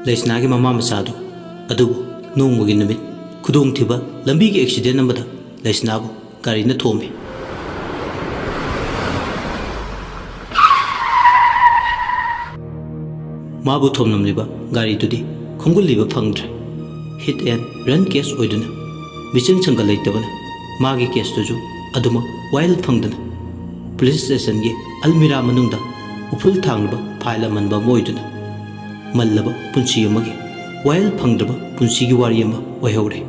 Laisna ki mama masadu adubu nongmagi numit khudong thiba lambi ki accident amada Laisna bu gari na thomi mabu thomnamliba gari tudi khongulliba phangdre hit and run case oiduna michin changa leitabana magi case tuju aduma while phangdana police station gi almira manungda uful thangba file manba moiduna mallaba punchi amagi while phangdaba punchi gi wari ama oihore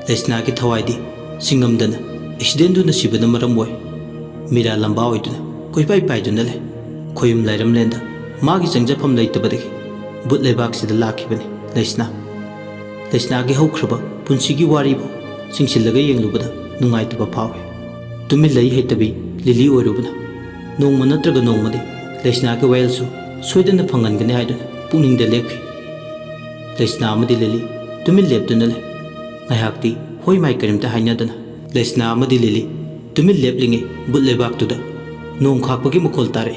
Laisna ki thawaidi singamdana accident du nasibana maram oi mira lamba oiduna koi pai pai duna le khoyum lairam lenda magi changjafam leitabadagi but lebak sida lakhibani Laisna gi haukraba punchi gi wari bo singsillaga yenglubada nungaitaba phawe tumi lei heitabi lili oirubana nongma natraga nongmadi Laisna gi while su soidana phangangani haiduna puningda lephi Laisna amadi lili tumi lepduna le ngayakti hoi mai karimta hainadana Laisna amadi lili tumi leplinge but lebak tuda nong khakpagi mukhol tare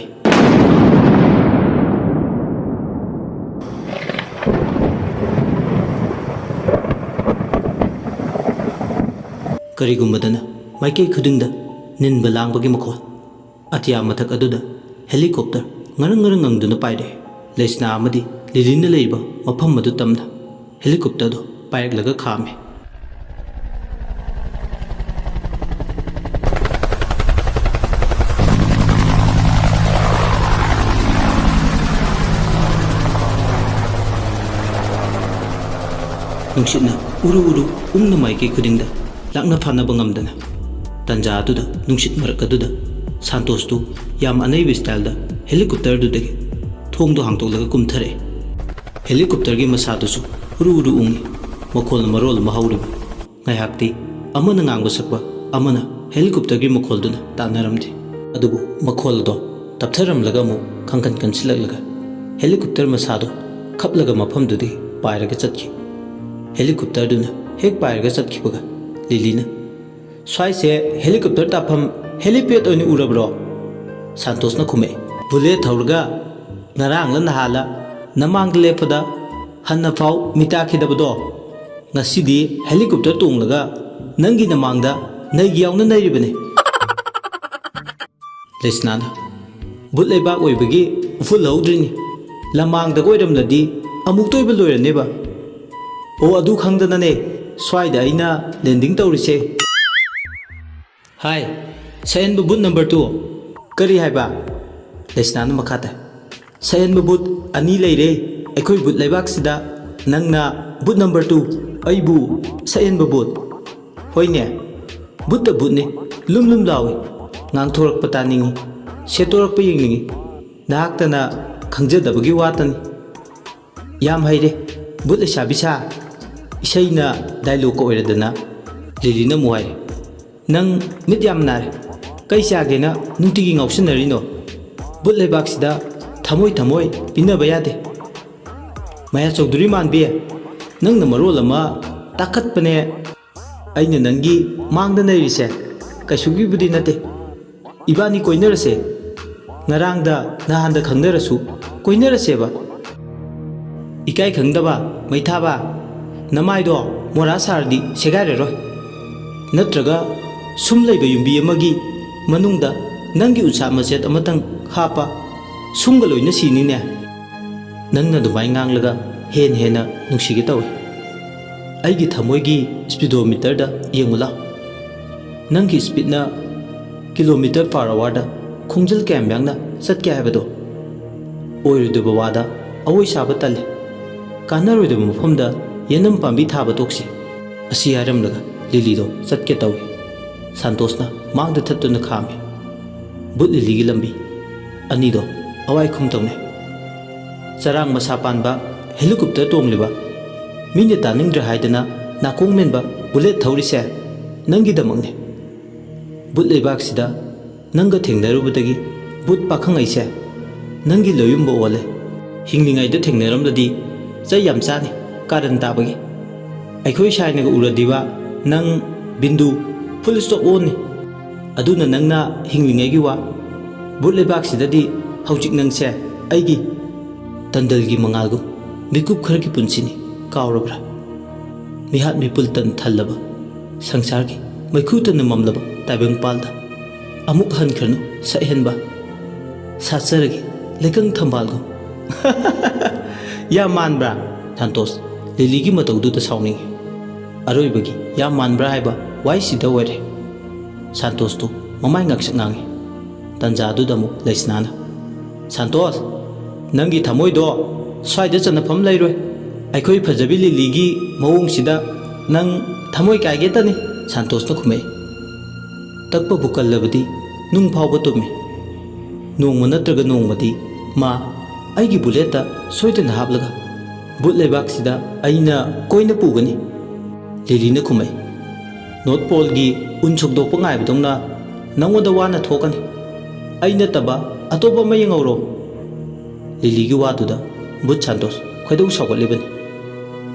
Karigumbadana maikei khudingda ninba langbagi makhol atya mathak aduda helicopter ngarang angduna paire Laisna amadi lilina leiba mafam madu tamna helicopter do pairaklaga khame nungsitna uru ungna maikei khudingda lakna phanaba ngamdana tanja aduda nungsit marak aduda Santos tu yam anaibi style da helicopter du degi thong do hangtoklaga kumthare helicopter gi masadu su uru ungi makhol marol mahawriba ngayakti amana ngangba sakba amana helicopter gi makhol duna tanaramdi adubu makhol do taptharamlaga mu khangkan kansilaklaga helicopter masadu khaplaga mafam du de pairaga chatki helicopter duna hek pairaga chatkibaga Lilina swai se helicopter tapam helipad oni urabro Santos na khume bullet thaurga ngarang lan hala namang lepada hanna fau mita khidabdo ngasidi helicopter tonglaga nangi namangda naigi yauna nairibane Laisna but leba oibagi uful haudrini lamangda goiramladi amuk toiba loiraneba o adu khangdana ne Swaida aina landing taurise Hi Sayan bu but number 2 Kari haiba Laisna na makata Sayan bu but ani leire Ekoi but laibak sida Nangna but number 2 Aibu Sayan bu but Hoine But da but ne Lum lawi Ngang thorak pataningi Setorak pa yinglingi Nahaktana Kangjadabagi watani Yam haire But la shabisa Isaina dialogue ko oiradana Lilina muhai nang midyam nare kaisa gena nutigi ngausinari no but lebak sida thamoi pinaba yade maya chowdhury manbe nangna marol ama takat pane aina nangi mangda nairise kaisugi budi nate ibani koinarase ngarangda nahanda khangnarasu koinarase ba ikai khangdaba maithaba Namaido mora sardi segarero natraga sumlaiba yumbi amagi manungda nangi utsa maset amatang hapa sumgaloina sinine nangna dumai nganglaga hena nungsigi tawi aigi thamoigi speedometer da yengula nangi speed na kilometer per hour da khongjal kambyangna satke habado oirudu bawada awoi sabatale kanaroidu mafamda Yenam pambi thaba toksi asi yaramlaga Lili do satke tawi Santos na mangda thattuna khami but Lili gi lambi ani do awai khum tawne charang masa panba helicopter tongliba mine taningdra haidana nakong menba bullet thauri se nangi damangne but lebak sida nanga thengdarubadagi but pakhang aise nangi loyumba ole hinglingai da thengnaramdadi chai yam chani Karan tabagi Aikoi shainaga uradiba nang bindu full stop oni aduna nangna hinglingai gi wa but lebak sidadi haujik nang se aigi tandal gi mangalgu ꯃꯤꯀꯨꯞ ꯈꯔꯒꯤ ꯄꯨꯟꯁꯤꯅꯤ ꯀꯥꯎꯔꯕ꯭ꯔꯥ ꯃꯤꯍꯥꯠ ꯃꯤꯄꯨꯜꯇꯟ ꯊꯜꯂꯕ ꯁꯪꯁꯥꯔꯒꯤ ꯃꯩꯈꯨꯇꯟꯅ ꯃꯝꯂꯕ ꯇꯥꯏꯕꯪꯄꯥꯜꯗ ꯑꯃꯨꯛ ꯍꯟꯈ꯭ꯔꯅꯨ ꯁꯛꯍꯦꯟꯕ ꯁꯥꯠꯆꯔꯒꯦ ꯂꯩꯀꯪ ꯊꯝꯕꯥꯜꯒꯨꯝ ꯌꯥꯝ ꯃꯥꯟꯕ꯭ꯔꯥ ꯁꯥꯟꯇꯣꯁ ꯂꯤꯂꯤꯒꯤ ꯃꯇꯧꯗꯨꯗ ꯁꯥꯎꯅꯤꯡꯉꯤ ꯑꯔꯣꯏꯕꯒꯤ ꯌꯥꯝ ꯃꯥꯟꯕ꯭ꯔꯥ ꯍꯥꯏꯕ ꯋꯥꯍꯩꯁꯤꯗ ꯑꯣꯏꯔꯦ ꯁꯥꯟꯇꯣꯁꯇꯨ ꯃꯃꯥꯏ ꯉꯥꯛꯁꯛ ꯉꯥꯡꯉꯤ ꯇꯟꯖꯥꯗꯨꯗ ꯑꯃꯨꯛ ꯂꯩꯁꯅꯥꯅ ꯁꯥꯟꯇꯣꯁ ꯅꯪꯒꯤ ꯊꯃꯣꯏꯗꯣ ꯁ꯭ꯋꯥꯏꯗ ꯆꯟꯅꯐꯝ ꯂꯩꯔꯣꯏ ꯑꯩꯈꯣꯏ ꯐꯖꯕꯤ ꯂꯤꯂꯤꯒꯤ ꯃꯑꯣꯡꯁꯤꯗ ꯅꯪ ꯊꯃꯣꯏ ꯀꯥꯏꯒꯦꯇꯅꯤ ꯁꯥꯟꯇꯣꯁꯅ ꯈꯨꯝꯃꯛꯏ ꯇꯛꯄꯕꯨ ꯀꯜꯂꯕꯗꯤ ꯅꯨꯡ ꯐꯥꯎꯕ ꯇꯨꯝꯃꯤ ꯅꯣꯡꯃ ꯅꯠꯇ꯭ꯔꯒ ꯅꯣꯡꯃꯗꯤ ꯃꯥ ꯑꯩꯒꯤ ꯕꯨꯂꯦꯠꯇ ꯁꯣꯏꯗꯅ ꯍꯥꯞꯂꯒ ꯕꯨꯠ ꯂꯩꯕꯥꯛꯁꯤꯗ ꯑꯩꯅ ꯀꯣꯏꯅ ꯄꯨꯒꯅꯤ ꯂꯤꯂꯤꯅ ꯈꯨꯝꯃꯛꯏ ꯅꯣꯔꯠ ꯄꯣꯜꯒꯤ ꯎꯟ ꯁꯣꯛꯗꯣꯛꯄ ꯉꯥꯏꯕꯗꯧꯅ ꯅꯪꯉꯣꯟꯗ ꯋꯥꯅ ꯊꯣꯛꯀꯅꯤ ꯑꯩ ꯅꯠꯇꯕ ꯑꯇꯣꯞꯄ ꯑꯃ ꯌꯦꯡꯍꯧꯔꯣ ꯂꯤꯂꯤꯒꯤ ꯋꯥꯗꯨꯗ ꯕꯨꯠ ꯁꯥꯟꯇꯣꯁ ꯈꯣꯏꯗꯧ ꯁꯥꯎꯒꯠꯂꯤꯕꯅꯤ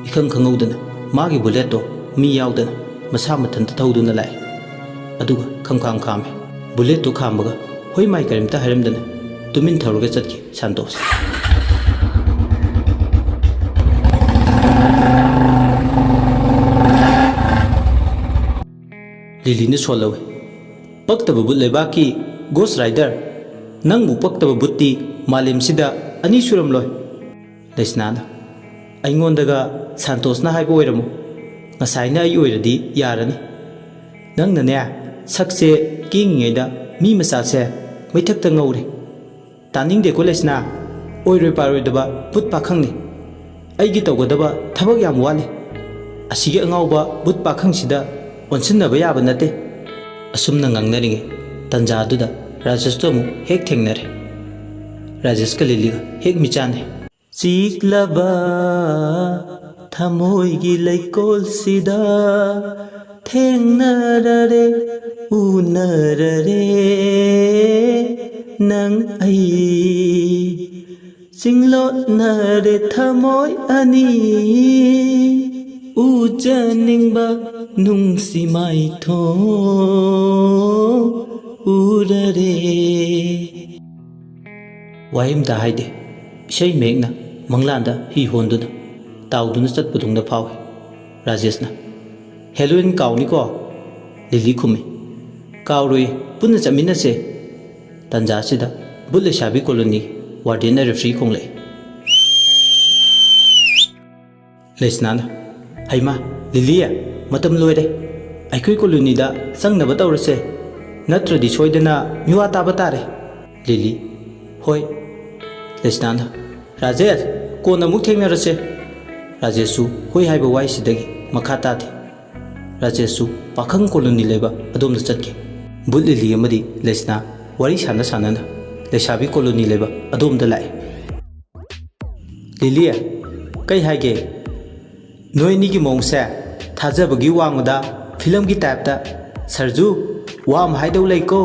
ꯏꯈꯪ ꯈꯪꯍꯧꯗꯅ ꯃꯥꯒꯤ ꯕꯨꯂꯦꯠꯇꯣ ꯃꯤ ꯌꯥꯎꯗꯅ ꯃꯁꯥ ꯃꯊꯟꯇ ꯊꯧꯗꯨꯅ ꯂꯥꯛꯑꯦ ꯑꯗꯨꯒ ꯈꯝꯈꯥꯝ ꯈꯥꯝꯃꯦ ꯕꯨꯂꯦꯠꯇꯨ ꯈꯥꯝꯕꯒ ꯍꯣꯏ ꯃꯥꯏ ꯀꯔꯤꯝꯇ ꯍꯥꯏꯔꯝꯗꯅ ꯇꯨꯃꯤꯟ ꯊꯧꯔꯒ ꯆꯠꯈꯤ ꯁꯥꯟꯇꯣꯁ ꯂꯤꯂꯤꯅ ꯁꯣꯜꯂꯧꯏ ꯄꯛꯇꯕ ꯕꯨꯠ ꯂꯩꯕꯥꯛꯀꯤ ꯒꯣꯁ ꯔꯥꯏꯗꯔ ꯅꯪꯕꯨ ꯄꯛꯇꯕ ꯕꯨꯠꯇꯤ ꯃꯥꯂꯦꯝꯁꯤꯗ ꯑꯅꯤ ꯁꯨꯔꯝꯂꯣꯏ ꯂꯩꯁꯅꯥꯅ ꯑꯩꯉꯣꯟꯗꯒ ꯁꯥꯟꯇꯣꯁꯅ ꯍꯥꯏꯕ ꯑꯣꯏꯔꯝꯃꯨ ꯉꯁꯥꯏꯅ ꯑꯩ ꯑꯣꯏꯔꯗꯤ ꯌꯥꯔꯅꯤ ꯅꯪꯅꯅꯦ ꯁꯛꯁꯦ ꯀꯦꯡꯉꯤꯉꯩꯗ ꯃꯤ ꯃꯆꯥꯁꯦ ꯃꯩꯊꯛꯇ ꯉꯧꯔꯦ ꯇꯥꯅꯤꯡꯗꯦꯀꯣ ꯂꯩꯁꯅꯥ ꯑꯣꯏꯔꯣꯏ ꯄꯥꯔꯣꯏꯗꯕ ꯕꯨꯠ ꯄꯥꯈꯪꯅꯤ ꯑꯩꯒꯤ ꯇꯧꯒꯗꯕ ꯊꯕꯛ ꯌꯥꯝ ꯋꯥꯠꯂꯤ ꯑꯁꯤꯒꯤ ꯑꯉꯥꯎꯕ ꯕꯨꯠ ꯄꯥꯈꯪꯁꯤꯗ ꯑꯣꯟꯁꯤꯟꯅꯕ ꯌꯥꯕ ꯅꯠꯇꯦ ꯑꯁꯨꯝꯅ ꯉꯥꯡꯅꯔꯤꯉꯩ ꯇꯟꯖꯥꯗꯨꯗ ꯔꯥꯖꯦꯁꯇꯣ ꯑꯃꯨꯛ ꯍꯦꯛ ꯊꯦꯡꯅꯔꯦ ꯔꯥꯖꯦꯁꯀ ꯂꯤꯂꯤꯒ ꯍꯦꯛ ꯃꯤꯆꯥꯟꯅꯩ ꯆꯤꯛꯂꯕ ꯊꯃꯣꯏꯒꯤ ꯂꯩꯀꯣꯜꯁꯤꯗ ꯊꯦꯡꯅꯔꯔꯦ ꯎꯅꯔꯔꯦ ꯅꯪ ꯑꯩ ꯆꯤꯡꯂꯣꯠꯅꯔꯦ ꯊꯃꯣꯏ ꯑꯅꯤ ꯎꯖꯅꯤꯡꯕ ꯅꯨꯡꯁꯤ ꯃꯥꯏꯊꯣꯡ ꯎꯔꯔꯦ ꯋꯥꯍꯩꯝꯇ ꯍꯥꯏꯗꯦ ꯏꯁꯩ ꯃꯌꯦꯛꯅ ꯃꯪꯂꯥꯟꯗ ꯍꯤ ꯍꯣꯟꯗꯨꯅ ꯇꯥꯎꯗꯨꯅ ꯆꯠꯄꯗꯧꯅ ꯐꯥꯎꯏ ꯔꯥꯖꯦꯁꯅ ꯍꯦꯂꯣꯏꯟ ꯀꯥꯎꯅꯤꯀꯣ ꯂꯤꯂꯤ ꯈꯨꯝꯃꯤ ꯀꯥꯎꯔꯣꯏ ꯄꯨꯟꯅ ꯆꯠꯃꯤꯟꯅꯁꯦ ꯇꯟꯖꯥꯁꯤꯗ ꯕꯨꯠ ꯂꯩꯁꯥꯕꯤ ꯀꯣꯂꯣꯅꯤ ꯋꯥꯔꯗꯦꯟꯅ ꯔꯦꯐ꯭ꯔꯤ ꯈꯣꯡꯂꯛꯏ ꯂꯩꯁꯅꯥꯅ ꯍꯩꯃꯥ ꯂꯤꯂꯤ ꯃꯇꯝ ꯂꯣꯏꯔꯦ ꯑꯩꯈꯣꯏ ꯀꯣꯂꯣꯅꯤꯗ ꯆꯪꯅꯕ ꯇꯧꯔꯁꯦ ꯅꯠꯇ꯭ꯔꯗꯤ ꯁꯣꯏꯗꯅ ꯃꯤꯋꯥ ꯇꯥꯕ ꯇꯥꯔꯦ ꯂꯤꯂꯤ ꯍꯣꯏ ꯂꯩꯁꯅꯥꯅ ꯔꯥꯖꯦꯁ ꯀꯣꯟꯅ ꯑꯃꯨꯛ ꯊꯦꯡꯅꯔꯁꯦ ꯔꯥꯖꯦꯁꯁꯨ ꯍꯣꯏ ꯍꯥꯏꯕ ꯋꯥꯍꯩꯁꯤꯗꯒꯤ ꯃꯈꯥ ꯇꯥꯗꯦ ꯔꯥꯖꯦꯁꯁꯨ ꯄꯥꯈꯪ ꯀꯣꯂꯣꯅꯤ ꯂꯩꯕ ꯑꯗꯣꯝꯗ ꯆꯠꯈꯤ ꯕꯨꯠ ꯂꯤꯂꯤ ꯑꯃꯗꯤ ꯂꯩꯁꯅꯥ ꯋꯥꯔꯤ ꯁꯥꯟꯅ ꯁꯥꯟꯅꯅ ꯂꯩꯁꯥꯕꯤ ꯀꯣꯂꯣꯅꯤ ꯂꯩꯕ ꯑꯗꯣꯝꯗ ꯂꯥꯛꯑꯦ ꯂꯤꯂꯤ ꯀꯩ ꯍꯥꯏꯒꯦ ꯅꯣꯏ ꯑꯅꯤꯒꯤ ꯃꯑꯣꯡꯁꯦ ꯊꯥꯖꯕꯒꯤ ꯋꯥꯡꯃꯗ ꯐꯤꯂꯝꯒꯤ ꯇꯥꯏꯞꯇ ꯁꯔꯖꯨ ꯋꯥ ꯑꯃ ꯍꯥꯏꯗꯧ ꯂꯩꯀꯣ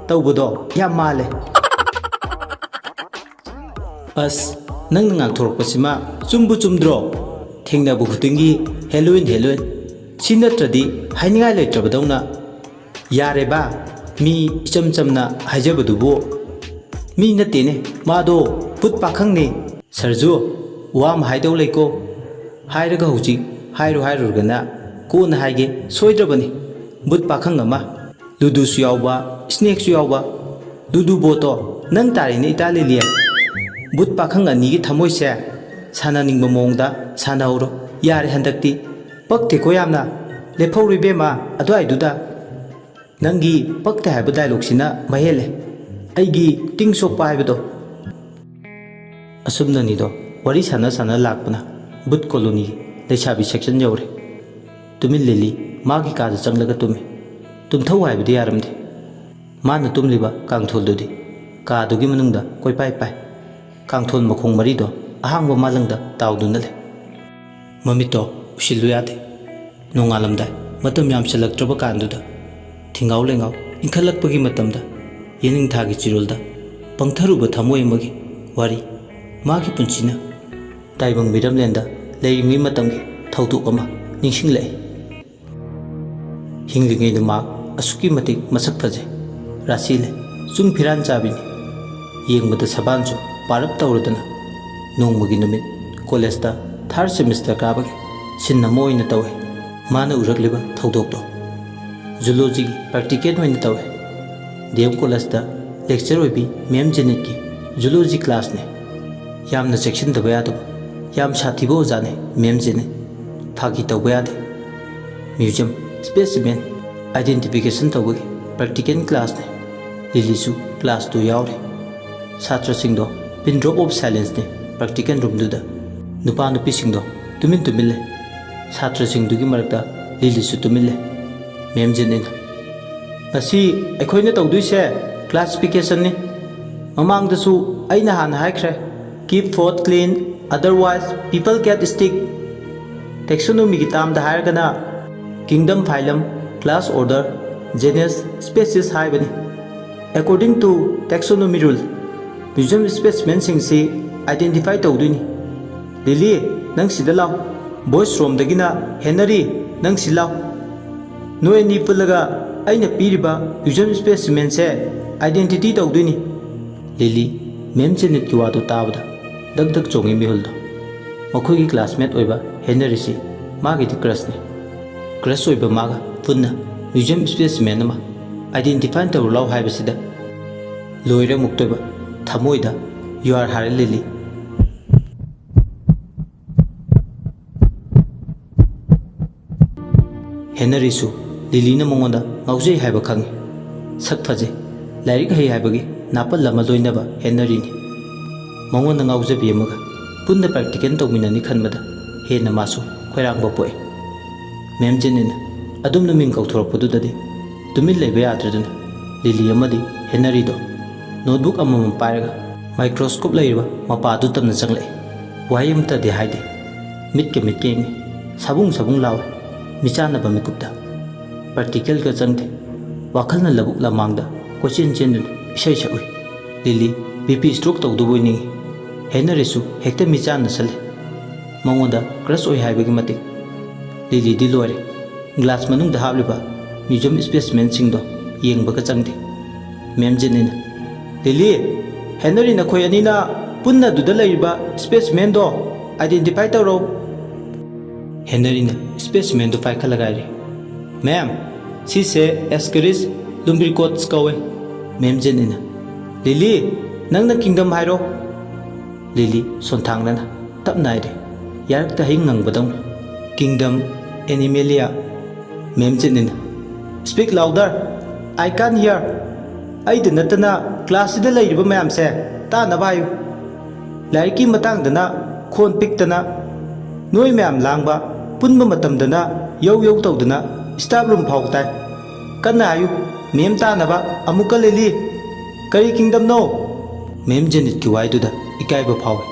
ꯇꯧꯕꯗꯣ ꯌꯥꯝ ꯃꯥꯜꯂꯦ ꯑꯁ ꯅꯪꯅ ꯉꯥꯡꯊꯣꯔꯛꯄꯁꯤꯃ ꯆꯨꯝꯕꯨ ꯆꯨꯝꯗ꯭ꯔꯣ ꯊꯦꯡꯅꯕ ꯈꯨꯗꯤꯡꯒꯤ ꯍꯦꯂꯣꯏꯟ ꯍꯦꯂꯣꯏꯟ ꯁꯤ ꯅꯠꯇ꯭ꯔꯗꯤ ꯍꯥꯏꯅꯤꯡꯉꯥꯏ ꯂꯩꯇ꯭ꯔꯕꯗꯧꯅ ꯌꯥꯔꯦꯕ ꯃꯤ ꯏꯆꯝ ꯆꯝꯅ ꯍꯥꯏꯖꯕꯗꯨꯕꯨ ꯃꯤ ꯅꯠꯇꯦꯅꯦ ꯃꯥꯗꯣ ꯕꯨꯠ ꯄꯥꯈꯪꯅꯦ ꯁꯔꯖꯨ ꯋꯥ ꯑꯃ ꯍꯥꯏꯗꯧ ꯂꯩꯀꯣ ꯍꯥꯏꯔꯒ ꯍꯧꯖꯤꯛ ꯍꯥꯏꯔꯨꯔꯒꯅ ꯀꯣꯟꯅ ꯍꯥꯏꯒꯦ ꯁꯣꯏꯗ꯭ꯔꯕꯅꯤ ꯕꯨꯠ パꯈꯪ ꯑꯃ ꯂꯨꯗꯨꯁꯨ ꯌꯥꯎꯕ ꯁ꯭ꯅꯦꯛꯁꯨ ꯌꯥꯎꯕ ꯂꯨꯗꯨ ꯕꯣꯠꯇꯣ ꯅꯪ ꯇꯥꯔꯤꯅꯦ ꯏꯇꯥ ꯂꯤꯂꯤ ꯕꯨꯠ ꯄꯥꯈꯪ ꯑꯅꯤꯒꯤ ꯊꯃꯣꯏꯁꯦ ꯁꯥꯟꯅꯅꯤꯡꯕ ꯃꯑꯣꯡꯗ ꯁꯥꯟꯅꯍꯧꯔꯣ ꯌꯥꯔꯦ ꯍꯟꯗꯛꯇꯤ ꯄꯛꯇꯦꯀꯣ ꯌꯥꯝꯅ ꯂꯦꯞꯍꯧꯔꯣ ꯏꯕꯦꯝꯃ ꯑꯗꯨꯋꯥꯏꯗꯨꯗ ꯅꯪꯒꯤ ꯄꯛꯇꯦ ꯍꯥꯏꯕ ꯗꯥꯏꯂꯣꯒꯁꯤꯅ ꯃꯍꯦꯜꯂꯦ ꯑꯩꯒꯤ ꯇꯤꯡ ꯁꯣꯛꯄ ꯍꯥꯏꯕꯗꯣ ꯑꯁꯨꯝꯅꯅꯤꯗꯣ ꯋꯥꯔꯤ ꯁꯥꯟꯅ ꯁꯥꯟꯅ ꯂꯥꯛꯄꯅ ꯕꯨꯠ ꯀꯣꯂꯣꯅꯤ ꯂꯩꯁꯥꯕꯤ ꯁꯦꯛꯁꯟ ꯌꯧꯔꯦ ꯇꯨꯃꯤꯟ ꯂꯤꯂꯤ ꯃꯥꯒꯤ ꯀꯥꯗ ꯆꯪꯂꯒ ꯇꯨꯝꯃꯤ ꯇꯨꯝꯊꯧ ꯍꯥꯏꯕꯗꯤ ꯌꯥꯔꯝꯗꯦ ꯃꯥꯅ ꯇꯨꯝꯂꯤꯕ ꯀꯥꯡꯊꯣꯜꯗꯨꯗꯤ ꯀꯥꯗꯨꯒꯤ ꯃꯅꯨꯡꯗ ꯀꯣꯏꯄꯥꯏ ꯄꯥꯏ ꯀꯥꯡꯊꯣꯜ ꯃꯈꯣꯡ ꯃꯔꯤꯗꯣ ꯑꯍꯥꯡꯕ ꯃꯥꯂꯪꯗ ꯇꯥꯎꯗꯨꯅ ꯂꯩ ꯃꯃꯤꯠꯇꯣ ꯎꯁꯤꯜꯂꯨ ꯌꯥꯗꯦ ꯅꯣꯡꯉꯥꯜꯂꯝꯗꯥꯏ ꯃꯇꯝ ꯌꯥꯝꯁꯤꯜꯂꯛꯇ꯭ꯔꯕ ꯀꯥꯟꯗꯨꯗ ꯊꯤꯡꯉꯥꯎ ꯂꯩꯉꯥꯎ ꯏꯟꯈꯠꯂꯛꯄꯒꯤ ꯃꯇꯝꯗ ꯌꯦꯅꯤꯡꯊꯥꯒꯤ ꯆꯤꯔꯣꯜꯗ ꯄꯪꯊꯔꯨꯕ ꯊꯃꯣꯏ ꯑꯃꯒꯤ ꯋꯥꯔꯤ ꯃꯥꯒꯤ ꯄꯨꯟꯁꯤꯅ ꯇꯥꯏꯕꯪ ꯃꯤꯔꯝꯂꯦꯟꯗ ꯂꯩꯔꯤꯉꯩ ꯃꯇꯝꯒꯤ ꯊꯧꯗꯣꯛ ꯑꯃ ꯅꯤꯡꯁꯤꯡꯂꯛꯏ ꯍꯤꯡꯂꯤꯉꯩꯗ ꯃꯍꯥꯛ ꯑꯁꯨꯛꯀꯤ ꯃꯇꯤꯛ ꯃꯁꯛ ꯐꯖꯩ ꯔꯥꯁꯤ ꯂꯩ ꯆꯨꯡ ꯐꯤꯔꯥꯟ ꯆꯥꯕꯤꯅꯤ ꯌꯦꯡꯕꯗ ꯁꯕꯥꯟꯁꯨ ꯄꯥꯔꯞ ꯇꯧꯔꯗꯅ ꯅꯣꯡꯃꯒꯤ ꯅꯨꯃꯤꯠ ꯀꯣꯂꯦꯖꯇ ꯊꯥꯔꯠ ꯁꯦꯃꯤꯁꯇꯔ ꯀꯥꯕꯒꯤ ꯁꯤꯟ ꯑꯃ ꯑꯣꯏꯅ ꯇꯧꯋꯦ꯫ ꯃꯥꯅ ꯎꯔꯛꯂꯤꯕ ꯊꯧꯗꯣꯛꯇꯣ ꯖꯨꯂꯣꯖꯤꯒꯤ ꯄ꯭ꯔꯥꯛꯇꯤꯀꯦꯜ ꯑꯣꯏꯅ ꯇꯧꯋꯦ꯫ ꯗꯤ.ꯑꯦꯝ. ꯀꯣꯂꯦꯖꯇ ꯂꯦꯛꯆꯔ ꯑꯣꯏꯕꯤ ꯃꯦꯝ ꯖꯦꯅꯤꯠꯀꯤ ꯖꯨꯂꯣꯖꯤ ꯀ꯭ꯂꯥꯁꯅꯦ꯫ ꯌꯥꯝꯅ ꯆꯦꯛꯁꯤꯟꯗꯕ ꯌꯥꯗꯕ, ꯌꯥꯝ ꯁꯥꯊꯤꯕ ꯑꯣꯖꯥꯅꯦ ꯃꯦꯝ ꯖꯦꯅꯤꯠ꯫ ꯐꯥꯒꯤ ꯇꯧꯕ ꯌꯥꯗꯦ꯫ ꯃ꯭ꯌꯨꯖꯤꯌꯝ ꯁ꯭ꯄꯦꯁꯤꯃꯦꯟ ꯑꯥꯏꯗꯦꯟꯇꯤꯐꯤꯀꯦꯁꯟ ꯇꯧꯕꯒꯤ ꯄ꯭ꯔꯥꯛꯇꯤꯀꯦꯜ ꯀ꯭ꯂꯥꯁꯅꯦ꯫ ꯂꯤꯂꯤꯁꯨ ꯀ꯭ꯂꯥꯁꯇꯨ ꯌꯥꯎꯔꯤ꯫ ꯁꯥꯇ꯭ꯔꯁꯤꯡꯗꯣ ꯄꯤꯟ ꯗ꯭ꯔꯣꯞ ꯑꯣꯐ ꯁꯥꯏꯂꯦꯟꯁꯅꯦ ꯄ꯭ꯔꯥꯛꯇꯤꯀꯦꯜ ꯔꯨꯝꯗꯨꯗ꯫ ꯅꯨꯄꯥ ꯅꯨꯄꯤꯁꯤꯡꯗꯣ ꯇꯨꯃꯤꯟ ꯂꯩ꯫ ꯁꯥꯇ꯭ꯔꯁꯤꯡꯗꯨꯒꯤ ꯃꯔꯛꯇ ꯂꯤꯂꯤꯁꯨ ꯇꯨꯃꯤꯟ ꯂꯩ꯫ ꯃꯦꯝ ꯖꯦꯅꯤꯠꯅ ꯉꯁꯤ ꯑꯩꯈꯣꯏꯅ ꯇꯧꯗꯣꯏꯁꯦ ꯀ꯭ꯂꯥꯁꯤꯐꯤꯀꯦꯁꯟꯅꯤ꯫ ꯃꯃꯥꯡꯗꯁꯨ ꯑꯩꯅ ꯍꯥꯟꯅ ꯍꯥꯏꯈ꯭ꯔꯦ, keep that clean otherwise people get stick. ꯇꯦꯛꯁꯣꯅꯣꯃꯤꯒꯤ ꯇꯥꯝꯗ ꯍꯥꯏꯔꯒꯅ kingdom, phylum, class, order, genus, species ꯍꯥꯏꯕꯅꯤ꯫ According to taxonomy rule, museum ꯁ꯭ꯄꯦꯁꯤꯃꯦꯟꯁꯤꯡꯁꯤ ꯑꯥꯏꯗꯦꯟꯇꯤꯐꯥꯏ ꯇꯧꯗꯣꯏꯅꯤ꯫ ꯂꯤꯂꯤ, ꯅꯪ ꯁꯤꯗ ꯂꯥꯎ꯫ ꯚꯣꯏꯁ ꯔꯣꯝꯗꯒꯤꯅ ꯍꯦꯅꯔꯤ, ꯅꯪ ꯁꯤ ꯂꯥꯎ꯫ ꯅꯣꯏ ꯑꯅꯤ ꯄꯨꯜꯂꯒ ꯑꯩꯅ ꯄꯤꯔꯤꯕ ꯃ꯭ꯌꯨꯖꯤꯌꯝ ꯁ꯭ꯄꯦꯁꯤꯃꯦꯟꯁꯦ ꯑꯥꯏꯗꯦꯟꯇꯤꯇꯤ ꯇꯧꯗꯣꯏꯅꯤ꯫ ꯂꯤꯂꯤ ꯃꯦꯝ ꯖꯦꯅꯤꯠꯀꯤ ꯋꯥꯗꯨ ꯇꯥꯕꯗ ꯗꯛ ꯗꯛ ꯆꯣꯡꯉꯤ ꯃꯤꯍꯨꯜꯗꯣ꯫ ꯃꯈꯣꯏꯒꯤ ꯀ꯭ꯂꯥꯁꯃꯦꯠ ꯑꯣꯏꯕ ꯍꯦꯅꯔꯤꯁꯤ ꯃꯥꯒꯤꯗꯤ ꯀ꯭ꯔꯁꯅꯤ꯫ ꯀ꯭ꯔꯁ ꯑꯣꯏꯕ ꯃꯥꯒ ꯄꯨꯟꯅ ꯃ꯭ꯌꯨꯖꯤꯌꯝ ꯁ꯭ꯄꯦꯁꯤꯃꯦꯟ ꯑꯃ ꯑꯥꯏꯗꯦꯟꯇꯤꯐꯥꯏ ꯇꯧꯔꯨ ꯂꯥꯎ ꯍꯥꯏꯕꯁꯤꯗ ꯂꯣꯏꯔꯦ ꯑꯃꯨꯛꯇꯣꯏꯕ ꯊꯃꯣꯏꯗ ꯌꯨꯍꯥꯔ ꯍꯥꯔꯦ ꯂꯤꯂꯤ꯫ ꯍꯦꯅꯔꯤꯁꯨ ꯂꯤꯂꯤꯅ ꯃꯉꯣꯟꯗ ꯉꯥꯎꯖꯩ ꯍꯥꯏꯕ ꯈꯪꯉꯤ꯫ ꯁꯛ ꯐꯖꯩ, ꯂꯥꯏꯔꯤꯛ ꯍꯩ ꯍꯥꯏꯕꯒꯤ ꯅꯥꯄꯜ ꯑꯃ ꯂꯣꯏꯅꯕ ꯍꯦꯅꯔꯤꯅꯤ꯫ ꯃꯉꯣꯟꯗ ꯉꯥꯎꯖꯕꯤ ꯑꯃꯒ ꯄꯨꯟꯅ ꯄ꯭ꯔꯥꯛꯇꯤꯀꯦꯜ ꯇꯧꯃꯤꯟꯅꯅꯤ ꯈꯟꯕꯗ ꯍꯦꯟꯅ ꯃꯥꯁꯨ ꯈꯣꯏꯔꯥꯡꯕ ꯄꯣꯛꯏ꯫ ꯃꯦꯝ ꯖꯦꯅꯤꯠꯅ ꯑꯗꯨꯝꯅ ꯃꯤꯡ ꯀꯧꯊꯣꯔꯛꯄꯗꯨꯗꯗꯤ ꯇꯨꯃꯤꯟ ꯂꯩꯕ ꯌꯥꯗ꯭ꯔꯗꯨꯅ ꯂꯤꯂꯤ ꯑꯃꯗꯤ ꯍꯦꯅꯔꯤꯗꯣ ꯅꯣꯠꯕꯨꯛ ꯑꯃꯃꯝ ꯄꯥꯏꯔꯒ ꯃꯥꯏꯀ꯭ꯔꯣꯁꯀꯣꯞ ꯂꯩꯔꯤꯕ ꯃꯄꯥꯗꯨ ꯇꯝꯅ ꯆꯪꯂꯛꯏ꯫ ꯋꯥꯍꯩ ꯑꯃꯇꯗꯤ ꯍꯥꯏꯗꯦ꯫ ꯃꯤꯠꯀ ꯌꯦꯡꯉꯤ꯫ ꯁꯥꯕꯨꯡ ꯂꯥꯎꯏ ꯃꯤꯆꯥꯟꯅꯕ ꯃꯤꯀꯨꯞꯇ꯫ ꯄ꯭ꯔꯥꯛꯇꯤꯀꯦꯜꯒ ꯆꯪꯗꯦ꯫ ꯋꯥꯈꯜꯅ ꯂꯧꯕꯨꯛ ꯂꯃꯥꯡꯗ ꯀꯣꯏꯆꯦꯟ ꯆꯦꯟꯗꯨꯅ ꯏꯁꯩ ꯁꯛꯎꯏ꯫ ꯂꯤꯂꯤ ꯕꯤꯄꯤ ꯁ꯭ꯇ꯭ꯔꯣꯛ ꯇꯧꯗꯧꯕ ꯑꯣꯏꯅꯤꯡꯉꯤ꯫ ꯍꯦꯅꯔꯤꯁꯨ ꯍꯦꯛꯇ ꯃꯤꯆꯥꯟ ꯅꯁꯜꯂꯤ꯫ ꯃꯉꯣꯟꯗ ꯀ꯭ꯔꯁ ꯑꯣꯏ ꯍꯥꯏꯕꯒꯤ ꯃꯇꯤꯛ꯫ ꯂꯤꯂꯤꯗꯤ ꯂꯣꯏꯔꯦ꯫ ꯒ꯭ꯂꯥꯁ ꯃꯅꯨꯡꯗ ꯍꯥꯞꯂꯤꯕ ꯃ꯭ꯌꯨꯖꯤꯌꯝ ꯁ꯭ꯄꯦꯁꯤꯃꯦꯟꯁꯤꯡꯗꯣ ꯌꯦꯡꯕꯒ ꯆꯪꯗꯦ꯫ ꯃꯦꯝ ꯖꯦꯅꯤꯠꯅ ꯂꯤꯂꯤ, ꯍꯦꯅꯔꯤ ꯅꯈꯣꯏ ꯑꯅꯤꯅ ꯄꯨꯟꯅ ꯑꯗꯨꯗ ꯂꯩꯔꯤꯕ ꯁ꯭ꯄꯦꯁꯤꯃꯦꯟꯗꯣ ꯑꯥꯏꯗꯦꯟꯇꯤꯐꯥꯏ ꯇꯧꯔꯣ꯫ ꯍꯦꯅꯔꯤꯅ ꯁ꯭ꯄꯦꯁꯤꯃꯦꯟꯗꯨ ꯄꯥꯏꯈꯠꯂꯒ ꯍꯥꯏꯔꯤ, ꯃꯦꯝ, ꯁꯤꯁꯦ ꯑꯦꯁꯀꯦꯔꯤꯁ ꯂꯨꯝꯕ꯭ꯔꯤꯀꯣꯠꯁ ꯀꯧꯋꯦ꯫ ꯃꯦꯝ ꯖꯦꯅꯤꯠꯅ ꯂꯤꯂꯤ, ꯅꯪꯅ ꯀꯤꯡꯗꯝ ꯍꯥꯏꯔꯣ꯫ ꯂꯤꯂꯤ ꯁꯣꯟꯊꯥꯡꯅꯅ ꯇꯞꯅ ꯍꯥꯏꯔꯤ, ꯌꯥꯔꯛꯇ ꯍꯩ ꯉꯪꯕꯗꯧꯅ, ꯀꯤꯡꯗꯝ ꯑꯦꯅꯤꯃꯦꯂꯤꯌꯥ꯫ ꯃꯦꯝ ꯖꯦꯅꯤꯠꯅ ꯁ꯭ꯄꯤꯛ ꯂꯥꯎꯗꯔ, ꯑꯥꯏ ꯀꯥꯟ ꯍꯤꯌꯔ꯫ ꯑꯩꯗ ꯅꯠꯇꯅ ꯀ꯭ꯂꯥꯁꯁꯤꯗ ꯂꯩꯔꯤꯕ ꯃꯌꯥꯝꯁꯦ ꯇꯥꯅꯕ ꯍꯥꯏꯌꯨ꯫ ꯂꯥꯏꯔꯤꯛꯀꯤ ꯃꯇꯥꯡꯗꯅ ꯈꯣꯟ ꯄꯤꯛꯇꯅ, ꯅꯣꯏ ꯃꯌꯥꯝ ꯂꯥꯡꯕ ꯄꯨꯟꯕ ꯃꯇꯝꯗꯅ ꯌꯧ ꯌꯧ ꯇꯧꯗꯅ ꯁ꯭ꯇꯥꯐ ꯔꯨꯝ ꯐꯥꯎ ꯇꯥꯏ꯫ ꯀꯟꯅ ꯍꯥꯏꯌꯨ, ꯃꯦꯝ ꯇꯥꯅꯕ꯫ ꯑꯃꯨꯛꯀ ꯂꯤꯂꯤ, ꯀꯔꯤ ꯀꯤꯡꯗꯝꯅꯣ? ꯃꯦꯝ ꯖꯦꯅꯤꯠꯀꯤ ꯋꯥꯍꯩꯗꯨꯗ ꯏꯀꯥꯏꯕ ꯐꯥꯎꯏ꯫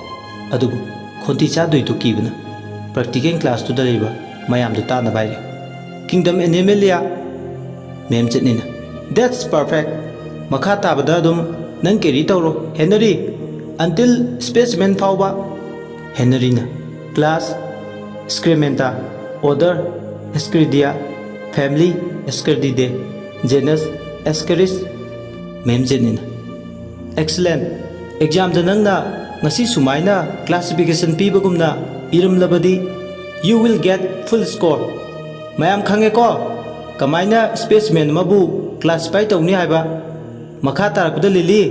ꯑꯗꯨꯕꯨ ꯈꯣꯟꯊꯤ ꯆꯥꯗꯣꯏꯗꯨ ꯀꯤꯕꯅ ꯄ꯭ꯔꯥꯛꯇꯤꯀꯦꯜ ꯀ꯭ꯂꯥꯁꯇꯨꯗ ꯂꯩꯕ ꯃꯌꯥꯝꯗꯨ ꯇꯥꯅꯕ ꯍꯥꯏꯔꯤ, ꯀꯤꯡꯗꯝ ꯑꯦꯅꯤꯃꯦꯂꯤꯌꯥ꯫ ꯃꯦꯝ ꯖꯦꯅꯤꯠꯅ ꯗꯦꯠꯁ ꯄꯔꯐꯦꯛꯠ꯫ ꯃꯈꯥ ꯇꯥꯕꯗ ꯑꯗꯨꯝ ꯅꯪ ꯀꯦꯔꯤ ꯇꯧꯔꯣ ꯍꯦꯅꯔꯤ, ꯑꯟꯇꯤꯜ ꯁ꯭ꯄꯦꯁꯤꯃꯦꯟ ꯐꯥꯎꯕ꯫ ꯍꯦꯅꯔꯤꯅ class Secernentea, order Ascaridida, family Ascarididae, genus Ascaris. Ma'am ꯖꯦꯅꯤꯠꯅ ꯑꯦꯛꯁꯂꯦꯟꯠ꯫ ꯑꯦꯛꯖꯥꯝꯗ ꯅꯪꯅ ꯉꯁꯤ ꯁꯨꯃꯥꯏꯅ ꯀ꯭ꯂꯥꯁꯤꯐꯤꯀꯦꯁꯟ ꯄꯤꯕꯒꯨꯝꯅ ꯏꯔꯝꯂꯕꯗꯤ you will get full score. ꯃꯌꯥꯝ ꯈꯪꯉꯦꯀꯣ ꯀꯃꯥꯏꯅ ꯁ꯭ꯄꯦꯁꯤꯃꯦꯟ ꯑꯃꯕꯨ ꯀ꯭ꯂꯥꯁꯤꯐꯥꯏ ꯇꯧꯅꯤ ꯍꯥꯏꯕ꯫ ꯃꯈꯥ ꯇꯥꯔꯛꯄꯗ ꯂꯤꯂꯤ,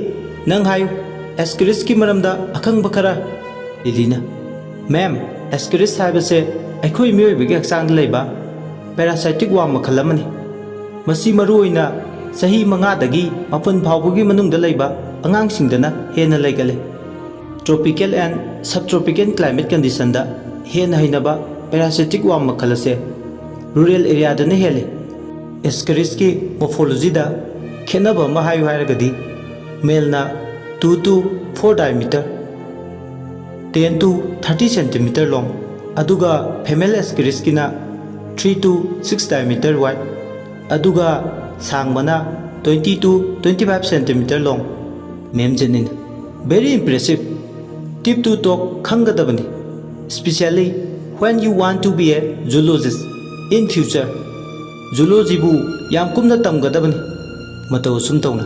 ꯅꯪ ꯍꯥꯏꯌꯨ ꯑꯦꯁꯀꯦꯔꯤꯁꯀꯤ ꯃꯔꯝꯗ ꯑꯈꯪꯕ ꯈꯔ꯫ ꯂꯤꯂꯤꯅ ꯃꯦꯝ, ꯑꯦꯁꯀꯦꯔꯤꯁ ꯍꯥꯏꯕꯁꯦ ꯑꯩꯈꯣꯏ ꯃꯤꯑꯣꯏꯕꯒꯤ ꯍꯛꯆꯥꯡꯗ ꯂꯩꯕ ꯄꯦꯔꯥꯁꯥꯏꯇꯤꯛ ꯋꯥꯔꯝ ꯃꯈꯜ ꯑꯃꯅꯤ꯫ ꯃꯁꯤ ꯃꯔꯨꯑꯣꯏꯅ ꯆꯍꯤ 5ꯗꯒꯤ 9 ꯐꯥꯎꯕꯒꯤ ꯃꯅꯨꯡꯗ ꯂꯩꯕ ꯑꯉꯥꯡꯁꯤꯡꯗꯅ ꯍꯦꯟꯅ ꯂꯩꯒꯜꯂꯤ꯫ ꯇ꯭ꯔꯣꯄꯤꯀꯦꯜ ꯑꯦꯟ ꯁꯕꯇ꯭ꯔꯣꯄꯤꯀꯦꯜ ꯀ꯭ꯂꯥꯏꯃꯦꯠ ꯀꯟꯗꯤꯁꯟꯗ ꯍꯦꯟꯅ ꯍꯩꯅꯕ ꯄꯦꯔꯥꯁꯥꯏꯇꯤꯛ ꯋꯥꯔꯝ ꯃꯈꯜ ꯑꯁꯦ ꯔꯨꯔꯦꯜ ꯑꯦꯔꯤꯌꯥꯗꯅ ꯍꯦꯜꯂꯤ꯫ ꯑꯦꯁꯀꯦꯔꯤꯁꯀꯤ ꯃꯣꯔꯐꯣꯂꯣꯖꯤꯗ ꯈꯦꯠꯅꯕ ꯑꯃ ꯍꯥꯏꯌꯨ ꯍꯥꯏꯔꯒꯗꯤ ꯃꯦꯜꯅ 2 to 4 diameter, 10 to 30 centimetre long, ꯑꯗꯨꯒ ꯐꯤꯃꯦꯜ ꯑꯦꯁꯀꯦꯔꯤꯁꯀꯤꯅ 3 to 6 ꯗꯥꯏꯃꯤꯇꯔ ꯋꯥꯏꯗ, ꯑꯗꯨꯒ ꯁꯥꯡꯕꯅ 20 to 25 ꯁꯦꯟꯇꯤꯃꯤꯇꯔ ꯂꯣꯡ꯫ ꯃꯦꯝ ꯖꯦꯅꯤꯠꯅ very impressive. Tip to talk ꯈꯪꯒꯗꯕꯅꯤ, specially when you want to be a zoologist in future. ꯖꯨꯂꯣꯖꯤꯕꯨ ꯌꯥꯝ ꯀꯨꯞꯅ ꯇꯝꯒꯗꯕꯅꯤ꯫ ꯃꯇꯧ ꯑꯁꯨꯝ ꯇꯧꯅ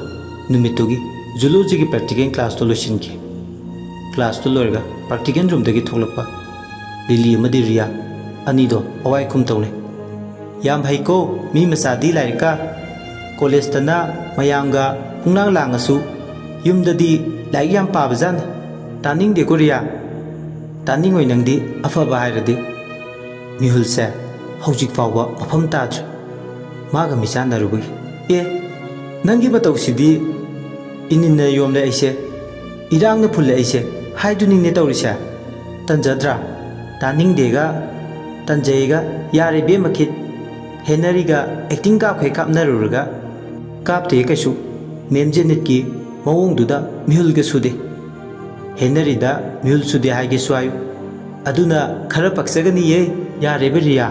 ꯅꯨꯃꯤꯠꯇꯨꯒꯤ ꯖꯨꯂꯣꯖꯤꯒꯤ ꯄ꯭ꯔꯥꯛꯇꯤꯀꯦꯜ ꯀ꯭ꯂꯥꯁꯇꯨ ꯂꯣꯏꯁꯤꯟꯈꯤ꯫ ꯀ꯭ꯂꯥꯁꯇꯨ ꯂꯣꯏꯔꯒ ꯄ꯭ꯔꯥꯛꯇꯤꯀꯦꯜ ꯔꯨꯝꯗꯒꯤ ꯊꯣꯛꯂꯛꯄ ꯂꯤꯂꯤ ꯑꯃꯗꯤ ꯔꯤꯌꯥ ꯑꯅꯤꯗꯣ ꯑꯋꯥꯏ ꯈꯨꯝ ꯇꯧꯅꯩ꯫ ꯌꯥꯝ ꯍꯩꯀꯣ ꯃꯤ ꯃꯆꯥꯗꯤ ꯂꯥꯏꯔꯤꯛꯀ ꯀꯣꯂꯦꯖꯇꯅ ꯃꯌꯥꯝꯒ ꯄꯨꯡꯂꯥꯡ ꯂꯥꯡꯉꯁꯨ ꯌꯨꯝꯗꯗꯤ ꯂꯥꯏꯔꯤꯛ ꯌꯥꯝ ꯄꯥꯕꯖꯥꯠꯅꯤ꯫ ꯇꯥꯅꯤꯡꯗꯦꯀꯣ ꯔꯤꯌꯥ, ꯇꯥꯅꯤꯡꯉꯣꯏ ꯅꯪꯗꯤ ꯑꯐꯕ ꯍꯥꯏꯔꯗꯤ꯫ ꯃꯤꯍꯨꯜꯁꯦ ꯍꯧꯖꯤꯛ ꯐꯥꯎꯕ ꯃꯐꯝ ꯇꯥꯗ꯭ꯔꯦ ꯃꯥꯒ ꯃꯤꯆꯥꯟꯅꯔꯨꯕꯒꯤ꯫ ꯅꯪꯒꯤ ꯃꯇꯧꯁꯤꯗꯤ ꯏꯅꯤꯟꯅ ꯌꯣꯝꯂꯦ ꯑꯩꯁꯦ, ꯏꯔꯥꯡꯅ ꯐꯨꯜꯂꯦ ꯑꯩꯁꯦ ꯍꯥꯏꯗꯨꯅꯤꯅꯦ ꯇꯧꯔꯤꯁꯦ꯫ ꯇꯟꯖꯗ꯭ꯔꯥ? ꯇꯥꯅꯤꯡꯗꯦꯒ ꯇꯟꯖꯩꯒ ꯌꯥꯔꯦ ꯕꯦꯝꯃ ꯈꯤꯠ꯫ ꯍꯦꯅꯔꯤꯒ ꯑꯦꯛꯇꯤꯡ ꯀꯥꯞꯈꯩ ꯀꯥꯞꯅꯔꯨꯔꯒ ꯀꯥꯞꯇꯦ ꯀꯩꯁꯨ ꯃꯦꯝ ꯖꯦꯅꯤꯠꯀꯤ ꯃꯑꯣꯡꯗꯨꯗ ꯃꯤꯍꯨꯜꯒ ꯁꯨꯗꯦ꯫ ꯍꯦꯅꯔꯤꯗ ꯃꯤꯍꯨꯜ ꯁꯨꯗꯦ ꯍꯥꯏꯒꯦꯁꯨ ꯍꯥꯏꯌꯨ, ꯑꯗꯨꯅ ꯈꯔ ꯄꯛꯆꯒꯅꯤꯌꯦ꯫ ꯌꯥꯔꯦꯕ ꯔꯤꯌꯥ,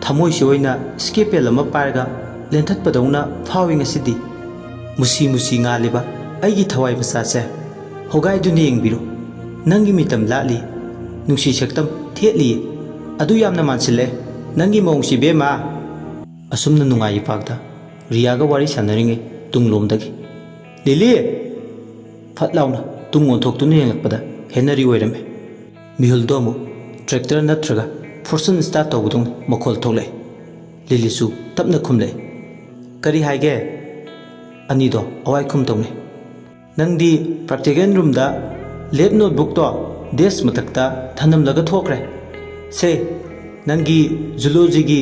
ꯊꯃꯣꯏꯁꯤ ꯑꯣꯏꯅ ꯁ꯭ꯀꯦꯄꯦꯜ ꯑꯃ ꯄꯥꯏꯔꯒ ꯂꯦꯟꯊꯠꯄꯗꯧꯅ ꯐꯥꯎꯏ ꯉꯁꯤꯗꯤ꯫ ꯃꯨꯁꯤ ꯃꯨꯁꯤ ꯉꯥꯜꯂꯤꯕ ꯑꯩꯒꯤ ꯊꯋꯥꯏ ꯃꯆꯥꯁꯦ, ꯍꯣꯒꯥꯏꯗꯨꯅ ꯌꯦꯡꯕꯤꯔꯣ, ꯅꯪꯒꯤ ꯃꯤꯇꯝ ꯂꯥꯠꯂꯤ, ꯅꯨꯡꯁꯤ ꯁꯛꯇꯝ ꯊꯦꯠꯂꯤꯌꯦ, ꯑꯗꯨ ꯌꯥꯝꯅ ꯃꯥꯟꯁꯤꯜꯂꯦ ꯅꯪꯒꯤ ꯃꯑꯣꯡꯁꯤ ꯕꯦꯝꯃ꯫ ꯑꯁꯨꯝꯅ ꯅꯨꯡꯉꯥꯏ ꯏꯄꯥꯛꯇ ꯔꯤꯌꯥꯒ ꯋꯥꯔꯤ ꯁꯥꯟꯅꯔꯤꯉꯩ ꯇꯨꯡꯂꯣꯝꯗꯒꯤ ꯂꯤꯂꯤ ꯐꯠ ꯂꯥꯎꯅ ꯇꯨꯡ ꯑꯣꯟꯊꯣꯛꯇꯨꯅ ꯌꯦꯡꯂꯛꯄꯗ ꯍꯦꯅꯔꯤ ꯑꯣꯏꯔꯝꯃꯦ꯫ ꯃꯤꯍꯨꯜꯗꯣ ꯑꯃꯨꯛ ꯇ꯭ꯔꯦꯛꯇꯔ ꯅꯠꯇ꯭ꯔꯒ ꯐꯣꯔꯆꯨꯟ ꯁ꯭ꯇꯥꯔꯠ ꯇꯧꯕꯗꯧꯅ ꯃꯈꯣꯜ ꯊꯣꯛꯂꯛꯑꯦ꯫ ꯂꯤꯂꯤꯁꯨ ꯇꯞꯅ ꯈꯨꯝꯂꯛꯑꯦ꯫ ꯀꯔꯤ ꯍꯥꯏꯒꯦ? ꯑꯅꯤꯗꯣ ꯑꯋꯥꯏ ꯈꯨꯝ ꯇꯧꯅꯩ꯫ ꯅꯪꯗꯤ ꯄ꯭ꯔꯥꯛꯇꯤꯀꯦꯜ ꯔꯨꯝꯗ ꯂꯦꯞ ꯅꯣꯠꯕꯨꯛꯇꯣ ꯗꯦꯁꯛ ꯃꯊꯛꯇ ꯊꯅꯝꯂꯒ ꯊꯣꯛꯈ꯭ꯔꯦ꯫ ꯁꯦ ꯅꯪꯒꯤ ꯖꯨꯂꯣꯖꯤꯒꯤ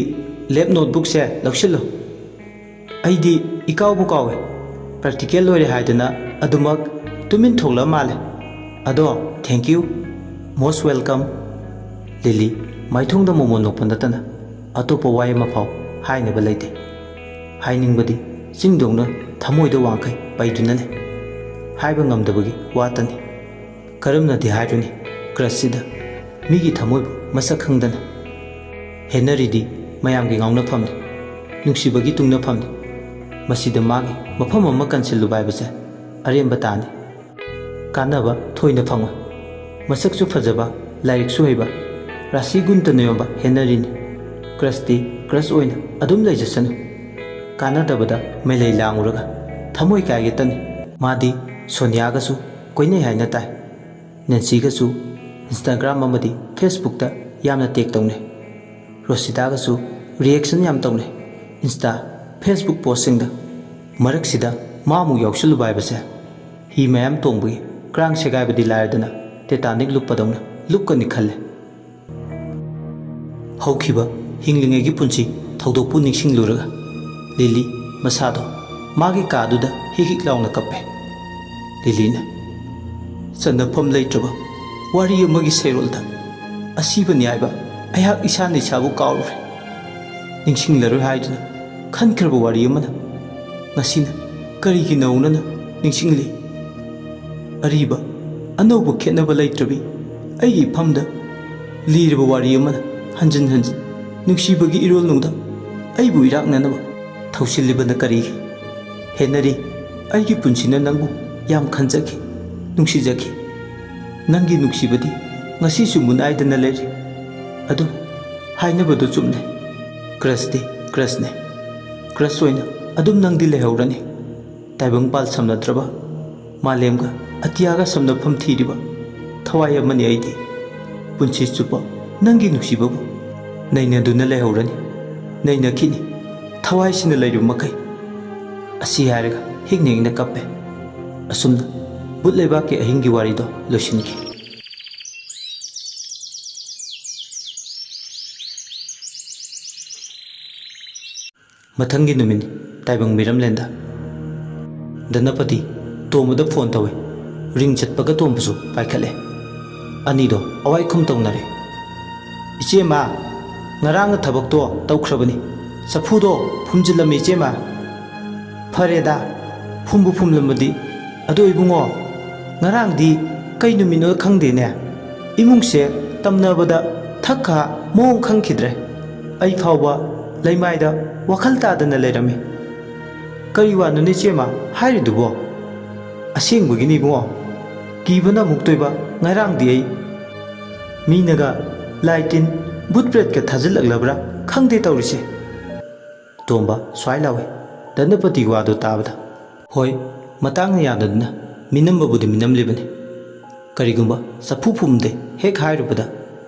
ꯂꯦꯞ ꯅꯣꯠꯕꯨꯛꯁꯦ ꯂꯧꯁꯤꯜꯂꯣ꯫ ꯑꯩꯗꯤ ꯏꯀꯥꯎꯕꯨ ꯀꯥꯎꯋꯦ, ꯄ꯭ꯔꯥꯛꯇꯤꯀꯦꯜ ꯂꯣꯏꯔꯦ ꯍꯥꯏꯗꯅ ꯑꯗꯨꯃꯛ ꯇꯨꯃꯤꯟ ꯊꯣꯛꯂꯛꯑ ꯃꯥꯜꯂꯦ꯫ ꯑꯗꯣ ꯊꯦꯡꯛ ꯌꯨ, ꯃꯣꯁ ꯋꯦꯜꯀꯝ꯫ ꯂꯤꯂꯤ ꯃꯥꯏꯊꯣꯡꯗ ꯃꯣꯃꯣꯟ ꯅꯣꯛꯄ ꯅꯠꯇꯅ ꯑꯇꯣꯞꯄ ꯋꯥ ꯑꯃꯐꯥꯎ ꯍꯥꯏꯅꯕ ꯂꯩꯇꯦ꯫ ꯍꯥꯏꯅꯤꯡꯕꯗꯤ ꯆꯤꯡꯗꯧꯅ ꯊꯃꯣꯏꯗ ꯋꯥꯡꯈꯩ ꯄꯩꯗꯨꯅ ꯂꯩ, ꯍꯥꯏꯕ ꯉꯝꯗꯕꯒꯤ ꯋꯥꯇꯅꯤ꯫ ꯀꯔꯝꯅꯗꯤ ꯍꯥꯏꯔꯨꯅꯤ ꯀ꯭ꯔꯁꯁꯤꯗ ꯃꯤꯒꯤ ꯊꯃꯣꯏꯕꯨ ꯃꯁꯛ ꯈꯪꯗꯅ꯫ ꯍꯦꯅꯔꯤꯗꯤ ꯃꯌꯥꯝꯒꯤ ꯉꯥꯎꯅꯐꯝꯅꯤ, ꯅꯨꯡꯁꯤꯕꯒꯤ ꯇꯨꯡꯅꯐꯝꯅꯤ꯫ ꯃꯁꯤꯗ ꯃꯥꯒꯤ ꯃꯐꯝ ꯑꯃ ꯀꯟꯁꯤꯜꯂꯨꯕ ꯍꯥꯏꯕꯁꯦ ꯑꯔꯦꯝꯕ ꯇꯥꯅꯤ, ꯀꯥꯟꯅꯕ ꯊꯣꯏꯅ ꯐꯪꯉꯣꯏ꯫ ꯃꯁꯛꯁꯨ ꯐꯖꯕ, ꯂꯥꯏꯔꯤꯛꯁꯨ ꯍꯩꯕ, ꯔꯥꯁꯤ ꯒꯨꯟꯇꯅ ꯌꯣꯝꯕ ꯍꯦꯅꯔꯤꯅꯤ꯫ ꯀ꯭ꯔꯁꯇꯤ ꯀ꯭ꯔꯁ ꯑꯣꯏꯅ ꯑꯗꯨꯝ ꯂꯩꯖꯁꯅꯨ, ꯀꯥꯟꯅꯗꯕꯗ ꯃꯩꯂꯩ ꯂꯥꯡꯉꯨꯔꯒ ꯊꯃꯣꯏ ꯀꯥꯏꯒꯦꯇꯅꯤ꯫ ꯃꯥꯗꯤ ꯁꯣꯅꯤꯌꯥꯒꯁꯨ ꯀꯣꯏꯅꯩ ꯍꯥꯏꯅ ꯇꯥꯏ, ꯅꯦꯟꯁꯤꯒꯁꯨ ꯏꯟꯁꯇꯥꯒ꯭ꯔꯥꯝ ꯑꯃꯗꯤ ꯐꯦꯁꯕꯨꯛꯇ ꯌꯥꯝꯅ ꯇꯦꯛ ꯇꯧꯅꯩ, ꯔꯣꯁꯤꯇꯥꯒꯁꯨ ꯔꯤꯌꯦꯛꯁꯟ ꯌꯥꯝ ꯇꯧꯅꯩ ꯏꯟꯁꯇꯥ ꯐꯦꯁꯕꯨꯛ ꯄꯣꯁꯁꯤꯡꯗ꯫ ꯃꯔꯛꯁꯤꯗ ꯃꯥꯃꯨꯛ ꯌꯥꯎꯁꯤꯜꯂꯨꯕ ꯍꯥꯏꯕꯁꯦ ꯍꯤ ꯃꯌꯥꯝ ꯇꯣꯡꯕꯒꯤ ꯀ꯭ꯔꯥꯡ ꯁꯦꯒꯥꯏꯕꯗꯤ ꯂꯥꯏꯔꯗꯅ ꯇꯦꯇꯥꯅꯤꯛ ꯂꯨꯞꯄꯗꯧꯅ ꯂꯨꯞꯀꯅꯤ ꯈꯜꯂꯦ꯫ ꯍꯧꯈꯤꯕ ꯍꯤꯡꯂꯤꯉꯩꯒꯤ ꯄꯨꯟꯁꯤ ꯊꯧꯗꯣꯛꯄꯨ ꯅꯤꯡꯁꯤꯡꯂꯨꯔꯒ ꯂꯤꯂꯤ ꯃꯁꯥꯗꯣ ꯃꯥꯒꯤ ꯀꯥꯗꯨꯗ ꯍꯤꯛ ꯍꯤꯛ ꯂꯥꯎꯅ ꯀꯞꯄꯦ꯫ ꯂꯤꯂꯤꯅ ꯆꯟꯅꯐꯝ ꯂꯩꯇ꯭ꯔꯕ ꯋꯥꯔꯤ ꯑꯃꯒꯤ ꯁꯩꯔꯣꯜꯗ ꯑꯁꯤꯕꯅꯤ ꯍꯥꯏꯕ ꯑꯩꯍꯥꯛ ꯏꯁꯥꯅ ꯏꯁꯥꯕꯨ ꯀꯥꯎꯔꯨꯔꯦ꯫ ꯅꯤꯡꯁꯤꯡꯂꯔꯣꯏ ꯍꯥꯏꯗꯨꯅ ꯈꯟꯈ꯭ꯔꯕ ꯋꯥꯔꯤ ꯑꯃꯅ ꯉꯁꯤꯅ ꯀꯔꯤꯒꯤ ꯅꯧꯅꯅ ꯅꯤꯡꯁꯤꯡꯂꯤ? ꯑꯔꯤꯕ ꯑꯅꯧꯕ ꯈꯦꯠꯅꯕ ꯂꯩꯇ꯭ꯔꯕꯤ ꯑꯩꯒꯤ ꯏꯐꯝꯗ ꯂꯤꯔꯕ ꯋꯥꯔꯤ ꯑꯃꯅ ꯍꯟꯖꯤꯟ ꯍꯟꯖꯤꯟ ꯅꯨꯡꯁꯤꯕꯒꯤ ꯏꯔꯣꯜꯅꯨꯡꯗ ꯑꯩꯕꯨ ꯏꯔꯥꯛꯅꯅꯕ ꯊꯧꯁꯤꯜꯂꯤꯕꯅ ꯀꯔꯤꯒꯤ? ꯍꯦꯅꯔꯤ, ꯑꯩꯒꯤ ꯄꯨꯟꯁꯤꯅ ꯅꯪꯕꯨ ꯌꯥꯝ ꯈꯟꯖꯈꯤ, ꯅꯨꯡꯁꯤꯖꯈꯤ꯫ ꯅꯪꯒꯤ ꯅꯨꯡꯁꯤꯕꯗꯤ ꯉꯁꯤꯁꯨ ꯃꯨꯟꯅꯥꯏꯗꯅ ꯂꯩꯔꯤ꯫ ꯑꯗꯨ ꯍꯥꯏꯅꯕꯗꯨ ꯆꯨꯝꯂꯦ, ꯀ꯭ꯔꯁꯇꯤ ꯀ꯭ꯔꯁꯅꯦ, ꯀ꯭ꯔꯁ ꯑꯣꯏꯅ ꯑꯗꯨꯝ ꯅꯪꯗꯤ ꯂꯩꯍꯧꯔꯅꯤ꯫ ꯇꯥꯏꯕꯪꯄꯥꯜ ꯁꯝꯅꯗ꯭ꯔꯕ ꯃꯥꯂꯦꯝꯒ ꯑꯇꯤꯌꯥꯒ ꯁꯝꯅꯐꯝ ꯊꯤꯔꯤꯕ ꯊꯋꯥꯏ ꯑꯃꯅꯤ ꯑꯩꯗꯤ꯫ ꯄꯨꯟꯁꯤ ꯆꯨꯞꯄ ꯅꯪꯒꯤ ꯅꯨꯡꯁꯤꯕꯕꯨ ꯅꯩꯅꯗꯨꯅ ꯂꯩꯍꯧꯔꯅꯤ, ꯅꯩꯅꯈꯤꯅꯤ ꯊꯋꯥꯏꯁꯤꯅ ꯂꯩꯔꯤꯕ ꯃꯈꯩ꯫ ꯑꯁꯤ ꯍꯥꯏꯔꯒ ꯍꯤꯡꯅ ꯍꯤꯡꯅ ꯀꯞꯄꯦ꯫ ꯑꯁꯨꯝꯅ ꯕꯨꯠ ꯂꯩꯕꯥꯛꯀꯤ ꯑꯍꯤꯡꯒꯤ ꯋꯥꯔꯤꯗꯣ ꯂꯣꯏꯁꯤꯟꯈꯤ꯫ ꯃꯊꯪꯒꯤ ꯅꯨꯃꯤꯠ ꯇꯥꯏꯕꯪ ꯃꯤꯔꯝꯂꯦꯟꯗ ꯙꯅꯄꯇꯤ ꯇꯣꯝꯕꯗ ꯐꯣꯟ ꯇꯧꯏ꯫ ꯔꯤꯡ ꯆꯠꯄꯒ ꯇꯣꯝꯕꯁꯨ ꯄꯥꯏꯈꯠꯂꯦ꯫ ꯑꯅꯤꯗꯣ ꯑꯋꯥꯏꯈꯨꯝ ꯇꯧꯅꯔꯦ꯫ ꯏꯆꯦꯃ, ꯉꯔꯥꯡꯅ ꯊꯕꯛꯇꯣ ꯇꯧꯈ꯭ꯔꯕꯅꯤ, ꯆꯐꯨꯗꯣ ꯐꯨꯝꯖꯤꯜꯂꯝꯃꯤ ꯏꯆꯦꯃ꯫ ꯐꯔꯦꯗ, ꯐꯨꯝꯕꯨ ꯐꯨꯝꯂꯝꯃꯗꯤ꯫ ꯑꯗꯣ ꯏꯕꯨꯡꯉꯣ, ꯉꯔꯥꯡꯗꯤ ꯀꯩ ꯅꯨꯃꯤꯠꯅꯣ ꯈꯪꯗꯦꯅꯦ, ꯏꯃꯨꯡꯁꯦ ꯇꯝꯅꯕꯗ ꯊꯛꯈꯥ ꯃꯑꯣꯡ ꯈꯪꯈꯤꯗ꯭ꯔꯦ꯫ ꯑꯩ ꯐꯥꯎꯕ ꯂꯩꯃꯥꯏꯗ ꯋꯥꯈꯜ ꯇꯥꯗꯅ ꯂꯩꯔꯝꯃꯤ꯫ ꯀꯔꯤ ꯋꯥꯅꯣꯅꯦ ꯏꯆꯦꯃ ꯍꯥꯏꯔꯤꯗꯨꯕꯣ? ꯑꯁꯦꯡꯕꯒꯤꯅꯤ ꯏꯕꯨꯡꯉꯣ, ꯀꯤꯕꯅ ꯑꯃꯨꯛꯇꯣꯏꯕ ꯉꯔꯥꯡꯗꯤ ꯑꯩ ꯃꯤꯅꯒ ꯂꯥꯏ ꯇꯤꯟ ꯕꯨꯠ ꯄ꯭ꯔꯦꯠꯀ ꯊꯥꯖꯤꯜꯂꯛꯂꯕ꯭ꯔꯥ ꯈꯪꯗꯦ ꯇꯧꯔꯤꯁꯦ꯫ ꯇꯣꯝꯕ ꯁ꯭ꯋꯥꯏ ꯂꯥꯎꯏ ꯙꯅꯄꯇꯤ ꯋꯥꯗꯣ ꯇꯥꯕꯗ꯫ ꯍꯣꯏ, ꯃꯇꯥꯡꯅ ꯌꯥꯗꯗꯨꯅ ꯃꯤꯅꯝꯕꯕꯨꯗꯤ ꯃꯤꯅꯝꯂꯤꯕꯅꯤ꯫ ꯀꯔꯤꯒꯨꯝꯕ ꯆꯐꯨ ꯐꯨꯝꯗꯦ ꯍꯦꯛ ꯍꯥꯏꯔꯨꯕꯗ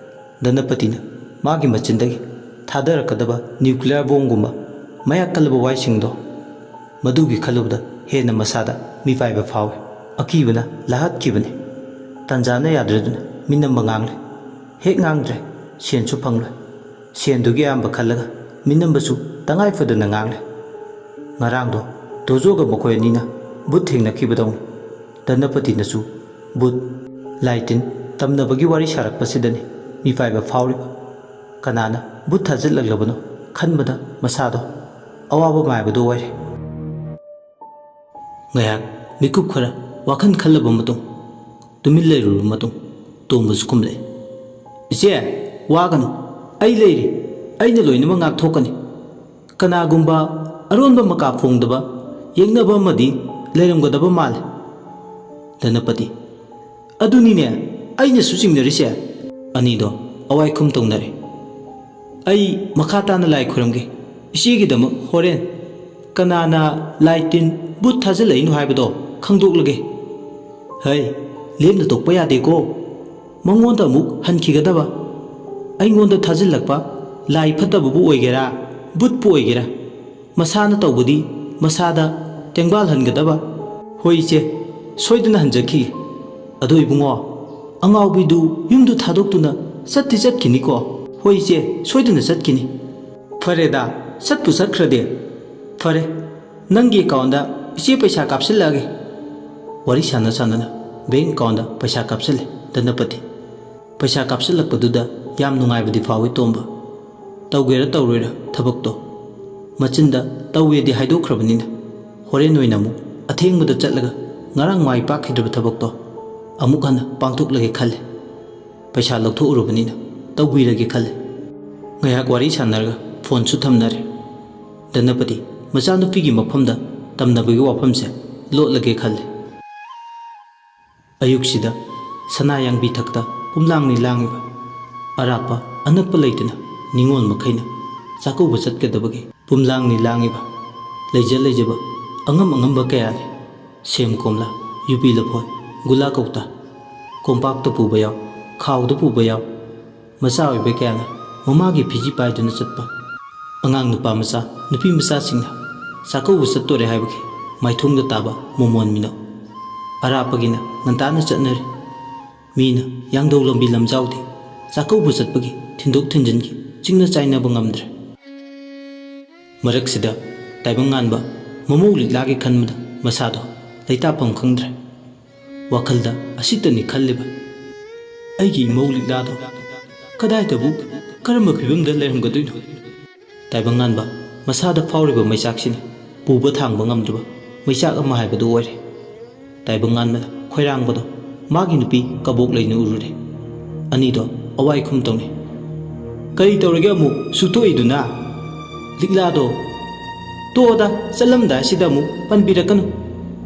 ꯙꯅꯄꯇꯤꯅ ꯃꯥꯒꯤ ꯃꯆꯤꯟꯗꯒꯤ ꯊꯥꯗꯔꯛꯀꯗꯕ ꯅ꯭ꯌꯨꯀ꯭ꯂꯤꯌꯔ ꯕꯣꯝꯒꯨꯝꯕ ꯃꯌꯥꯛ ꯀꯜꯂꯕ ꯋꯥꯏꯁꯤꯡꯗꯣ ꯃꯗꯨꯒꯤ ꯈꯜꯂꯨꯕꯗ ꯍꯦꯟꯅ ꯃꯁꯥꯗ ꯃꯤꯄꯥꯏꯕ ꯐꯥꯎꯏ꯫ ꯑꯀꯤꯕꯅ ꯂꯥꯍꯠꯈꯤꯕꯅꯤ꯫ ꯇꯥꯟꯖꯥꯅ ꯌꯥꯗ꯭ꯔꯗꯨꯅ ꯃꯤꯅꯝꯕ ꯉꯥꯡꯂꯦ꯫ ꯍꯦꯛ ꯉꯥꯡꯗ꯭ꯔꯦ ꯁꯦꯟꯁꯨ ꯐꯪꯂꯣꯏ꯫ ꯁꯦꯟꯗꯨꯒꯤ ꯑꯌꯥꯝꯕ ꯈꯜꯂꯒ ꯃꯤꯅꯝꯕꯁꯨ ꯇꯉꯥꯏ ꯐꯗꯅ ꯉꯥꯡꯂꯦ꯫ ꯉꯔꯥꯡꯗꯣ ꯗꯣꯖꯣꯒ ꯃꯈꯣꯏ ꯑꯅꯤꯅ ꯕꯨꯠ ꯊꯦꯡꯅꯈꯤꯕꯗꯧꯅꯤ꯫ ꯙꯅꯄꯇꯤꯅꯁꯨ ꯕꯨꯠ ꯂꯥꯏ ꯇꯤꯟ ꯇꯝꯅꯕꯒꯤ ꯋꯥꯔꯤ ꯁꯥꯔꯛꯄꯁꯤꯗꯅꯤ ꯃꯤꯄꯥꯏꯕ ꯐꯥꯎꯔꯤꯕ꯫ ꯀꯅꯥꯅ ꯕꯨꯠ ꯊꯥꯖꯤꯜꯂꯛꯂꯕꯅꯣ ꯈꯟꯕꯗ ꯃꯁꯥꯗꯣ ꯑꯋꯥꯕ ꯃꯥꯏꯕꯗꯨ ꯑꯣꯏꯔꯦ꯫ ꯉꯥꯏꯍꯥꯛ ꯃꯤꯀꯨꯞ ꯈꯔ ꯋꯥꯈꯜ ꯈꯜꯂꯕ ꯃꯇꯨꯡ ꯇꯨꯃꯤꯟ ꯂꯩꯔꯨꯔꯕ ꯃꯇꯨꯡ ꯇꯣꯝꯕꯁꯨ ꯈꯨꯝꯂꯛꯏ꯫ ꯏꯆꯦ ꯋꯥꯒꯅꯨ, ꯑꯩ ꯂꯩꯔꯤ, ꯑꯩꯅ ꯂꯣꯏꯅꯃꯛ ꯉꯥꯛꯊꯣꯛꯀꯅꯤ꯫ ꯀꯅꯥꯒꯨꯝꯕ ꯑꯔꯣꯟꯕ ꯃꯀꯥ ꯐꯣꯡꯗꯕ ꯌꯦꯡꯅꯕ ꯑꯃꯗꯤ ꯂꯩꯔꯝꯒꯗꯕ ꯃꯥꯜꯂꯦ꯫ ꯙꯅꯄꯇꯤ ꯑꯗꯨꯅꯤꯅꯦ ꯑꯩꯅꯁꯨ ꯆꯤꯡꯅꯔꯤꯁꯦ꯫ ꯑꯅꯤꯗꯣ ꯑꯋꯥꯏꯈꯨꯝ ꯇꯧꯅꯔꯦ꯫ ꯑꯩ ꯃꯈꯥ ꯇꯥꯅ ꯂꯥꯏ ꯈꯨꯔꯝꯒꯦ ꯏꯆꯦꯒꯤꯗꯃꯛ ꯍꯣꯔꯦꯟ ꯀꯅꯥꯅ ꯂꯥꯏ ꯇꯤꯟ ꯕꯨꯠ ꯊꯥꯖꯤꯜꯂꯛꯏꯅꯣ ꯍꯥꯏꯕꯗꯣ ꯈꯪꯗꯣꯛꯂꯒꯦ꯫ ꯍꯩ ꯂꯦꯝꯅ ꯇꯣꯛꯄ ꯌꯥꯗꯦꯀꯣ, ꯃꯉꯣꯟꯗ ꯑꯃꯨꯛ ꯍꯟꯈꯤꯒꯗꯕ꯫ ꯑꯩꯉꯣꯟꯗ ꯊꯥꯖꯤꯜꯂꯛꯄ ꯂꯥꯏ ꯐꯠꯇꯕꯕꯨ ꯑꯣꯏꯒꯦꯔꯥ ꯕꯨꯠꯄꯨ ꯑꯣꯏꯒꯦꯔꯥ ꯃꯁꯥꯅ ꯇꯧꯕꯗꯤ ꯃꯁꯥꯗ ꯇꯦꯡꯕꯥꯜꯍꯟꯒꯗꯕ꯫ ꯍꯣꯏ ꯏꯆꯦ ꯁꯣꯏꯗꯅ ꯍꯟꯖꯈꯤꯒꯦ꯫ ꯑꯗꯣ ꯏꯕꯨꯡꯉꯣ ꯑꯉꯥꯎꯕꯤꯗꯨ ꯌꯨꯝꯗꯨ ꯊꯥꯗꯣꯛꯇꯨꯅ ꯆꯠꯇꯤ ꯆꯠꯈꯤꯅꯤꯀꯣ? ꯍꯣꯏ ꯏꯆꯦ ꯁꯣꯏꯗꯅ ꯆꯠꯈꯤꯅꯤ꯫ ꯐꯔꯦꯗ ꯆꯠꯄꯨ ꯆꯠꯈ꯭ꯔꯗꯤ ꯐꯔꯦ, ꯅꯪꯒꯤ ꯑꯦꯀꯥꯎꯟꯗ ꯏꯆꯦ ꯄꯩꯁꯥ ꯀꯥꯞꯁꯤꯜꯂꯛꯑꯒꯦ꯫ ꯋꯥꯔꯤ ꯁꯥꯟꯅ ꯁꯥꯟꯅꯅ ꯕꯦꯡ ꯑꯦꯀꯥꯎꯟꯗ ꯄꯩꯁꯥ ꯀꯥꯞꯁꯤꯜꯂꯦ ꯙꯅꯄꯇꯤ꯫ ꯄꯩꯁꯥ ꯀꯥꯞꯁꯤꯜꯂꯛꯄꯗꯨꯗ ꯌꯥꯝ ꯅꯨꯡꯉꯥꯏꯕꯗꯤ ꯐꯥꯎꯏ ꯇꯣꯝꯕ꯫ ꯇꯧꯒꯦꯔꯥ ꯇꯧꯔꯣꯏꯔꯥ ꯊꯕꯛꯇꯣ ꯃꯆꯤꯟꯗ ꯇꯧꯋꯦꯗꯤ ꯍꯥꯏꯗꯣꯛꯈ꯭ꯔꯕꯅꯤꯅ ꯍꯣꯔꯦꯟ ꯑꯣꯏꯅ ꯑꯃꯨꯛ ꯑꯊꯦꯡꯕꯗ ꯆꯠꯂꯒ ꯉꯔꯥꯡ ꯃꯥꯏ ꯄꯥꯛꯈꯤꯗ꯭ꯔꯕ ꯊꯕꯛꯇꯣ ꯑꯃꯨꯛ ꯍꯟꯅ ꯄꯥꯡꯊꯣꯛꯂꯒꯦ ꯈꯜꯂꯦ꯫ ꯄꯩꯁꯥ ꯂꯧꯊꯣꯛꯎꯔꯕꯅꯤꯅ ꯇꯧꯕꯤꯔꯒꯦ ꯈꯜꯂꯦ꯫ ꯉꯥꯏꯍꯥꯛ ꯋꯥꯔꯤ ꯁꯥꯟꯅꯔꯒ ꯐꯣꯟꯁꯨ ꯊꯝꯅꯔꯦ꯫ ꯙꯅꯄꯇꯤ ꯃꯆꯥꯅꯨꯄꯤꯒꯤ ꯃꯐꯝꯗ ꯇꯝꯅꯕꯒꯤ ꯋꯥꯐꯝꯁꯦ ꯂꯣꯠꯂꯒꯦ ꯈꯜꯂꯦ꯫ ꯑꯌꯨꯛꯁꯤꯗ ꯁꯅꯥꯌꯥꯡꯕꯤ ꯊꯛꯇ ꯄꯨꯝꯂꯥꯡꯅꯤ ꯂꯥꯡꯉꯤꯕ꯫ ꯑꯔꯥꯞꯄ ꯑꯅꯛꯄ ꯂꯩꯇꯅ ꯅꯤꯉꯣꯜ ꯃꯈꯩꯅ ꯆꯥꯛꯀꯧꯕ ꯆꯠꯀꯗꯕꯒꯤ ꯄꯨꯝꯂꯥꯡꯅꯤ ꯂꯥꯡꯉꯤꯕ꯫ ꯂꯩꯖ ꯂꯩꯖꯕ ꯑꯉꯝ ꯑꯉꯝꯕ ꯀꯌꯥꯅꯤ꯫ ꯁꯦꯝ ꯀꯣꯝꯂꯥ, ꯌꯨꯕꯤ ꯂꯐꯣꯏ, ꯒꯨꯂꯥ ꯀꯧꯇꯥ, ꯀꯣꯝꯄꯥꯛꯇ ꯄꯨꯕ ꯌꯥꯎ, ꯈꯥꯎꯗ ꯄꯨꯕ ꯌꯥꯎ꯫ ꯃꯆꯥ ꯑꯣꯏꯕ ꯀꯌꯥꯅ ꯃꯃꯥꯒꯤ ꯐꯤꯖꯤ ꯄꯥꯏꯗꯨꯅ ꯆꯠꯄ꯫ ꯑꯉꯥꯡ ꯅꯨꯄꯥ ꯃꯆꯥ ꯅꯨꯄꯤ ꯃꯆꯥꯁꯤꯡꯅ ꯆꯥꯛꯀꯧꯕ ꯆꯠꯇꯣꯔꯦ ꯍꯥꯏꯕꯒꯤ ꯃꯥꯏꯊꯣꯡꯗ ꯇꯥꯕ ꯃꯣꯃꯣꯟ ꯃꯤꯅꯧ꯫ ꯑꯔꯥꯞꯄꯒꯤꯅ ꯉꯟꯇꯥꯅ ꯆꯠꯅꯔꯤ꯫ ꯃꯤꯅ ꯌꯥꯡꯗꯧ ꯂꯝꯕꯤ ꯂꯝꯖꯥꯎꯗꯤ ꯆꯥꯛꯀꯧꯕ ꯆꯠꯄꯒꯤ ꯊꯤꯟꯗꯣꯛ ꯊꯤꯟꯖꯤꯟꯒꯤ ꯆꯤꯡꯅ ꯆꯥꯏꯅꯕ ꯉꯝꯗ꯭ꯔꯦ꯫ ꯃꯔꯛꯁꯤꯗ ꯇꯥꯏꯕꯪꯉꯥꯟꯕ ꯃꯃꯧ ꯂꯤꯛꯂꯥꯒꯤ ꯈꯟꯕꯗ ꯃꯁꯥꯗꯣ ꯂꯩꯇꯥꯐꯝ ꯈꯪꯗ꯭ꯔꯦ꯫ ꯋꯥꯈꯜꯗ ꯑꯁꯤꯇꯅꯤ ꯈꯜꯂꯤꯕ, ꯑꯩꯒꯤ ꯏꯃꯧ ꯂꯤꯛꯂꯥꯗꯣ ꯀꯗꯥꯏꯗꯕꯨ ꯀꯔꯝꯕ ꯐꯤꯕꯝꯗ ꯂꯩꯔꯝꯒꯗꯣꯏꯅꯣ? ꯇꯥꯏꯕꯪꯉꯥꯟꯕ ꯃꯁꯥꯗ ꯐꯥꯎꯔꯤꯕ ꯃꯩꯆꯥꯛꯁꯤꯅ ꯄꯨꯕ ꯊꯥꯡꯕ ꯉꯝꯗ꯭ꯔꯕ ꯃꯩꯆꯥꯛ ꯑꯃ ꯍꯥꯏꯕꯗꯨ ꯑꯣꯏꯔꯦ꯫ ꯇꯥꯏꯕꯪꯉꯥꯟꯕꯅ ꯈꯣꯏꯔꯥꯡꯕꯗꯣ ꯃꯥꯒꯤ ꯅꯨꯄꯤ ꯀꯕꯣꯛ ꯂꯩꯅ ꯎꯔꯨꯔꯦ꯫ ꯑꯅꯤꯗꯣ ꯑꯋꯥꯏꯈꯨꯝ ꯇꯧꯅꯤ꯫ ꯀꯔꯤ ꯇꯧꯔꯒꯦ ꯑꯃꯨꯛ ꯁꯨꯛꯇꯣꯛꯏꯗꯨꯅ? ꯂꯤꯛꯂꯥꯗꯣ ꯇꯣꯛꯑꯣꯗ, ꯆꯠꯂꯝꯗꯥꯏꯁꯤꯗ ꯑꯃꯨꯛ ꯄꯟꯕꯤꯔꯛꯀꯅꯨ꯫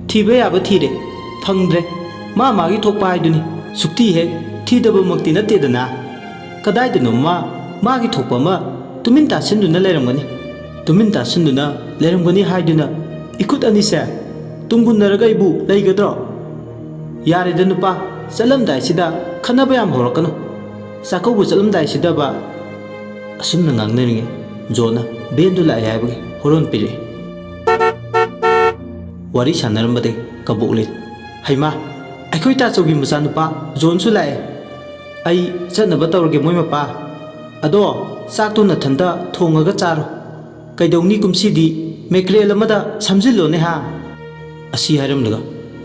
ꯊꯤꯕ ꯌꯥꯕ ꯊꯤꯔꯦ, ꯐꯪꯗ꯭ꯔꯦ, ꯃꯥꯒꯤ ꯊꯣꯛꯄ ꯍꯥꯏꯗꯨꯅꯤ꯫ ꯁꯨꯛꯊꯤ ꯍꯦꯛ ꯊꯤꯗꯕꯃꯛꯇꯤ ꯅꯠꯇꯦꯗꯅ꯫ ꯀꯗꯥꯏꯗꯅꯣ ꯃꯥꯒꯤ ꯊꯣꯛꯄ ꯑꯃ ꯇꯨꯃꯤꯟ ꯇꯥꯁꯤꯟꯗꯨꯅ ꯂꯩꯔꯝꯒꯅꯤ꯫ ꯇꯨꯃꯤꯟ ꯇꯥꯁꯤꯟꯗꯨꯅ ꯂꯩꯔꯝꯒꯅꯤ ꯍꯥꯏꯗꯨꯅ ꯏꯈꯨꯠ ꯑꯅꯤꯁꯦ ꯇꯨꯡꯒꯨꯟꯅꯔꯒ ꯑꯩꯕꯨ ꯂꯩꯒꯗ꯭ꯔꯣ? ꯌꯥꯔꯦꯗ ꯅꯨꯄꯥ, ꯆꯠꯂꯝꯗꯥꯏꯁꯤꯗ ꯈꯟꯅꯕ ꯌꯥꯝ ꯍꯧꯔꯛꯀꯅꯨ꯫ ꯆꯥꯛꯀꯧꯕ ꯆꯠꯂꯝꯗꯥꯏꯁꯤꯗꯕ꯫ ꯑꯁꯨꯝꯅ ꯉꯥꯡꯅꯔꯤꯉꯩ ꯖꯣꯟꯅ ꯕꯦꯟꯗꯨ ꯂꯥꯛꯑꯦ ꯍꯥꯏꯕꯒꯤ ꯍꯣꯔꯣꯟ ꯄꯤꯔꯛꯏ꯫ ꯋꯥꯔꯤ ꯁꯥꯟꯅꯔꯝꯕꯗꯒꯤ ꯀꯕꯣꯛꯂꯩ, ꯍꯩꯃꯥ ꯑꯩꯈꯣꯏ ꯇꯥꯆꯧꯒꯤ ꯃꯆꯥꯅꯨꯄꯥ ꯖꯣꯟꯁꯨ ꯂꯥꯛꯑꯦ꯫ ꯑꯩ ꯆꯠꯅꯕ ꯇꯧꯔꯒꯦ ꯃꯣꯏ ꯃꯄꯥ꯫ ꯑꯗꯣ ꯆꯥꯛꯇꯣ ꯅꯊꯟꯇ ꯊꯣꯡꯉꯒ ꯆꯥꯔꯣ꯫ ꯀꯩꯗꯧꯅꯤ ꯀꯨꯝꯁꯤꯗꯤ ꯃꯦꯀ꯭ꯔꯦꯜ ꯑꯃꯗ ꯁꯝꯖꯤꯜꯂꯣꯅꯦ ꯍꯥ꯫ ꯑꯁꯤ ꯍꯥꯏꯔꯝꯂꯒ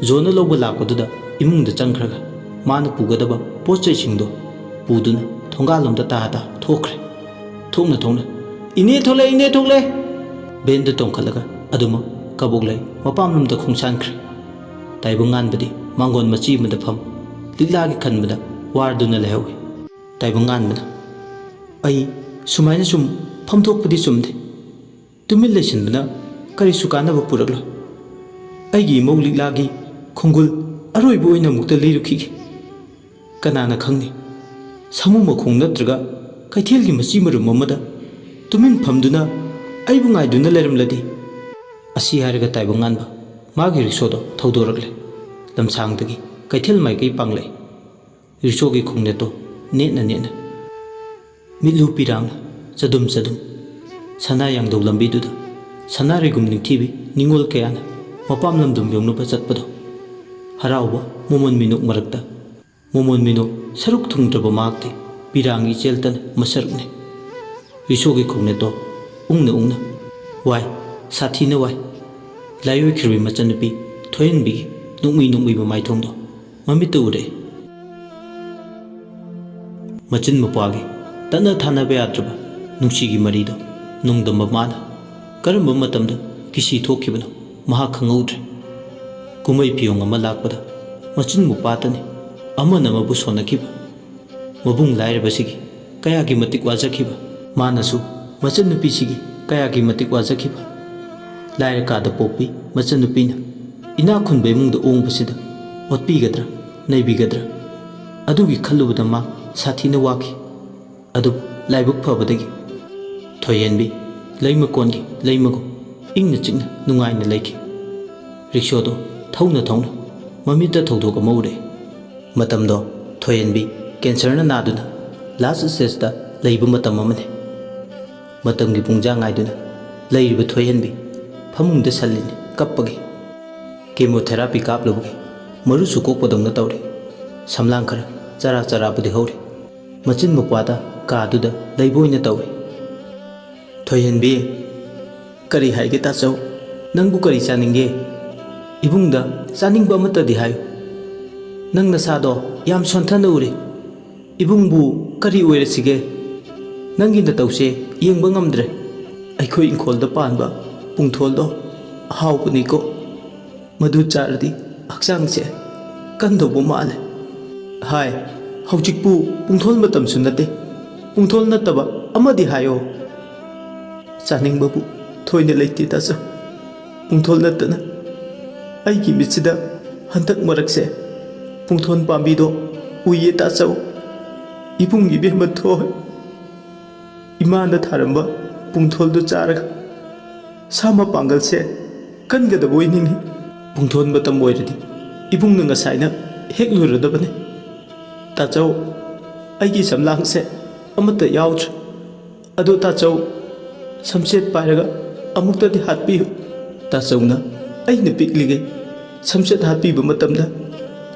ꯖꯣꯟꯅ ꯂꯧꯕ ꯂꯥꯛꯄꯗꯨꯗ ꯏꯃꯨꯡꯗ ꯆꯪꯈ꯭ꯔꯒ ꯃꯥꯅ ꯄꯨꯒꯗꯕ ꯄꯣꯠ ꯆꯩꯁꯤꯡꯗꯣ ꯄꯨꯗꯨꯅ ꯊꯣꯡꯒꯥꯜꯂꯣꯝꯗ ꯇꯥ ꯊꯣꯛꯈ꯭ꯔꯦ꯫ ꯊꯣꯛꯅ ꯏꯅꯦ ꯊꯣꯛꯂꯛꯑꯦ, ꯏꯅꯦ ꯊꯣꯛꯂꯛꯑꯦ꯫ ꯕꯦꯟꯗ ꯇꯣꯡꯈꯠꯂꯒ ꯑꯗꯨꯃꯛ ꯀꯕꯣꯛꯂꯩ ꯃꯄꯥꯝꯂꯣꯝꯗ ꯈꯣꯡꯁꯥꯟꯈ꯭ꯔꯦ꯫ ꯇꯥꯏꯕꯪꯉꯥꯟꯕꯗꯤ ꯃꯥꯡꯒꯣꯟ ꯃꯆꯤ ꯑꯃꯗ ꯐꯝ ꯂꯤꯛꯂꯥꯒꯤ ꯈꯟꯕꯗ ꯋꯥꯔꯗꯨꯅ ꯂꯩꯍꯧꯏ꯫ ꯇꯥꯏꯕꯪꯉꯥꯟꯕꯅ, ꯑꯩ ꯁꯨꯃꯥꯏꯅ ꯁꯨꯝ ꯐꯝꯊꯣꯛꯄꯗꯤ ꯆꯨꯝꯗꯦ꯫ ꯇꯨꯃꯤꯟ ꯂꯩꯁꯤꯟꯕꯅ ꯀꯔꯤꯁꯨ ꯀꯥꯟꯅꯕ ꯄꯨꯔꯛꯂꯣꯏ꯫ ꯑꯩꯒꯤ ꯏꯃꯧ ꯂꯤꯛꯂꯥꯒꯤ ꯈꯣꯡꯒꯨꯜ ꯑꯔꯣꯏꯕ ꯑꯣꯏꯅ ꯑꯃꯨꯛꯇ ꯂꯤꯔꯨꯈꯤꯒꯦ꯫ ꯀꯅꯥꯅ ꯈꯪꯅꯤ, ꯁꯥꯃꯨ ꯃꯈꯣꯡ ꯅꯠꯇ꯭ꯔꯒ ꯀꯩꯊꯦꯜꯒꯤ ꯃꯆꯤ ꯃꯔꯨꯝ ꯑꯃꯗ ꯇꯨꯃꯤꯟ ꯐꯝꯗꯨꯅ ꯑꯩꯕꯨ ꯉꯥꯏꯗꯨꯅ ꯂꯩꯔꯝꯂꯗꯤ꯫ ꯑꯁꯤ ꯍꯥꯏꯔꯒ ꯇꯥꯏꯕꯪꯉꯥꯟꯕ ꯃꯥꯒꯤ ꯔꯤꯛꯁꯣꯗꯣ ꯊꯧꯗꯣꯔꯛꯂꯦ꯫ ꯂꯝꯁꯥꯡꯗꯒꯤ ꯀꯩꯊꯦꯜ ꯃꯥꯏꯀꯩ ꯄꯥꯡꯂꯛꯏ꯫ ꯔꯤꯛꯁꯣꯒꯤ ꯈꯣꯡꯅꯦꯠꯇꯣ ꯅꯦꯠꯅ Mitlu pirang chadum chadum sana yangdau lambi duda sanarigum ningthibi ningol kayana mapam lamdum yongnuba chatpado harauba momon minuk marakta momon minuk saruk thungdraba makti pirang icheltan masarukne risogi khongne to ungna wai sathina wai layo khirbi machanupi thoyenbi nungmi ba maithongdo mamita ure machin mapagi tana thana ba yatraba nungshigi marido nungdamba mana karamba matamda kisi thokibano maha khangaudre kumai piyong ama lakpada machin mupatani amana mabu sonakiba mabung lairabasigi kayagi matik wajakhiba manasu machan nupisigi kayagi matik wajakhiba laira kada popi machan nupina ina khunbe mungda ongbasida otpigadra naibigadra adugi khallubada ma sathina waki adu laibuk phabadagi thoyenbi leima kongi leimago ingna chingna nungaina leiki rikshodo thौना mamita thौदोक Maure matamdo thoyenbi cancer na naduna last stage da leibu matam amane matamgi pungja ngaiduna leibu thoyenbi phamungda sallini kappagi chemotherapy kaplugi maru su kokpadongna tawri samlang khara chara budi hori machin mukwada ka duda leiboina tawri thoyenbi kari haige ta chau nangbu kari chaninge ibungda chaningba mata di hayu nang nasado yam sonthana ure ibungbu kari oiresige nangi na tawse yengba ngamdre aikhoi ingkholda panba pungtholdo hawbuni ko madu chardi akchangse kandobo male hai haujikpu pungthol matam sunate pungthol nataba amadi hayo chaningbabu thoine leiti ta sa pungthol natana aigi mitsida hantak marakse pungthon pambido uye ta chau ibungi bema tho imana tharamba pungthol do charaga sama pangal se kangada boining pungthon batam boiradi ibung nga saina hek luradabane ta chau aigi samlang se amata yautra ado ta chau samset pairaga amukta di hatpi ta chauna aina piklige samset hatpi ba matamda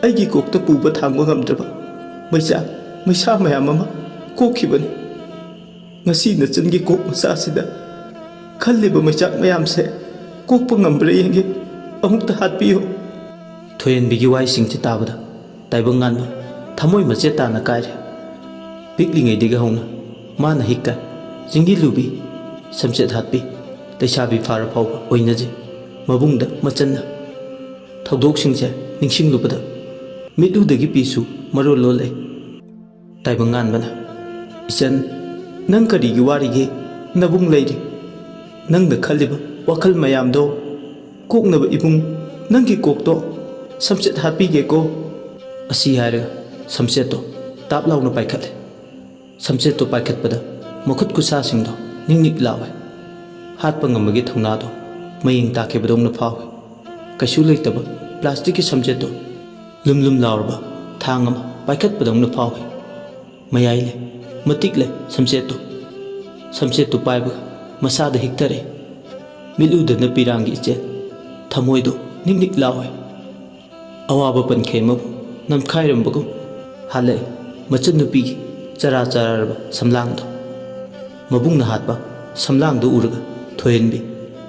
aigi kokta puba thangba ngamdraba maisa mayam ama kokhibani ngasi na changi kok masa sida khalliba maisak mayam se kokpa ngambra yenge amukta hatpiyo thoyenbigi wai singchi tabada taibang nganba thamoi mache ta na kaire piklingai diga hona mana hikka jingi lubi samset hatpi taisabi fara phawba oinaje mabungda machanna thodok singche ningsing lubada mitu dagi pisu maro lole taibang nganbana ichan nang kari gi wari ge nabung leiri nang da khaliba wakhal mayam do koknaba ibung nang gi kokto samset hatpi ge ko asi haira samset to tap launa paikhat samset to paikhat pada makhut kusa singdo ningnik lawe hat pangamagi thongna do maying ta ke badong na phaw kaisu leitaba plastic ki samset to lum laurba thangam paikhat padong na phaw mayai le matik le samset to paiba masada hiktare miluda na pirangi che thamoi do niknik lawe awaba pan khema nam khairam bago hale machan nupi chara samlang do mabung na hatba samlang do urga thoyenbi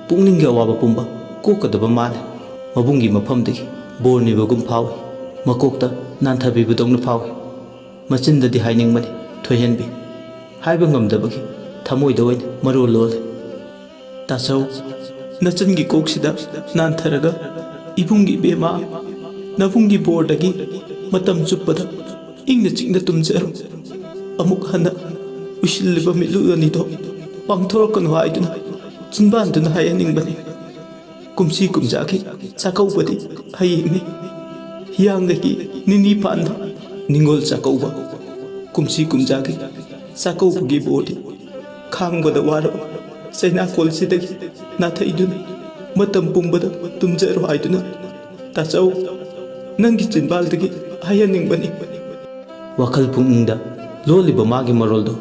pungning ga awaba pumba kokadaba male mabungi mafam dagi borni bagum phawi makokta nanthabi budong na phawi machin da di haining mani thoyenbi haiba ngamdabagi thamoi da oin maru lol tasau nachangi koksida nantharaga ibungi bema nabungi bordagi matam chuppada ingna chingna tumjaro amuk hana ushilliba milu ani do pangthorkan haiduna chinbanduna hayaningbani kumsi kumjaki chakaubadi hayingni hiyangaki nini panda ningol chakauba kumsi kumjaki chakaubagi bodi khangbada waro saina kolsidagi nathaiduna matam pumbada tumjaro haiduna tachau nangi chinbaldagi hayaningbani wakhal pungingda loliba magi maroldo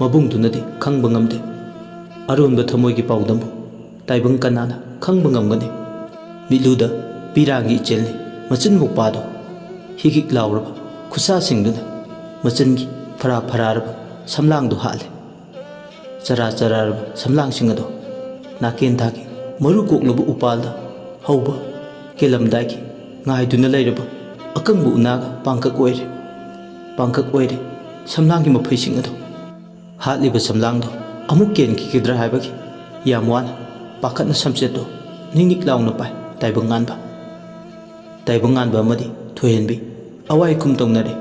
ꯃꯕꯨꯡꯗꯨꯅꯗꯤ ꯈꯪꯕ ꯉꯝꯗꯦ꯫ ꯑꯔꯣꯟꯕ ꯊꯃꯣꯏꯒꯤ ꯄꯥꯎꯗꯝꯕꯨ ꯇꯥꯏꯕꯪ ꯀꯅꯥꯅ ꯈꯪꯕ ꯉꯝꯒꯅꯤ? ꯃꯤꯠꯂꯨꯗ ꯄꯤꯔꯥꯡꯒꯤ ꯏꯆꯦꯜꯅꯤ ꯃꯆꯤꯟ ꯃꯧꯄꯥꯗꯣ ꯍꯤꯒꯤꯛ ꯂꯥꯎꯔꯕ ꯈꯨꯠꯁꯥꯁꯤꯡꯗꯨꯅ ꯃꯆꯤꯟꯒꯤ ꯐꯔꯥ ꯐꯔꯥꯔꯕ ꯁꯝꯂꯥꯡꯗꯨ ꯍꯥꯠꯂꯦ꯫ ꯆꯔꯥ ꯆꯔꯥꯔꯕ ꯁꯝꯂꯥꯡꯁꯤꯡ ꯑꯗꯣ ꯅꯥꯀꯦꯟ ꯊꯥꯒꯤ ꯃꯔꯨ ꯀꯣꯛꯂꯕ ꯎꯄꯥꯜꯗ ꯍꯧꯕ ꯀꯦꯜꯂꯝꯗꯥꯏꯒꯤ ꯉꯥꯏꯗꯨꯅ ꯂꯩꯔꯕ ꯑꯀꯪꯕ ꯎꯅꯥꯒ ꯄꯥꯡꯀꯛ ꯑꯣꯏꯔꯦ ꯁꯝꯂꯥꯡꯒꯤ ꯃꯐꯩꯁꯤꯡ ꯑꯗꯣ꯫ ꯍꯥꯠꯂꯤꯕ ꯁꯝꯂꯥꯡꯗꯣ ꯑꯃꯨꯛ ꯀꯦꯟꯈꯤꯒꯗ꯭ꯔꯥ ꯍꯥꯏꯕꯒꯤ ꯌꯥꯝ ꯋꯥꯅ ꯄꯥꯈꯠꯅ ꯁꯝꯆꯦꯠꯇꯣ ꯅꯤꯛ ꯂꯥꯎꯅ ꯄꯥꯏ ꯇꯥꯏꯕꯪ ꯉꯥꯟꯕ ꯑꯃꯗꯤ ꯊꯣꯏꯍꯟꯕꯤ ꯑꯋꯥꯏ ꯈꯨꯝ ꯇꯧꯅꯔꯦ꯫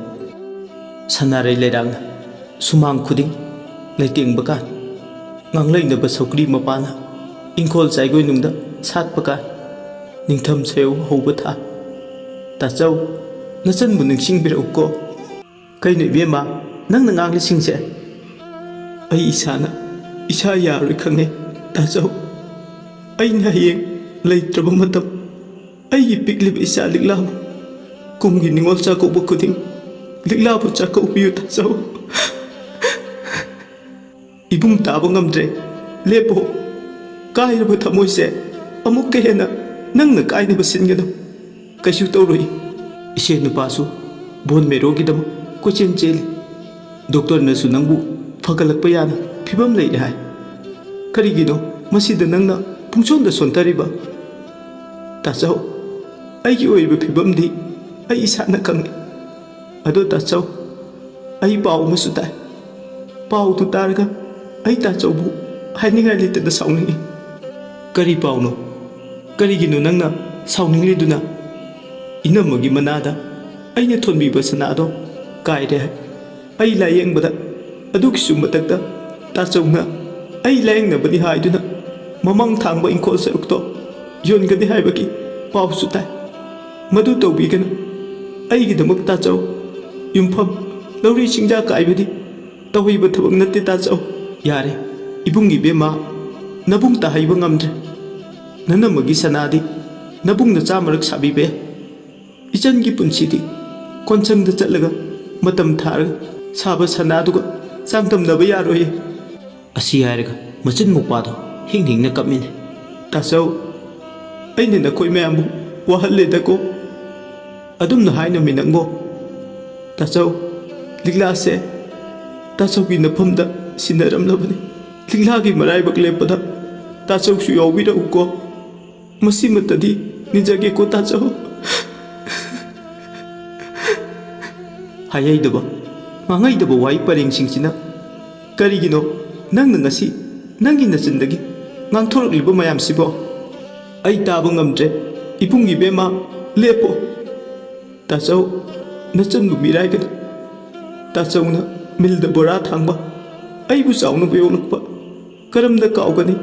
ꯁꯅꯥꯔꯩ ꯂꯩꯔꯥꯡꯅ ꯁꯨꯃꯥꯡ ꯈꯨꯗꯤꯡ ꯂꯩꯇꯦꯡꯕ ꯀꯥꯟ ꯉꯥꯡꯂꯩꯅꯕ ꯁꯧꯀ꯭ꯔꯤ ꯃꯄꯥꯅ ꯏꯪꯈꯣꯜ ꯆꯥꯏꯒꯣꯏꯅꯨꯡꯗ ꯁꯥꯠꯄ ꯀꯥꯟ ꯅꯤꯡꯊꯝ ꯁꯦꯎ ꯍꯧꯕ ꯊꯥ ꯇꯥꯆꯧ ꯅꯆꯟꯕꯨ ꯅꯤꯡꯁꯤꯡꯕꯤꯔꯛꯎꯀꯣ꯫ ꯀꯩꯅꯣ ꯏꯕꯦꯝꯃ ꯅꯪꯅ ꯉꯥꯡꯂꯤꯁꯤꯡꯁꯦ? ꯑꯩ ꯏꯁꯥꯅ ꯏꯁꯥ ꯌꯥꯔꯣꯏ ꯈꯪꯉꯦ ꯇꯥꯆꯧ꯫ ꯑꯩꯅ ꯍꯌꯦꯡ ꯂꯩꯇ꯭ꯔꯕ ꯃꯇꯝ ꯑꯩꯒꯤ ꯄꯤꯛꯂꯤꯕ ꯏꯆꯥ ꯂꯤꯛꯂꯥꯕꯨ ꯀꯨꯝꯒꯤ ꯅꯤꯉꯣꯜ ꯆꯥꯛꯀꯧꯕ ꯈꯨꯗꯤꯡ ꯂꯤꯛꯂꯥꯕꯨ ꯆꯥꯛꯀꯧꯕꯤꯌꯨ ꯇꯥꯆꯧ꯫ ꯏꯕꯨꯡ ꯇꯥꯕ ꯉꯝꯗ꯭ꯔꯦ ꯂꯦꯞꯄꯣ꯫ ꯀꯥꯏꯔꯕ ꯊꯃꯣꯏꯁꯦ ꯑꯃꯨꯛꯀ ꯍꯦꯟꯅ ꯅꯪꯅ ꯀꯥꯏꯅꯕ ꯁꯤꯟꯒꯅꯨ꯫ ꯀꯩꯁꯨ ꯇꯧꯔꯣꯏ꯫ ꯏꯆꯦ ꯅꯨꯄꯥꯁꯨ ꯕꯣꯟ ꯃꯦꯔꯣꯒꯤꯗꯃꯛ ꯀꯣꯏꯆꯦꯟ ꯆꯦꯜꯂꯤ꯫ ꯗꯣꯛꯇꯔꯅꯁꯨ ꯅꯪꯕꯨ ꯐꯒꯠꯂꯛꯄ ꯌꯥꯅ ꯐꯤꯕꯝ ꯂꯩꯔꯦ ꯍꯥꯏ꯫ ꯀꯔꯤꯒꯤꯅꯣ ꯃꯁꯤꯗ ꯅꯪꯅ ꯄꯨꯡꯁꯣꯟꯗ ꯁꯣꯟꯊꯔꯤꯕ? ꯇꯥꯆꯧ ꯑꯩꯒꯤ ꯑꯣꯏꯔꯤꯕ ꯐꯤꯕꯝꯗꯤ ꯑꯩ ꯏꯁꯥꯅ ꯈꯪꯏ꯫ ꯑꯗꯣ ꯇꯥꯆꯧ ꯑꯩ ꯄꯥꯎ ꯑꯃꯁꯨ ꯇꯥꯏ꯫ ꯄꯥꯎꯗꯨ ꯇꯥꯔꯒ ꯑꯩ ꯇꯥꯆꯧꯕꯨ ꯍꯥꯏꯅꯤꯡꯉꯥꯏ ꯂꯩꯇꯅ ꯁꯥꯎꯅꯤꯡꯏ꯫ ꯀꯔꯤ ꯄꯥꯎꯅꯣ? ꯀꯔꯤꯒꯤꯅꯣ ꯅꯪꯅ ꯁꯥꯎꯅꯤꯡꯂꯤꯗꯨꯅ? ꯏꯅꯝꯃꯒꯤ ꯃꯅꯥꯗ ꯑꯩꯅ ꯊꯣꯟꯕꯤꯕ ꯁꯅꯥꯗꯣ ꯀꯥꯏꯔꯦ ꯍꯥꯏ꯫ ꯑꯩ ꯂꯥꯌꯦꯡꯕꯗ ꯑꯗꯨꯒꯤꯁꯨ ꯃꯊꯛꯇ ꯇꯥꯆꯧꯅ ꯑꯩ ꯂꯥꯌꯦꯡꯅꯕꯅꯤ ꯍꯥꯏꯗꯨꯅ ꯃꯃꯥꯡ ꯊꯥꯡꯕ ꯏꯪꯈꯣꯜ ꯁꯔꯨꯛꯇꯣ ꯌꯣꯟꯒꯅꯤ ꯍꯥꯏꯕꯒꯤ ꯄꯥꯎꯁꯨ ꯇꯥꯏ꯫ ꯃꯗꯨ ꯇꯧꯕꯤꯒꯅꯨ ꯑꯩꯒꯤꯗꯃꯛ ꯇꯥꯆꯧ꯫ ꯌꯨꯝꯐꯝ ꯂꯧꯔꯤ ꯆꯤꯡꯖꯥ ꯀꯥꯏꯕꯗꯤ ꯇꯧꯍꯩꯕ ꯊꯕꯛ ꯅꯠꯇꯦ ꯇꯥꯆꯧ꯫ ꯌꯥꯔꯦ ꯏꯕꯨꯡꯒꯤ ꯏꯕꯦꯝꯃ ꯅꯕꯨꯡ ꯇꯥꯍꯩꯕ ꯉꯝꯗ꯭ꯔꯦ꯫ ꯅꯅꯝꯃꯒꯤ ꯁꯅꯥꯗꯤ ꯅꯕꯨꯡꯅ ꯆꯥꯃꯔꯛ ꯁꯥꯕꯤꯕ ꯌꯥꯏ꯫ ꯏꯆꯟꯒꯤ ꯄꯨꯟꯁꯤꯗꯤ ꯀꯣꯟꯁꯪꯗ ꯆꯠꯂꯒ ꯃꯇꯝ ꯊꯥꯔꯒ ꯁꯥꯕ ꯁꯅꯥꯗꯨꯒ ꯆꯥꯡꯗꯝꯅꯕ ꯌꯥꯔꯣꯏꯌꯦ꯫ ꯑꯁꯤ ꯍꯥꯏꯔꯒ ꯃꯆꯤꯟ ꯃꯧꯄꯥꯗꯣ ꯍꯤꯡ ꯀꯞꯃꯤꯅꯦ꯫ ꯇꯥꯆꯧ ꯑꯩꯅ ꯅꯈꯣꯏ ꯃꯌꯥꯝꯕꯨ ꯋꯥꯍꯜꯂꯦꯗꯀꯣ꯫ ꯑꯗꯨꯝꯅ ꯍꯥꯏꯅꯨꯃꯤ ꯅꯪꯕꯣ꯫ ꯇꯥꯆꯧ ꯂꯤꯛꯂꯥꯁꯦ ꯇꯥꯆꯧꯒꯤ ꯅꯐꯝꯗ ꯁꯤꯟꯅꯔꯝꯂꯕꯅꯤ꯫ ꯂꯤꯛꯂꯥꯒꯤ ꯃꯔꯥꯏꯕꯛ ꯂꯦꯞꯄꯗ ꯇꯥꯆꯧꯁꯨ ꯌꯥꯎꯕꯤꯔꯛꯎꯀꯣ꯫ ꯃꯁꯤꯃꯇꯗꯤ ꯅꯤꯖꯒꯦꯀꯣ ꯇꯥꯆꯧ꯫ ꯍꯥꯏꯍꯩꯗꯕ ꯉꯥꯡꯍꯩꯗꯕ ꯋꯥꯍꯩ ꯄꯔꯦꯡꯁꯤꯡꯁꯤꯅ ꯀꯔꯤꯒꯤꯅꯣ ꯅꯪꯅ ꯉꯁꯤ ꯅꯪꯒꯤ ꯅꯆꯤꯟꯗꯒꯤ ꯉꯥꯡꯊꯣꯔꯛꯂꯤꯕ ꯃꯌꯥꯝꯁꯤꯕꯣ? ꯑꯩ ꯇꯥꯕ ꯉꯝꯗ꯭ꯔꯦ ꯏꯕꯨꯡꯒꯤ ꯏꯕꯦꯝꯃ ꯂꯦꯞꯄꯣ꯫ ꯇꯥꯆꯧ ꯅꯆꯟꯕꯨ ꯃꯤꯔꯥꯏꯒꯅꯨ꯫ ꯇꯥꯆꯧꯅ ꯃꯤꯜꯗ ꯕꯣꯔꯥ ꯊꯥꯡꯕ ꯑꯩꯕꯨ ꯆꯥꯎꯅꯕ ꯌꯣꯛꯂꯛꯄ ꯀꯔꯝꯅ ꯀꯥꯎꯒꯅꯤ?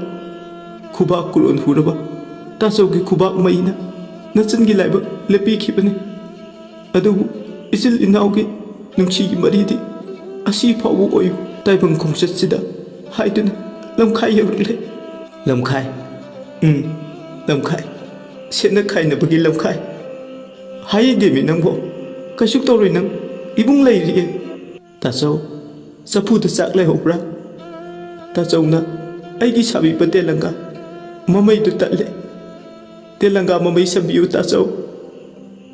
ꯈꯨꯕꯥꯛ ꯀꯨꯔꯣꯟ ꯍꯨꯔꯕ ꯇꯥꯆꯧꯒꯤ ꯈꯨꯕꯥꯛ ꯃꯩꯅ ꯅꯆꯟꯒꯤ ꯂꯥꯏꯕꯛ ꯂꯦꯞꯄꯤꯈꯤꯕꯅꯤ꯫ ꯑꯗꯨꯕꯨ ꯏꯆꯤꯜ ꯏꯅꯥꯎꯒꯤ ꯅꯨꯡꯁꯤꯒꯤ ꯃꯔꯤꯗꯤ ꯑꯁꯤ ꯐꯥꯎꯕ ꯑꯣꯏꯌꯨ ꯇꯥꯏꯕꯪ ꯈꯣꯡꯆꯠꯁꯤꯗ ꯍꯥꯏꯗꯨꯅ ꯂꯝꯈꯥꯏ ꯌꯧꯔꯛꯂꯦ꯫ ꯂꯝꯈꯥꯏ? ꯂꯝꯈꯥꯏ ꯁꯦꯠꯅ ꯈꯥꯏꯅꯕꯒꯤ ꯂꯝꯈꯥꯏ꯫ ꯍꯥꯏꯗꯦꯃꯤ ꯅꯪꯕꯣ꯫ ꯀꯩꯁꯨ ꯇꯧꯔꯣꯏ ꯅꯪ ꯏꯕꯨꯡ ꯂꯩꯔꯤꯌꯦ꯫ ꯇꯥꯆꯧ ꯆꯐꯨꯗ ꯆꯥꯛ ꯂꯩꯍꯧꯕ꯭ꯔꯥ? ꯇꯥꯆꯧꯅ ꯑꯩꯒꯤ ꯁꯥꯕꯤꯕ ꯇꯦꯂꯪꯒꯥ ꯃꯃꯩꯗꯨ ꯇꯠꯂꯦ꯫ ꯇꯦꯂꯪꯒꯥ ꯃꯃꯩ ꯁꯝꯕꯤꯌꯨ ꯇꯥꯆꯧ꯫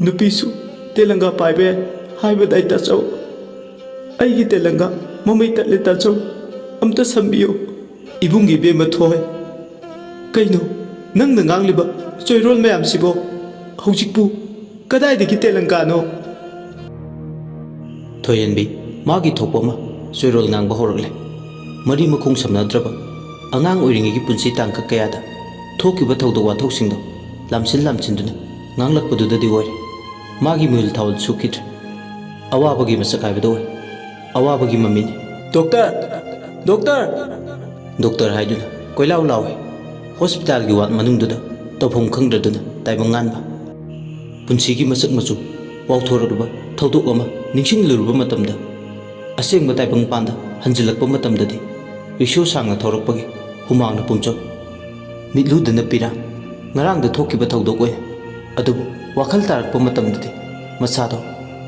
ꯅꯨꯄꯤꯁꯨ ꯇꯦꯂꯪꯒꯥ ꯄꯥꯏꯕ ꯌꯥꯏ ꯍꯥꯏꯕꯗꯥꯏ ꯇꯥꯆꯧ꯫ ꯑꯩꯒꯤ ꯇꯦꯂꯪꯒꯥ ꯃꯃꯩ ꯇꯠꯂꯦ ꯇꯥꯆꯧ ꯑꯝꯇ ꯁꯝꯕꯤꯌꯨ꯫ ꯏꯕꯨꯡꯒꯤ ꯏꯕꯦꯝꯃ ꯊꯣꯏ ꯀꯩꯅꯣ ꯅꯪꯅ ꯉꯥꯡꯂꯤꯕ ꯆꯣꯏꯔꯣꯜ ꯃꯌꯥꯝꯁꯤꯕꯣ? ꯍꯧꯖꯤꯛꯄꯨ ꯀꯗꯥꯏꯗꯒꯤ ꯇꯦꯂꯪꯒꯥꯅꯣ? ꯊꯣꯏꯍꯟꯕꯤ ꯃꯥꯒꯤ ꯊꯣꯛꯄ ꯑꯃ ꯆꯣꯏꯔꯣꯜ ꯉꯥꯡꯕ ꯍꯧꯔꯛꯂꯦ꯫ ꯃꯔꯤ ꯃꯈꯣꯡ ꯁꯝꯅꯗ꯭ꯔꯕ ꯑꯉꯥꯡ ꯑꯣꯏꯔꯤꯉꯩꯒꯤ ꯄꯨꯟꯁꯤ ꯇꯥꯡꯀꯛ ꯀꯌꯥꯗ ꯊꯣꯛꯈꯤꯕ ꯊꯧꯗꯣꯛ ꯋꯥꯊꯣꯛꯁꯤꯡꯗꯣ ꯂꯥꯝꯁꯤꯟꯗꯨꯅ ꯉꯥꯡꯂꯛꯄꯗꯨꯗꯗꯤ ꯑꯣꯏꯔꯦ ꯃꯥꯒꯤ ꯃꯤꯍꯨꯜ ꯊꯥꯎꯜ ꯁꯨꯈꯤꯗ꯭ꯔꯦ꯫ ꯑꯋꯥꯕꯒꯤ ꯃꯁꯛ ꯍꯥꯏꯕꯗꯣ ꯑꯣꯏ꯫ ꯑꯋꯥꯕꯒꯤ ꯃꯃꯤꯅꯤ꯫ ꯗꯣꯛꯇꯔ ꯍꯥꯏꯗꯨꯅ ꯀꯣꯏꯂꯥꯎ ꯂꯥꯎꯏ ꯍꯣꯁꯄꯤꯇꯥꯜꯒꯤ ꯋꯥꯔꯗ ꯃꯅꯨꯡꯗꯨꯗ ꯇꯧꯐꯝ ꯈꯪꯗ꯭ꯔꯗꯨꯅ ꯇꯥꯏꯕꯪ ꯉꯥꯟꯕ꯫ ꯄꯨꯟꯁꯤꯒꯤ ꯃꯁꯛ ꯃꯆꯨ ꯋꯥꯎꯊꯣꯔꯛꯂꯕ ꯊꯧꯗꯣꯛ ꯑꯃ ꯅꯤꯡꯁꯤꯡꯂꯨꯔꯕ ꯃꯇꯝꯗ ꯑꯁꯦꯡꯕ ꯇꯥꯏꯕꯪꯄꯥꯟꯗ ꯍꯟꯖꯤꯜꯂꯛꯄ ꯃꯇꯝꯗꯗꯤ ꯔꯤꯛꯁꯣ ꯁꯥꯡꯅ ꯊꯧꯔꯛꯄꯒꯤ ꯍꯨꯃꯥꯡꯅ ꯄꯨꯝꯆꯣꯠ ꯃꯤꯠꯂꯨꯗꯅ ꯄꯤꯔꯥꯡ ꯉꯔꯥꯡꯗ ꯊꯣꯛꯈꯤꯕ ꯊꯧꯗꯣꯛ ꯑꯣꯏ꯫ ꯑꯗꯨꯕꯨ ꯋꯥꯈꯜ ꯇꯥꯔꯛꯄ ꯃꯇꯝꯗꯗꯤ ꯃꯁꯥꯗꯣ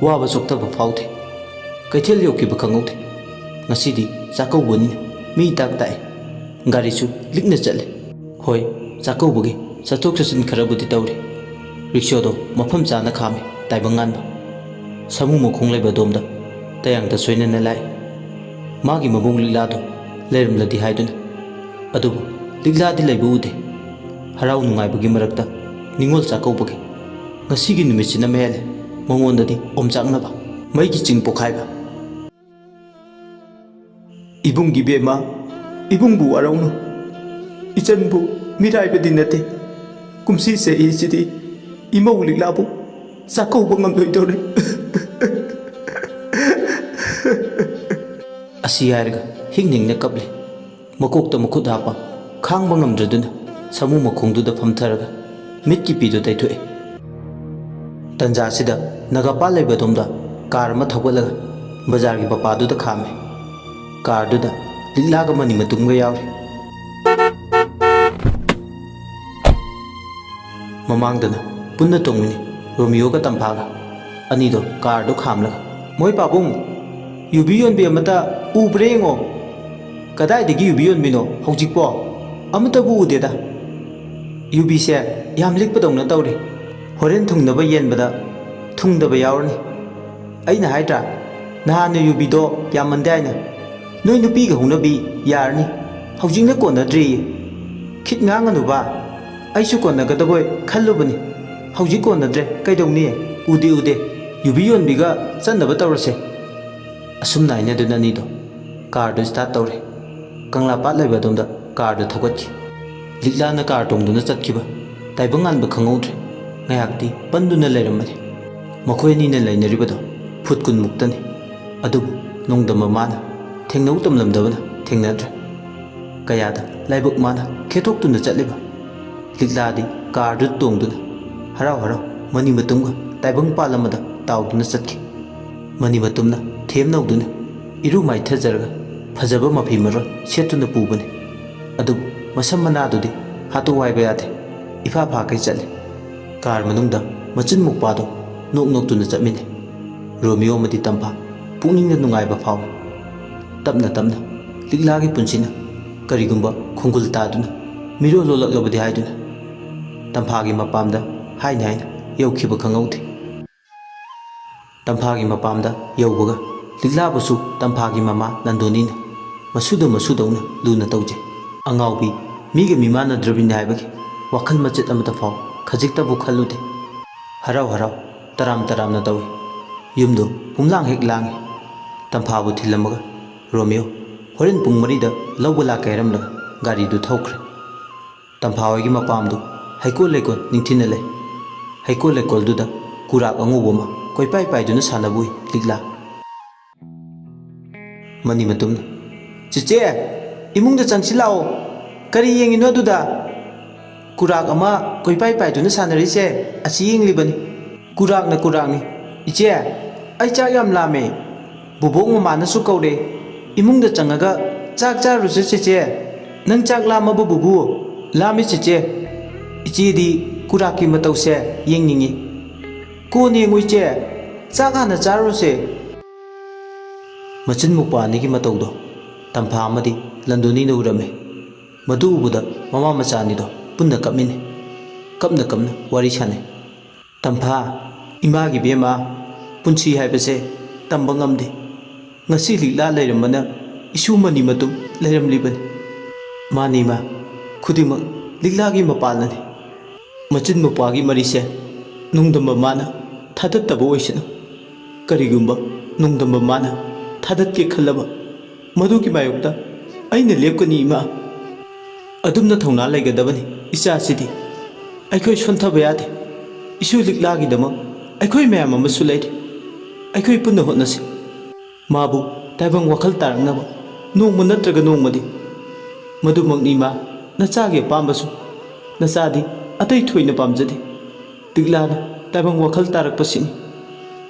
ꯋꯥꯕ ꯆꯣꯛꯊꯕ ꯐꯥꯎꯗꯦ꯫ ꯀꯩꯊꯦꯜ ꯌꯧꯈꯤꯕ ꯈꯪꯍꯧꯗꯦ꯫ ꯉꯁꯤꯗꯤ ꯆꯥꯛꯀꯧꯕꯅꯤꯅ ꯃꯤ ꯇꯥꯛ ꯒꯥꯔꯤꯁꯨ ꯂꯤꯛꯅ ꯆꯠꯂꯦ ꯍꯣꯏ ꯆꯥꯛꯀꯧꯕꯒꯤ ꯆꯠꯊꯣꯛ ꯆꯠꯁꯤꯟ ꯈꯔꯕꯨꯗꯤ ꯇꯧꯔꯤ ꯔꯤꯛꯁꯣꯗꯣ ꯃꯐꯝ ꯆꯥꯅ ꯈꯥꯝꯃꯤ ꯇꯥꯏꯕꯪ ꯉꯥꯟꯕ ꯁꯥꯃꯨ ꯃꯈꯣꯡ ꯂꯩꯕ ꯑꯗꯣꯝꯗ ꯇꯌꯥꯡꯗ ꯁꯣꯏꯅꯅ ꯂꯥꯛꯏ ꯃꯥꯒꯤ ꯃꯕꯨꯡ ꯂꯤꯛꯂꯥꯗꯣ ꯂꯩꯔꯝꯂꯗꯤ ꯍꯥꯏꯗꯨꯅ ꯑꯗꯨꯕꯨ ꯂꯤꯛꯂꯥꯗꯤ ꯂꯩꯕ ꯎꯗꯦ ꯍꯔꯥꯎ ꯅꯨꯡꯉꯥꯏꯕꯒꯤ ꯃꯔꯛꯇ ꯅꯤꯉꯣꯜ ꯆꯥꯛꯀꯧꯕꯒꯤ ꯉꯁꯤꯒꯤ ꯅꯨꯃꯤꯠꯁꯤꯅ ꯃꯍꯦꯜꯂꯦ ꯃꯉꯣꯟꯗꯗꯤ ꯑꯣꯝꯆꯥꯛꯅꯕ ꯃꯩꯒꯤ ꯆꯤꯡ ꯄꯣꯛꯈꯥꯏꯕ ꯏꯕꯨꯡꯒꯤ ꯕꯦꯝꯃ ꯏꯕꯨꯡꯕꯨ ꯋꯥꯔꯧꯅꯨ ꯏꯆꯟꯕꯨ ꯃꯤꯔꯥꯏꯕꯗꯤ ꯅꯠꯇꯦ ꯀꯨꯝꯁꯤ ꯆꯍꯤꯁꯤꯗꯤ ꯏꯃꯧ ꯂꯤꯛꯂꯥꯕꯨ ꯆꯥꯛꯀꯧꯕ ꯉꯝꯂꯣꯏꯗꯧꯔꯦ ꯑꯁꯤ ꯍꯥꯏꯔꯒ ꯍꯤꯡ ꯀꯞꯂꯦ ꯃꯀꯣꯛꯇ ꯃꯈꯨꯠ ꯍꯥꯞꯄ ꯈꯥꯡꯕ ꯉꯝꯗ꯭ꯔꯗꯨꯅ ꯁꯥꯃꯨ ꯃꯈꯣꯡꯗꯨꯗ ꯐꯝꯊꯔꯒ ꯃꯤꯠꯀꯤ ꯄꯤꯗꯨ ꯇꯩꯊꯣꯛꯑꯦ ꯇꯟꯖꯥꯁꯤꯗ ꯅꯒꯥꯄꯥꯜ ꯂꯩꯕꯗꯣꯝꯗ ꯀꯥꯔ ꯑꯃ ꯊꯧꯒꯠꯂꯒ ꯕꯖꯥꯔꯒꯤ ꯃꯄꯥꯗꯨꯗ ꯈꯥꯝꯃꯦ ꯀꯥꯔꯗꯨꯗ ꯂꯤꯛꯂꯥꯒ ꯃꯅꯤ ꯃꯇꯨꯝꯒ ꯌꯥꯎꯔꯤ ꯃꯃꯥꯡꯗꯅ ꯄꯨꯟꯅ ꯇꯣꯡꯃꯤꯟꯅꯩ ꯔꯣꯃꯤꯌꯣꯒ ꯇꯝꯐꯥꯒ ꯑꯅꯤꯗꯣ ꯀꯥꯔꯗꯣ ꯈꯥꯝꯂꯒ ꯃꯣꯏ ꯄꯥꯕꯨꯡ ꯌꯨꯕꯤ ꯌꯣꯟꯕꯤ ꯑꯃꯇ ꯎꯕ꯭ꯔꯥ ꯌꯦꯡꯉꯣ ꯀꯗꯥꯏꯗꯒꯤ ꯌꯨꯕꯤ ꯌꯣꯟꯕꯤꯅꯣ ꯍꯧꯖꯤꯛꯄꯣ ꯑꯃꯇꯕꯨ ꯎꯗꯦꯗ ꯌꯨꯕꯤꯁꯦ ꯌꯥꯝ ꯂꯤꯛꯄꯗꯧꯅ ꯇꯧꯔꯤ ꯍꯣꯔꯦꯟ ꯊꯨꯡꯅꯕ ꯌꯦꯟꯕꯗ ꯊꯨꯡꯗꯕ ꯌꯥꯎꯔꯅꯤ ꯑꯩꯅ ꯍꯥꯏꯗ꯭ꯔꯥ ꯅꯍꯥꯟꯅ ꯌꯨꯕꯤꯗꯣ ꯌꯥꯝꯃꯟꯗꯦ ꯍꯥꯏꯅ ꯅꯣꯏ ꯅꯨꯄꯤꯒ ꯍꯧꯅꯕꯤ ꯌꯥꯔꯅꯤ ꯍꯧꯖꯤꯛꯅ ꯀꯣꯟꯅꯗ꯭ꯔꯤꯌꯦ ꯈꯤꯠ ꯉꯥꯡꯉꯅꯨꯕ ꯑꯩꯁꯨ ꯀꯣꯟꯅꯒꯗꯕꯣꯏ ꯈꯜꯂꯨꯕꯅꯤ ꯍꯧꯖꯤꯛ ꯀꯣꯟꯅꯗ꯭ꯔꯦ ꯀꯩꯗꯧꯅꯤ ꯎꯗꯦ ꯌꯨꯕꯤ ꯌꯣꯟꯕꯤꯒ ꯆꯠꯅꯕ ꯇꯧꯔꯁꯦ ꯑꯁꯨꯝꯅ ꯍꯥꯏꯅꯗꯨꯅ ꯑꯅꯤꯗꯣ ꯀꯥꯔꯗꯨ ꯁ꯭ꯇꯥꯔꯠ ꯇꯧꯔꯦ ꯀꯪꯂꯥ ꯄꯥꯠ ꯂꯩꯕ ꯑꯗꯣꯝꯗ ꯀꯥꯔꯗꯨ ꯊꯧꯒꯠꯈꯤ ꯂꯤꯛꯂꯥꯅ ꯀꯥꯔ ꯇꯣꯡꯗꯨꯅ ꯆꯠꯈꯤꯕ ꯇꯥꯏꯕꯪ ꯉꯥꯟꯕ ꯈꯪꯍꯧꯗ꯭ꯔꯦ ꯉꯥꯏꯍꯥꯛꯇꯤ ꯄꯟꯗꯨꯅ ꯂꯩꯔꯝꯕꯅꯤ ꯃꯈꯣꯏ ꯑꯅꯤꯅ ꯂꯩꯅꯔꯤꯕꯗꯣ ꯐꯨꯠ ꯀꯨꯟꯃꯨꯛꯇꯅꯤ ꯑꯗꯨꯕꯨ ꯅꯣꯡꯗꯝꯕ ꯃꯥꯅ ꯊꯦꯡꯅꯧ ꯇꯝꯂꯝꯗꯕꯅ ꯊꯦꯡꯅꯗ꯭ꯔꯦ ꯀꯌꯥꯗ ꯂꯥꯏꯕꯛ ꯃꯥꯅ ꯈꯦꯠꯇꯣꯛꯇꯨꯅ ꯆꯠꯂꯤꯕ ꯂꯤꯛꯂꯥꯗꯤ ꯀꯥꯔꯗꯨ ꯇꯣꯡꯗꯨꯅ ꯍꯔꯥꯎ ꯃꯅꯤ ꯃꯇꯨꯝꯒ ꯇꯥꯏꯕꯪ ꯄꯥꯠ ꯑꯃꯗ ꯇꯥꯎꯗꯨꯅ ꯆꯠꯈꯤ ꯃꯅꯤ ꯃꯇꯨꯝꯅ ꯊꯦꯝ ꯅꯧꯗꯨꯅ ꯏꯔꯨ ꯃꯥꯏꯊꯖꯔꯒ ꯐꯖꯕ ꯃꯐꯤ ꯃꯔꯣꯟ ꯁꯦꯠꯇꯨꯅ ꯄꯨꯕꯅꯤ ꯑꯗꯨꯕꯨ ꯃꯁꯝ ꯃꯅꯥꯗꯨꯗꯤ ꯍꯥꯠꯇꯣꯛ ꯍꯥꯏꯕ ꯌꯥꯗꯦ ꯏꯐꯥ ꯐꯥꯈꯩ ꯆꯠꯂꯤ ꯀꯥꯔ ꯃꯅꯨꯡꯗ ꯃꯆꯤꯟ ꯃꯧꯄꯥꯗꯣ ꯅꯣꯛꯇꯨꯅ ꯆꯠꯃꯤꯟꯅꯩ ꯔꯣꯃꯤꯌꯣ ꯑꯃꯗꯤ ꯇꯝꯐꯥ ꯄꯨꯛꯅꯤꯡꯗ ꯅꯨꯡꯉꯥꯏꯕ ꯐꯥꯎꯏ ꯇꯞꯅ ꯂꯤꯛꯂꯥꯒꯤ ꯄꯨꯟꯁꯤꯅ ꯀꯔꯤꯒꯨꯝꯕ ꯈꯣꯡꯒꯨꯜ ꯇꯥꯗꯨꯅ ꯃꯤꯔꯣꯜ ꯂꯣꯜꯂꯛꯂꯕꯗꯤ ꯍꯥꯏꯗꯨꯅ ꯇꯝꯐꯥꯒꯤ ꯃꯄꯥꯝꯗ ꯍꯥꯏꯅ ꯌꯧꯈꯤꯕ ꯈꯪꯍꯧꯗꯦ ꯇꯝꯐꯥꯒꯤ ꯃꯄꯥꯝꯗ ꯌꯧꯕꯒ ꯂꯤꯛꯂꯥꯕꯨꯁꯨ ꯇꯝꯐꯥꯒꯤ ꯃꯃꯥ ꯂꯟꯗꯣꯅꯤꯅ ꯃꯁꯨꯗꯧꯅ ꯂꯨꯅ ꯇꯧꯖꯩ ꯑꯉꯥꯎꯕꯤ ꯃꯤꯒ ꯃꯤꯃꯥꯟꯅꯗ꯭ꯔꯕꯤꯅꯤ ꯍꯥꯏꯕꯒꯤ ꯋꯥꯈꯜ ꯃꯆꯦꯠ ꯑꯃꯇ ꯐꯥꯎ ꯈꯖꯤꯛꯇꯕꯨ ꯈꯜꯂꯨꯗꯦ ꯍꯔꯥꯎ ꯇꯔꯥꯝꯅ ꯇꯧꯏ ꯌꯨꯝꯗꯣ ꯄꯨꯝꯂꯥꯡ ꯍꯦꯛ ꯂꯥꯡꯏ ꯇꯝꯐꯥꯕꯨ ꯊꯤꯜꯂꯝꯃꯒ ꯔꯣꯃꯤꯌꯣ ꯍꯣꯔꯦꯟ ꯄꯨꯡ 4ꯗ ꯂꯧꯕ ꯂꯥꯛꯀꯦ ꯍꯥꯏꯔꯝꯂꯒ ꯒꯥꯔꯤꯗꯨ ꯊꯧꯈ꯭ꯔꯦ ꯇꯝꯐꯥ ꯍꯣꯏꯒꯤ ꯃꯄꯥꯝꯗꯨ ꯍꯩꯀꯣꯜ ꯂꯩꯀꯣꯜ ꯅꯤꯡꯊꯤꯅ ꯂꯩ ꯍꯩꯀꯣꯜ ꯂꯩꯀꯣꯜꯗꯨꯗ ꯀꯨꯔꯥꯛ ꯑꯉꯧꯕ ꯑꯃ ꯀꯣꯏꯄꯥꯏ ꯄꯥꯏꯗꯨꯅ ꯁꯥꯟꯅꯕ ꯎꯏ ꯂꯤꯛꯂꯥ ꯃꯅꯤ ꯃꯇꯨꯝꯅ ꯆꯤꯆꯦ ꯏꯃꯨꯡꯗ ꯆꯪꯁꯤꯜꯂꯛꯑꯣ ꯀꯔꯤ ꯌꯦꯡꯉꯤꯅꯣ ꯑꯗꯨꯗ ꯀꯨꯔꯥꯛ ꯑꯃ ꯀꯣꯏꯄꯥꯏ ꯄꯥꯏꯗꯨꯅ ꯁꯥꯟꯅꯔꯤꯁꯦ ꯑꯁꯤ ꯌꯦꯡꯂꯤꯕꯅꯤ ꯀꯨꯔꯥꯛꯅꯤ ꯏꯆꯦ ꯑꯩ ꯆꯥꯛ ꯌꯥꯝ ꯂꯥꯝꯃꯦ ꯕꯣꯕꯣꯛ ꯃꯃꯥꯅꯁꯨ ꯀꯧꯔꯦ ꯏꯃꯨꯡꯗ ꯆꯪꯉꯒ ꯆꯥꯛ ꯆꯥꯔꯨꯁꯦ ꯆꯤꯆꯦ ꯅꯪ ꯆꯥꯛ ꯂꯥꯝꯃꯕ ꯕꯨꯕꯨ ꯂꯥꯝꯃꯤ ꯆꯤꯆꯦ ꯏꯆꯦꯗꯤ ꯀꯨꯔꯥꯛꯀꯤ ꯃꯇꯧꯁꯦ ꯌꯦꯡꯅꯤꯡꯉꯤ ꯀꯣꯟꯅ ꯌꯦꯡꯉꯨ ꯏꯆꯦ ꯆꯥꯛ ꯍꯥꯟꯅ ꯆꯥꯔꯨꯁꯦ ꯃꯆꯤꯟ ꯃꯧꯄꯥ ꯑꯅꯤꯒꯤ ꯃꯇꯧꯗꯣ ꯇꯝꯐꯥ ꯑꯃꯗꯤ ꯂꯟꯗꯣꯅꯤꯅ ꯎꯔꯝꯃꯤ ꯃꯗꯨ ꯎꯕꯗ ꯃꯃꯥ ꯃꯆꯥ ꯑꯅꯤꯗꯣ ꯄꯨꯟꯅ ꯀꯞꯃꯤꯟꯅꯩ ꯀꯞꯅ ꯋꯥꯔꯤ ꯁꯥꯟꯅꯩ ꯇꯝꯐꯥ ꯏꯃꯥꯒꯤ ꯕꯦꯝꯃ ꯄꯨꯟꯁꯤ ꯍꯥꯏꯕꯁꯦ ꯇꯝꯕ ꯉꯝꯗꯦ ꯉꯁꯤ ꯂꯤꯛꯂꯥ ꯂꯩꯔꯝꯕꯅ ꯏꯁꯨ ꯃꯅꯤ ꯃꯇꯨꯝ ꯂꯩꯔꯝꯂꯤꯕꯅꯤ ꯃꯥꯅꯤ ꯏꯃꯥ ꯈꯨꯗꯤꯡꯃꯛ ꯂꯤꯛꯂꯥꯒꯤ ꯃꯄꯥꯜꯅꯅꯤ ꯃꯆꯤꯟ ꯃꯧꯄꯥꯒꯤ ꯃꯔꯤꯁꯦ ꯅꯣꯡꯗꯝꯕ ꯃꯥꯅ ꯊꯥꯗꯠꯇꯕ ꯑꯣꯏꯁꯅꯨ ꯀꯔꯤꯒꯨꯝꯕ ꯅꯣꯡꯗꯝꯕ ꯃꯥꯅ ꯊꯥꯗꯠꯀꯦ ꯈꯜꯂꯕ ꯃꯗꯨꯒꯤ ꯃꯥꯌꯣꯛꯇ ꯑꯩꯅ ꯂꯦꯞꯀꯅꯤ ꯏꯃꯥ ꯑꯗꯨꯝꯅ ꯊꯧꯅꯥ ꯂꯩꯒꯗꯕꯅꯤ ꯏꯆꯥꯁꯤꯗꯤ ꯑꯩꯈꯣꯏ ꯁꯣꯟꯊꯕ ꯌꯥꯗꯦ ꯏꯁꯨ ꯂꯤꯛꯂꯥꯒꯤꯗꯃꯛ ꯑꯩꯈꯣꯏ ꯃꯌꯥꯝ ꯑꯃꯁꯨ ꯂꯩꯔꯤ ꯑꯩꯈꯣꯏ ꯄꯨꯟꯅ ꯍꯣꯠꯅꯁꯤ ꯃꯥꯕꯨ ꯇꯥꯏꯕꯪ ꯋꯥꯈꯜ ꯇꯥꯔꯛꯅꯕ ꯅꯣꯡꯃ ꯅꯠꯇ꯭ꯔꯒ ꯅꯣꯡꯃꯗꯤ ꯃꯗꯨꯃꯛꯅꯤ ꯏꯃꯥ ꯅꯆꯥꯒꯤ ꯑꯄꯥꯝꯕꯁꯨ ꯅꯆꯥꯗꯤ ꯑꯇꯩ ꯊꯣꯏꯅ ꯄꯥꯝꯖꯗꯦ ꯂꯤꯛꯂꯥꯅ ꯇꯥꯏꯕꯪ ꯋꯥꯈꯜ ꯇꯥꯔꯛꯄꯁꯤꯅꯤ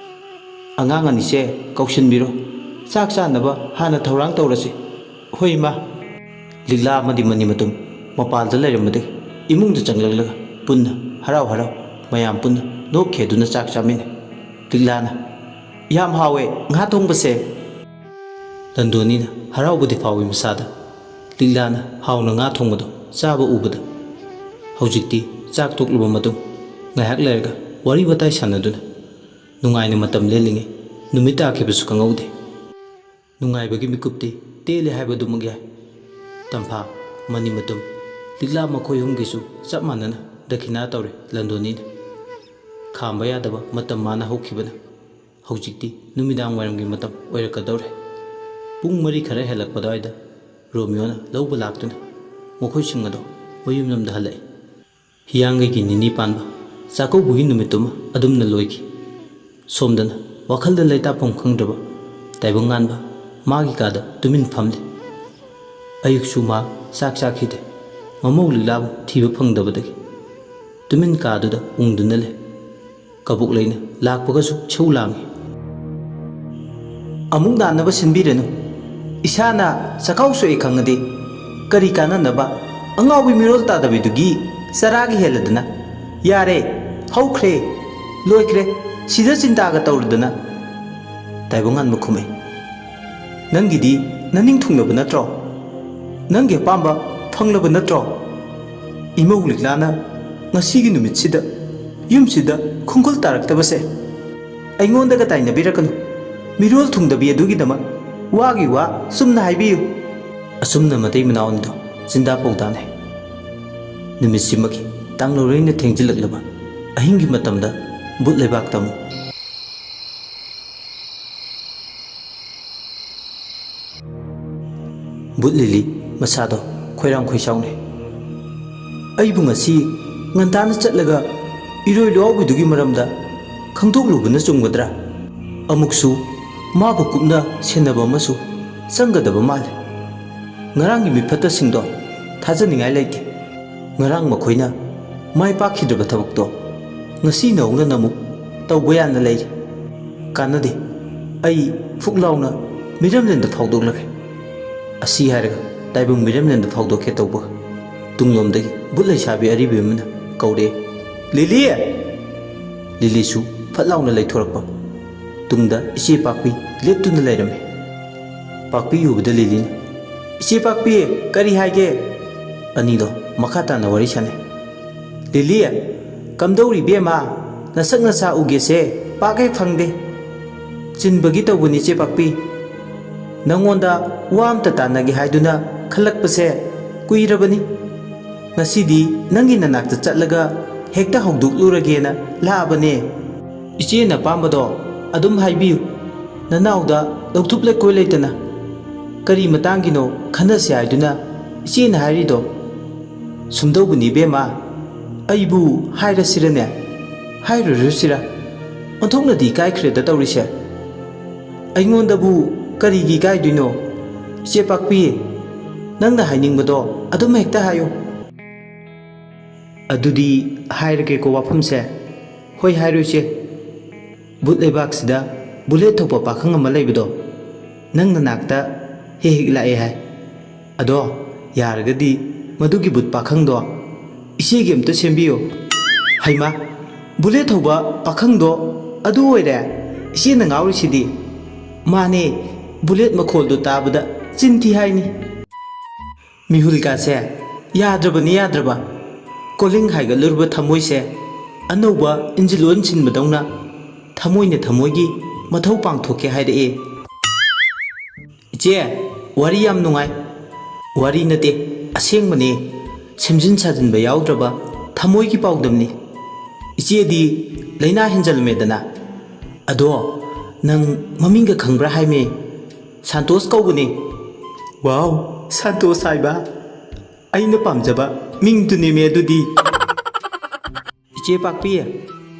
ꯑꯉꯥꯡ ꯑꯅꯤꯁꯦ ꯀꯧꯁꯤꯟꯕꯤꯔꯣ ꯆꯥꯛ ꯆꯥꯅꯕ ꯍꯥꯟꯅ ꯊꯧꯔꯥꯡ ꯇꯧꯔꯁꯤ ꯍꯣꯏ ꯏꯃꯥ ꯂꯤꯛꯂꯥ ꯑꯃꯗꯤ ꯃꯅꯤ ꯃꯇꯨꯝ ꯃꯄꯥꯜꯗ ꯂꯩꯔꯝꯕꯗꯒꯤ ꯏꯃꯨꯡꯗ ꯆꯪꯂꯛꯂꯒ ꯄꯨꯟꯅ ꯍꯔꯥꯎ ꯃꯌꯥꯝ ꯄꯨꯟꯅ ꯅꯣꯛ ꯈꯦꯗꯨꯅ ꯆꯥꯛ ꯆꯥꯃꯤꯟꯅꯩ ꯂꯤꯛꯂꯥꯅ ꯌꯥꯝ ꯍꯥꯎꯋꯦ ꯉꯥ ꯊꯣꯡꯕꯁꯦ ꯂꯟꯗꯣꯅꯤꯅ ꯍꯔꯥꯎꯕꯗꯤ ꯐꯥꯎꯏ ꯃꯁꯥꯗ ꯂꯤꯛꯂꯥꯅ ꯍꯥꯎꯅ ꯉꯥ ꯊꯣꯡꯕꯗꯣ ꯆꯥꯕ ꯎꯕꯗ ꯍꯧꯖꯤꯛꯇꯤ ꯆꯥꯛ ꯇꯣꯛꯂꯕ ꯃꯇꯨꯡ ꯉꯥꯏꯍꯥꯛ ꯂꯩꯔꯒ ꯋꯥꯔꯤ ꯋꯥꯇꯥꯏ ꯁꯥꯟꯅꯗꯨꯅ ꯅꯨꯡꯉꯥꯏꯅ ꯃꯇꯝ ꯂꯦꯜꯂꯤꯉꯩ ꯅꯨꯃꯤꯠ ꯇꯥꯈꯤꯕꯁꯨ ꯈꯪꯍꯧꯗꯦ ꯅꯨꯡꯉꯥꯏꯕꯒꯤ ꯃꯤꯀꯨꯞꯇꯤ ꯇꯦꯜꯂꯦ ꯍꯥꯏꯕꯗꯨꯃꯛ ꯌꯥꯏ ꯇꯝꯐꯥ ꯃꯅꯤ ꯃꯇꯨꯝ ꯂꯤꯛꯂꯥ ꯃꯈꯣꯏ ꯑꯍꯨꯝꯒꯤꯁꯨ ꯆꯞ ꯃꯥꯟꯅꯅ ꯗꯈꯤꯅꯥ ꯇꯧꯔꯦ ꯂꯟꯗꯣꯅꯤꯅ ꯈꯥꯝꯕ ꯌꯥꯗꯕ ꯃꯇꯝ ꯃꯥꯅ ꯍꯧꯈꯤꯕꯅ ꯍꯧꯖꯤꯛꯇꯤ ꯅꯨꯃꯤꯗꯥꯡ ꯋꯥꯏꯔꯝꯒꯤ ꯃꯇꯝ ꯑꯣꯏꯔꯛꯀꯗꯧꯔꯦ ꯄꯨꯡ 4 ꯈꯔ ꯍꯦꯜꯂꯛꯄ ꯑꯗꯨꯋꯥꯏꯗ ꯔꯣꯃꯤꯌꯣꯅ ꯂꯧꯕ ꯂꯥꯛꯇꯨꯅ ꯃꯈꯣꯏꯁꯤꯡ ꯑꯗꯣ ꯃꯌꯨꯝ ꯂꯝꯗ ꯍꯜꯂꯛꯏ ꯍꯤꯌꯥꯡꯒꯩꯒꯤ ꯅꯤꯅꯤ ꯄꯥꯟꯕ ꯆꯥꯛꯀꯧꯕꯒꯤ ꯅꯨꯃꯤꯠꯇꯨꯃ ꯑꯗꯨꯝꯅ ꯂꯣꯏꯈꯤ ꯁꯣꯝꯗꯅ ꯋꯥꯈꯜꯗ ꯂꯩꯇꯥꯐꯝ ꯈꯪꯗ꯭ꯔꯕ ꯇꯥꯏꯕꯪꯉꯥꯟꯕ ꯃꯥꯒꯤ ꯀꯥꯗ ꯇꯨꯃꯤꯟ ꯐꯝꯂꯤ ꯑꯌꯨꯛꯁꯨ ꯃꯥ ꯆꯥꯛ ꯆꯥꯈꯤꯗꯦ ꯃꯃꯧ ꯂꯤꯛꯂꯥꯕꯨ ꯊꯤꯕ ꯐꯪꯗꯕꯗꯒꯤ ꯇꯨꯃꯤꯟ ꯀꯥꯗꯨꯗ ꯎꯪꯗꯨꯅ ꯂꯩ ꯀꯕꯣꯛ ꯂꯩꯅ ꯂꯥꯛꯄꯒꯁꯨ ꯏꯁꯧ ꯂꯥꯡꯏ ꯑꯃꯨꯛ ꯅꯥꯟꯅꯕ ꯁꯤꯟꯕꯤꯔꯅꯨ ꯏꯁꯥꯅ ꯆꯈꯥꯎ ꯁꯣꯛꯏ ꯈꯪꯉꯗꯤ ꯀꯔꯤ ꯀꯥꯟꯅꯅꯕ ꯑꯉꯥꯎꯕꯤ ꯃꯤꯔꯣꯜ ꯇꯥꯗꯕꯤꯗꯨꯒꯤ ꯆꯔꯥꯒꯤ ꯍꯦꯜꯂꯗꯅ ꯌꯥꯔꯦ ꯍꯧꯈ꯭ꯔꯦ ꯂꯣꯏꯈ꯭ꯔꯦ ꯁꯤꯗ ꯆꯤꯟꯇꯥꯒ ꯇꯧꯔꯗꯅ ꯇꯥꯏꯕꯪꯉꯥꯟꯕ ꯈꯨꯝꯃꯤ ꯅꯪꯒꯤꯗꯤ ꯅꯅꯤꯡ ꯊꯨꯡꯂꯕ ꯅꯠꯇ꯭ꯔꯣ ꯅꯪꯒꯤ ꯑꯄꯥꯝꯕ ꯐꯪꯂꯕ ꯅꯠꯇ꯭ꯔꯣ ꯏꯃꯧ ꯂꯤꯛꯂꯥꯅ ꯉꯁꯤꯒꯤ ꯅꯨꯃꯤꯠꯁꯤꯗ ꯌꯨꯝꯁꯤꯗ ꯈꯣꯡꯒꯨꯜ ꯇꯥꯔꯛꯇꯕꯁꯦ ꯑꯩꯉꯣꯟꯗꯒ ꯇꯥꯏꯅꯕꯤꯔꯛꯀꯅꯨ ꯃꯤꯔꯣꯜ ꯊꯨꯡꯗꯕꯤ ꯑꯗꯨꯒꯤꯗꯃꯛ ꯋꯥꯒꯤ ꯋꯥ ꯆꯨꯝꯅ ꯍꯥꯏꯕꯤꯌꯨ ꯑꯁꯨꯝꯅ ꯃꯇꯩ ꯃꯅꯥꯎꯅꯤꯗꯣ ꯆꯤꯟꯗꯥ ꯄꯥꯎꯗꯥꯅꯩ ꯅꯨꯃꯤꯠꯁꯤꯃꯒꯤ ꯇꯥꯡꯂꯧꯔꯩꯅ ꯊꯦꯡꯖꯤꯜꯂꯛꯂꯕ ꯑꯍꯤꯡꯒꯤ ꯃꯇꯝꯗ ꯕꯨꯠ ꯂꯩꯕꯥꯛꯇ ꯑꯃꯨꯛ ꯕꯨꯠ ꯂꯤꯂꯤ ꯃꯁꯥꯗꯣ ꯈꯣꯏꯔꯥꯡ ꯈꯣꯏꯁꯥꯎꯅꯩ ꯑꯩꯕꯨ ꯉꯁꯤ ꯉꯟꯇꯥꯅ ꯆꯠꯂꯒ ꯏꯔꯣꯏ ꯂꯨꯋꯥꯎꯕꯤꯗꯨꯒꯤ ꯃꯔꯝꯗ ꯈꯪꯗꯣꯛꯂꯨꯕꯅ ꯆꯨꯝꯒꯗ꯭ꯔꯥ ꯑꯃꯨꯛꯁꯨ ꯃꯥꯕꯨ ꯀꯨꯞꯅ ꯁꯦꯟꯅꯕ ꯑꯃꯁꯨ ꯆꯪꯒꯗꯕ ꯃꯥꯜꯂꯤ ꯉꯔꯥꯡꯒꯤ ꯃꯤꯐꯠꯇꯁꯤꯡꯗꯣ ꯊꯥꯖꯅꯤꯡꯉꯥꯏ ꯂꯩꯇꯦ ꯉꯔꯥꯡ ꯃꯈꯣꯏꯅ ꯃꯥꯏ ꯄꯥꯛꯈꯤꯗ꯭ꯔꯕ ꯊꯕꯛꯇꯣ ꯉꯁꯤ ꯅꯧꯅ ꯑꯃꯨꯛ ꯇꯧꯕ ꯌꯥꯅ ꯂꯩꯔꯤ ꯀꯥꯟꯅꯗꯦ ꯑꯩ ꯐꯨꯛ ꯂꯥꯎꯅ ꯃꯤꯔꯝꯂꯦꯟꯗ ꯐꯥꯎꯗꯣꯛꯂꯒꯦ ꯑꯁꯤ ꯍꯥꯏꯔꯒ ꯇꯥꯏꯕꯪ ꯃꯤꯔꯝꯂꯦꯟꯗ ꯐꯥꯎꯗꯣꯛꯀꯦ ꯇꯧꯕꯒ ꯇꯨꯡꯂꯣꯝꯗꯒꯤ ꯕꯨꯠ ꯂꯩꯁꯥꯕꯤ ꯑꯔꯤꯕꯤ ꯑꯃꯅ ꯀꯧꯔꯛꯑꯦ ꯂꯤꯂꯤ ꯂꯤꯂꯤꯁꯨ ꯐꯠ ꯂꯥꯎꯅ ꯂꯩꯊꯣꯔꯛꯄ ꯇꯨꯡꯗ ꯏꯆꯦ ꯄꯥꯛꯄꯤ ꯂꯦꯞꯇꯨꯅ ꯂꯩꯔꯝꯃꯤ ꯄꯥꯛꯄꯤ ꯎꯕꯗ ꯂꯤꯂꯤꯅ ꯏꯆꯦ ꯄꯥꯛꯄꯤ ꯀꯔꯤ ꯍꯥꯏꯒꯦ ꯑꯅꯤꯗꯣ ꯃꯈꯥ ꯇꯥꯅ ꯋꯥꯔꯤ ꯁꯥꯟꯅꯩ ꯂꯤꯂꯤ ꯀꯝꯗꯧꯔꯤ ꯏꯕꯦꯝꯃ ꯅꯁꯛ ꯅꯁꯥ ꯎꯒꯦꯁꯦ ꯄꯥꯛ ꯍꯦꯛ ꯐꯪꯗꯦ ꯆꯤꯟꯕꯒꯤ ꯇꯧꯕꯅꯤ ꯏꯆꯦ ꯄꯥꯛꯄꯤ ꯅꯪꯉꯣꯟꯗ ꯋꯥ ꯑꯝꯇ ꯇꯥꯟꯅꯒꯦ ꯍꯥꯏꯗꯨꯅ ꯈꯜꯂꯛꯄꯁꯦ ꯀꯨꯏꯔꯕꯅꯤ ꯉꯁꯤꯗꯤ ꯅꯪꯒꯤ ꯅꯅꯥꯛꯇ ꯆꯠꯂꯒ ꯍꯦꯛꯇ ꯍꯧꯗꯣꯛꯂꯨꯔꯒꯦꯅ ꯂꯥꯛꯑꯕꯅꯦ ꯏꯆꯦꯅ ꯑꯄꯥꯝꯕꯗꯣ ꯑꯗꯨꯝ ꯍꯥꯏꯕꯤꯌꯨ ꯅꯅꯥꯎꯗ ꯂꯧꯊꯨꯞ ꯂꯩꯀꯣꯏ ꯂꯩꯇꯅ ꯀꯔꯤ ꯃꯇꯥꯡꯒꯤꯅꯣ ꯈꯟꯅꯁꯤ ꯍꯥꯏꯗꯨꯅ ꯏꯆꯦꯅ ꯍꯥꯏꯔꯤꯗꯣ ꯁꯨꯝꯗꯧꯕꯅꯤ ꯏꯕꯦꯝꯃ ꯑꯩꯕꯨ ꯍꯥꯏꯔꯁꯤꯔꯅꯦ ꯍꯥꯏꯔꯨꯔꯁꯤꯔ ꯑꯣꯟꯊꯣꯛꯅꯗꯤ ꯏꯀꯥꯏꯈ꯭ꯔꯦꯗ ꯇꯧꯔꯤꯁꯦ ꯑꯩꯉꯣꯟꯗꯕꯨ ꯀꯔꯤꯒꯤ ꯏꯀꯥꯏꯗꯣꯏꯅꯣ ꯏꯆꯦ ꯄꯥꯛꯄꯤ ꯅꯪꯅ ꯍꯥꯏꯅꯤꯡꯕꯗꯣ ꯑꯗꯨꯝ ꯍꯦꯛꯇ ꯍꯥꯏꯌꯨ ꯑꯗꯨꯗꯤ ꯍꯥꯏꯔꯒꯦꯀꯣ ꯋꯥꯐꯝꯁꯦ ꯍꯣꯏ ꯍꯥꯏꯔꯣꯏꯁꯦ ꯕꯨꯠ ꯂꯩꯕꯥꯛꯁꯤꯗ ꯕꯨꯂꯦꯠ ꯊꯧꯕ ꯄꯥꯈꯪ ꯑꯃ ꯂꯩꯕꯗꯣ ꯅꯪ ꯅꯅꯥꯛꯇ ꯍꯦꯛ ꯍꯦꯛ ꯂꯥꯛꯑꯦ ꯍꯥꯏ ꯑꯗꯣ ꯌꯥꯔꯒꯗꯤ ꯃꯗꯨꯒꯤ ꯕꯨꯠ ꯄꯥꯈꯪꯗꯣ ꯏꯆꯦꯒꯤ ꯑꯝꯇ ꯁꯦꯝꯕꯤꯌꯨ ꯍꯩꯃꯥ ꯕꯨꯂꯦꯠ ꯊꯧꯕ ꯄꯥꯈꯪꯗꯣ ꯑꯗꯨ ꯑꯣꯏꯔꯦ ꯏꯆꯦꯅ ꯉꯥꯎꯔꯤꯁꯤꯗꯤ ꯃꯥꯅꯦ ꯕꯨꯂꯦꯠ ꯃꯈꯣꯜꯗꯣ ꯇꯥꯕꯗ ꯆꯤꯟꯊꯤ ꯍꯥꯏꯅꯤ ꯃꯤꯍꯨꯜꯀꯥꯁꯦ ꯌꯥꯗ꯭ꯔꯕꯅꯤ ꯌꯥꯗ꯭ꯔꯕ ꯀꯣꯂꯤꯡ ꯍꯥꯏꯒꯠꯂꯨꯔꯕ ꯊꯃꯣꯏꯁꯦ ꯑꯅꯧꯕ ꯏꯟꯖꯤꯟ ꯑꯣꯏꯜ ꯁꯤꯟꯕꯗꯧꯅ ꯊꯃꯣꯏꯅ ꯊꯃꯣꯏꯒꯤ ꯃꯊꯧ ꯄꯥꯡꯊꯣꯛꯀꯦ ꯍꯥꯏꯔꯛꯑꯦ ꯏꯆꯦ ꯋꯥꯔꯤ ꯌꯥꯝ ꯅꯨꯡꯉꯥꯏ ꯋꯥꯔꯤ ꯅꯠꯇꯦ ꯑꯁꯦꯡꯕꯅꯦ ꯁꯦꯝꯖꯤꯟ ꯁꯥꯖꯤꯟꯕ ꯌꯥꯎꯗ꯭ꯔꯕ ꯊꯃꯣꯏꯒꯤ ꯄꯥꯎꯗꯝꯅꯤ ꯏꯆꯦꯗꯤ ꯂꯩꯅꯥ ꯍꯦꯟꯖꯜꯂꯝꯃꯦꯗꯅ ꯑꯗꯣ ꯅꯪ ꯃꯃꯤꯡꯒ ꯈꯪꯕ꯭ꯔꯥ ꯍꯥꯏꯃꯦ ꯁꯥꯟꯇꯣꯁ ꯀꯧꯕꯅꯦ ꯋꯥꯎ ꯁꯥꯟꯇꯣꯁ ꯍꯥꯏꯕ ꯑꯩꯅ ꯄꯥꯝꯖꯕ ꯃꯤꯡꯗꯨꯅꯦꯃꯦ ꯑꯗꯨꯗꯤ ꯏꯆꯦ ꯄꯥꯛꯄꯤ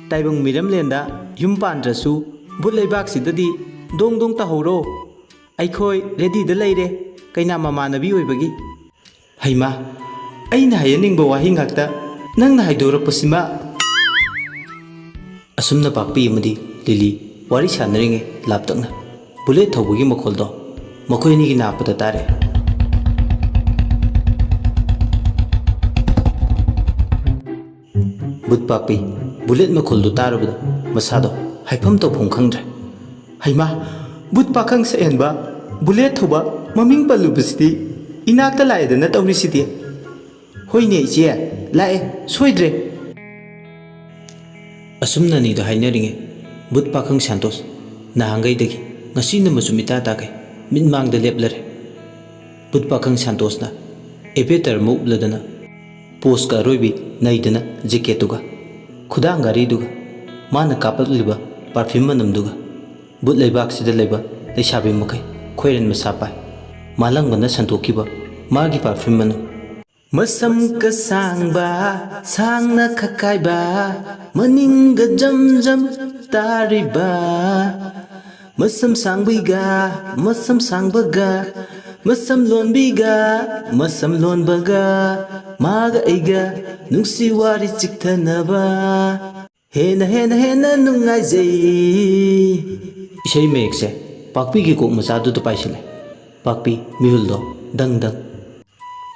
ꯇꯥꯏꯕꯪ ꯃꯤꯔꯝꯂꯦꯟꯗ ꯌꯨꯝ ꯄꯥꯟꯗ꯭ꯔꯁꯨ ꯕꯨꯠ ꯂꯩꯕꯥꯛꯁꯤꯗꯗꯤ ꯗꯣꯡ ꯗꯣꯡ ꯇꯧꯍꯧꯔꯣ ꯑꯩꯈꯣꯏ ꯔꯦꯗꯤꯗ ꯂꯩꯔꯦ ꯀꯩꯅꯥ ꯃꯃꯥꯟꯅꯕꯤ ꯑꯣꯏꯕꯒꯤ ꯍꯩꯃꯥ ꯑꯩꯅ ꯍꯥꯏꯍꯟꯅꯤꯡꯕ ꯋꯥꯍꯩ ꯉꯥꯛꯇ ꯅꯪꯅ ꯍꯥꯏꯗꯣꯔꯛꯄꯁꯤꯃ ꯑꯁꯨꯝꯅ ꯄꯥꯛꯄꯤ ꯑꯃꯗꯤ ꯂꯤꯂꯤ ꯋꯥꯔꯤ ꯁꯥꯟꯅꯔꯤꯉꯩ ꯂꯥꯞꯇꯛꯅ ꯕꯨꯂꯦꯠ ꯊꯧꯕꯒꯤ ꯃꯈꯣꯜꯗꯣ ꯃꯈꯣꯏ ꯑꯅꯤꯒꯤ ꯅꯥꯞꯄꯗ ꯇꯥꯔꯦ ꯕꯨꯠ ꯄꯥꯛꯄꯤ ꯕꯨꯂꯦꯠ ꯃꯈꯣꯜꯗꯨ ꯇꯥꯔꯨꯕꯗ ꯃꯁꯥꯗꯣ ꯍꯥꯏꯐꯝ ꯇꯧꯐꯝ ꯈꯪꯗ꯭ꯔꯦ ꯍꯩꯃꯥ ꯕꯨꯠ ꯄꯥꯈꯪ ꯁꯛꯍꯦꯟꯕ bullet thoba maming palubasidi inakta laedana tawrisidi hoine iche lae soidre asumna ni da hainaringe but pakhang santos nahangai dagi ngasina masumita takai min mang da leplare but pakhang santos na ebeter mu ladana post ka roibi naidana jacket khudang gari duga mana kapal liba perfume manam duga but leibak sida leiba leisabi makai khoiren masapa malang bana santokiba magi perfume manam masam ka sangba sangna khakaiba maninga jam jam tariba masam sangbiga masam sangbaga masam lonbaga maga aiga nungsi wari chiktanaba hena nungai jai isai mekse pakpi ki kok macha du to paisile pakpi mihuldo dang dang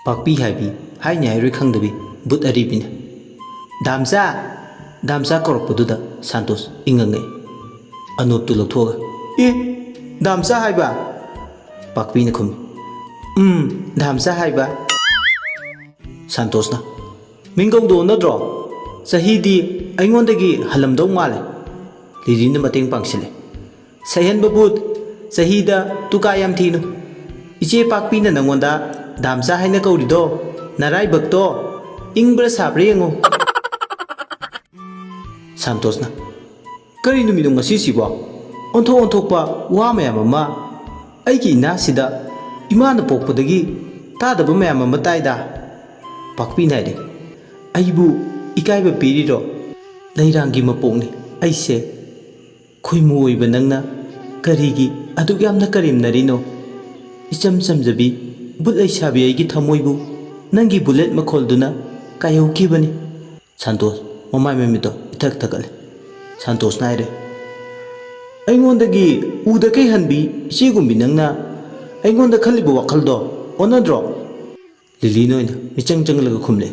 pakpi haibi hai nyai roi khangdabi but aribina damsa korokpududa santos ingangai anup tu lokhoga damsa haiba pakpi na khum damsa haiba santos na mingong do nadro sahidi aingodagi halamdau male lirina mateng pangsile sahen babut sahida tukayam thinu iche pakpi na nangonda damsa haina kaurido narai bakto ingbra sabre ngo santos na kari numino ngasi sibo onthokpa wa mayam ama aigi na sida imana pokpodagi tadaba mayam ama taida pakpi naide aibu ikaiba piriro leirangi mapokni aise khoimu oiba nangna karigi aduk yamna karimnarino icham chamjabi bulai sabi aigi thamoibu nangi bullet makholduna kayokibani santos mamai memito ithak thakale santos naire aingondagi uda kai hanbi ichegumbi nangna aingonda khalibu wakhaldo onadro lili noina michang changlaga khumle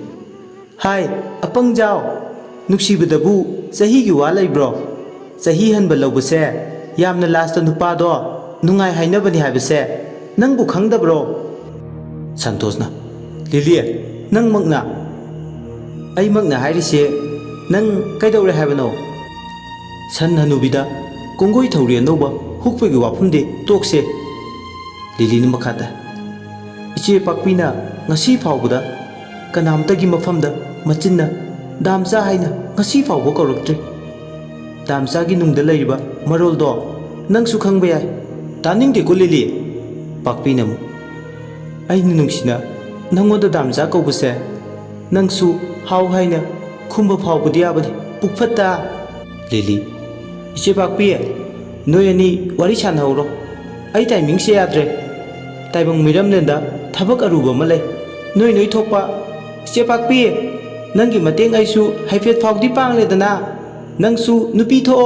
hai apang jao nuksibadabu sahi gi wa laibro sahi hanba lobuse yamna last nupa do nungai hainabani habise nangbu khangdabro santos na lili nang magna ai magna hairise nang kaidawre habano san hanubida kongoi thawri anoba hukpegi wafumde tokse lili ni makhata iche pakpina ngasi fawbuda kanamtagi mafamda machinna damsa haina ngasi fawbo koroktre damsa gi nungda leiba maroldo nangsu khangba yai taningde ko lili pakpina mu aini nungsina nangoda damsa kobuse nangsu haw haina khumba fawbudi abadi pukphata lili iche pakpi noyani wari sanhauro ai timing se yadre taibang miram lenda thabak aruba malai noi thokpa iche pakpi nangi mateng aisu haifet fawdi pangledana nangsu nupi tho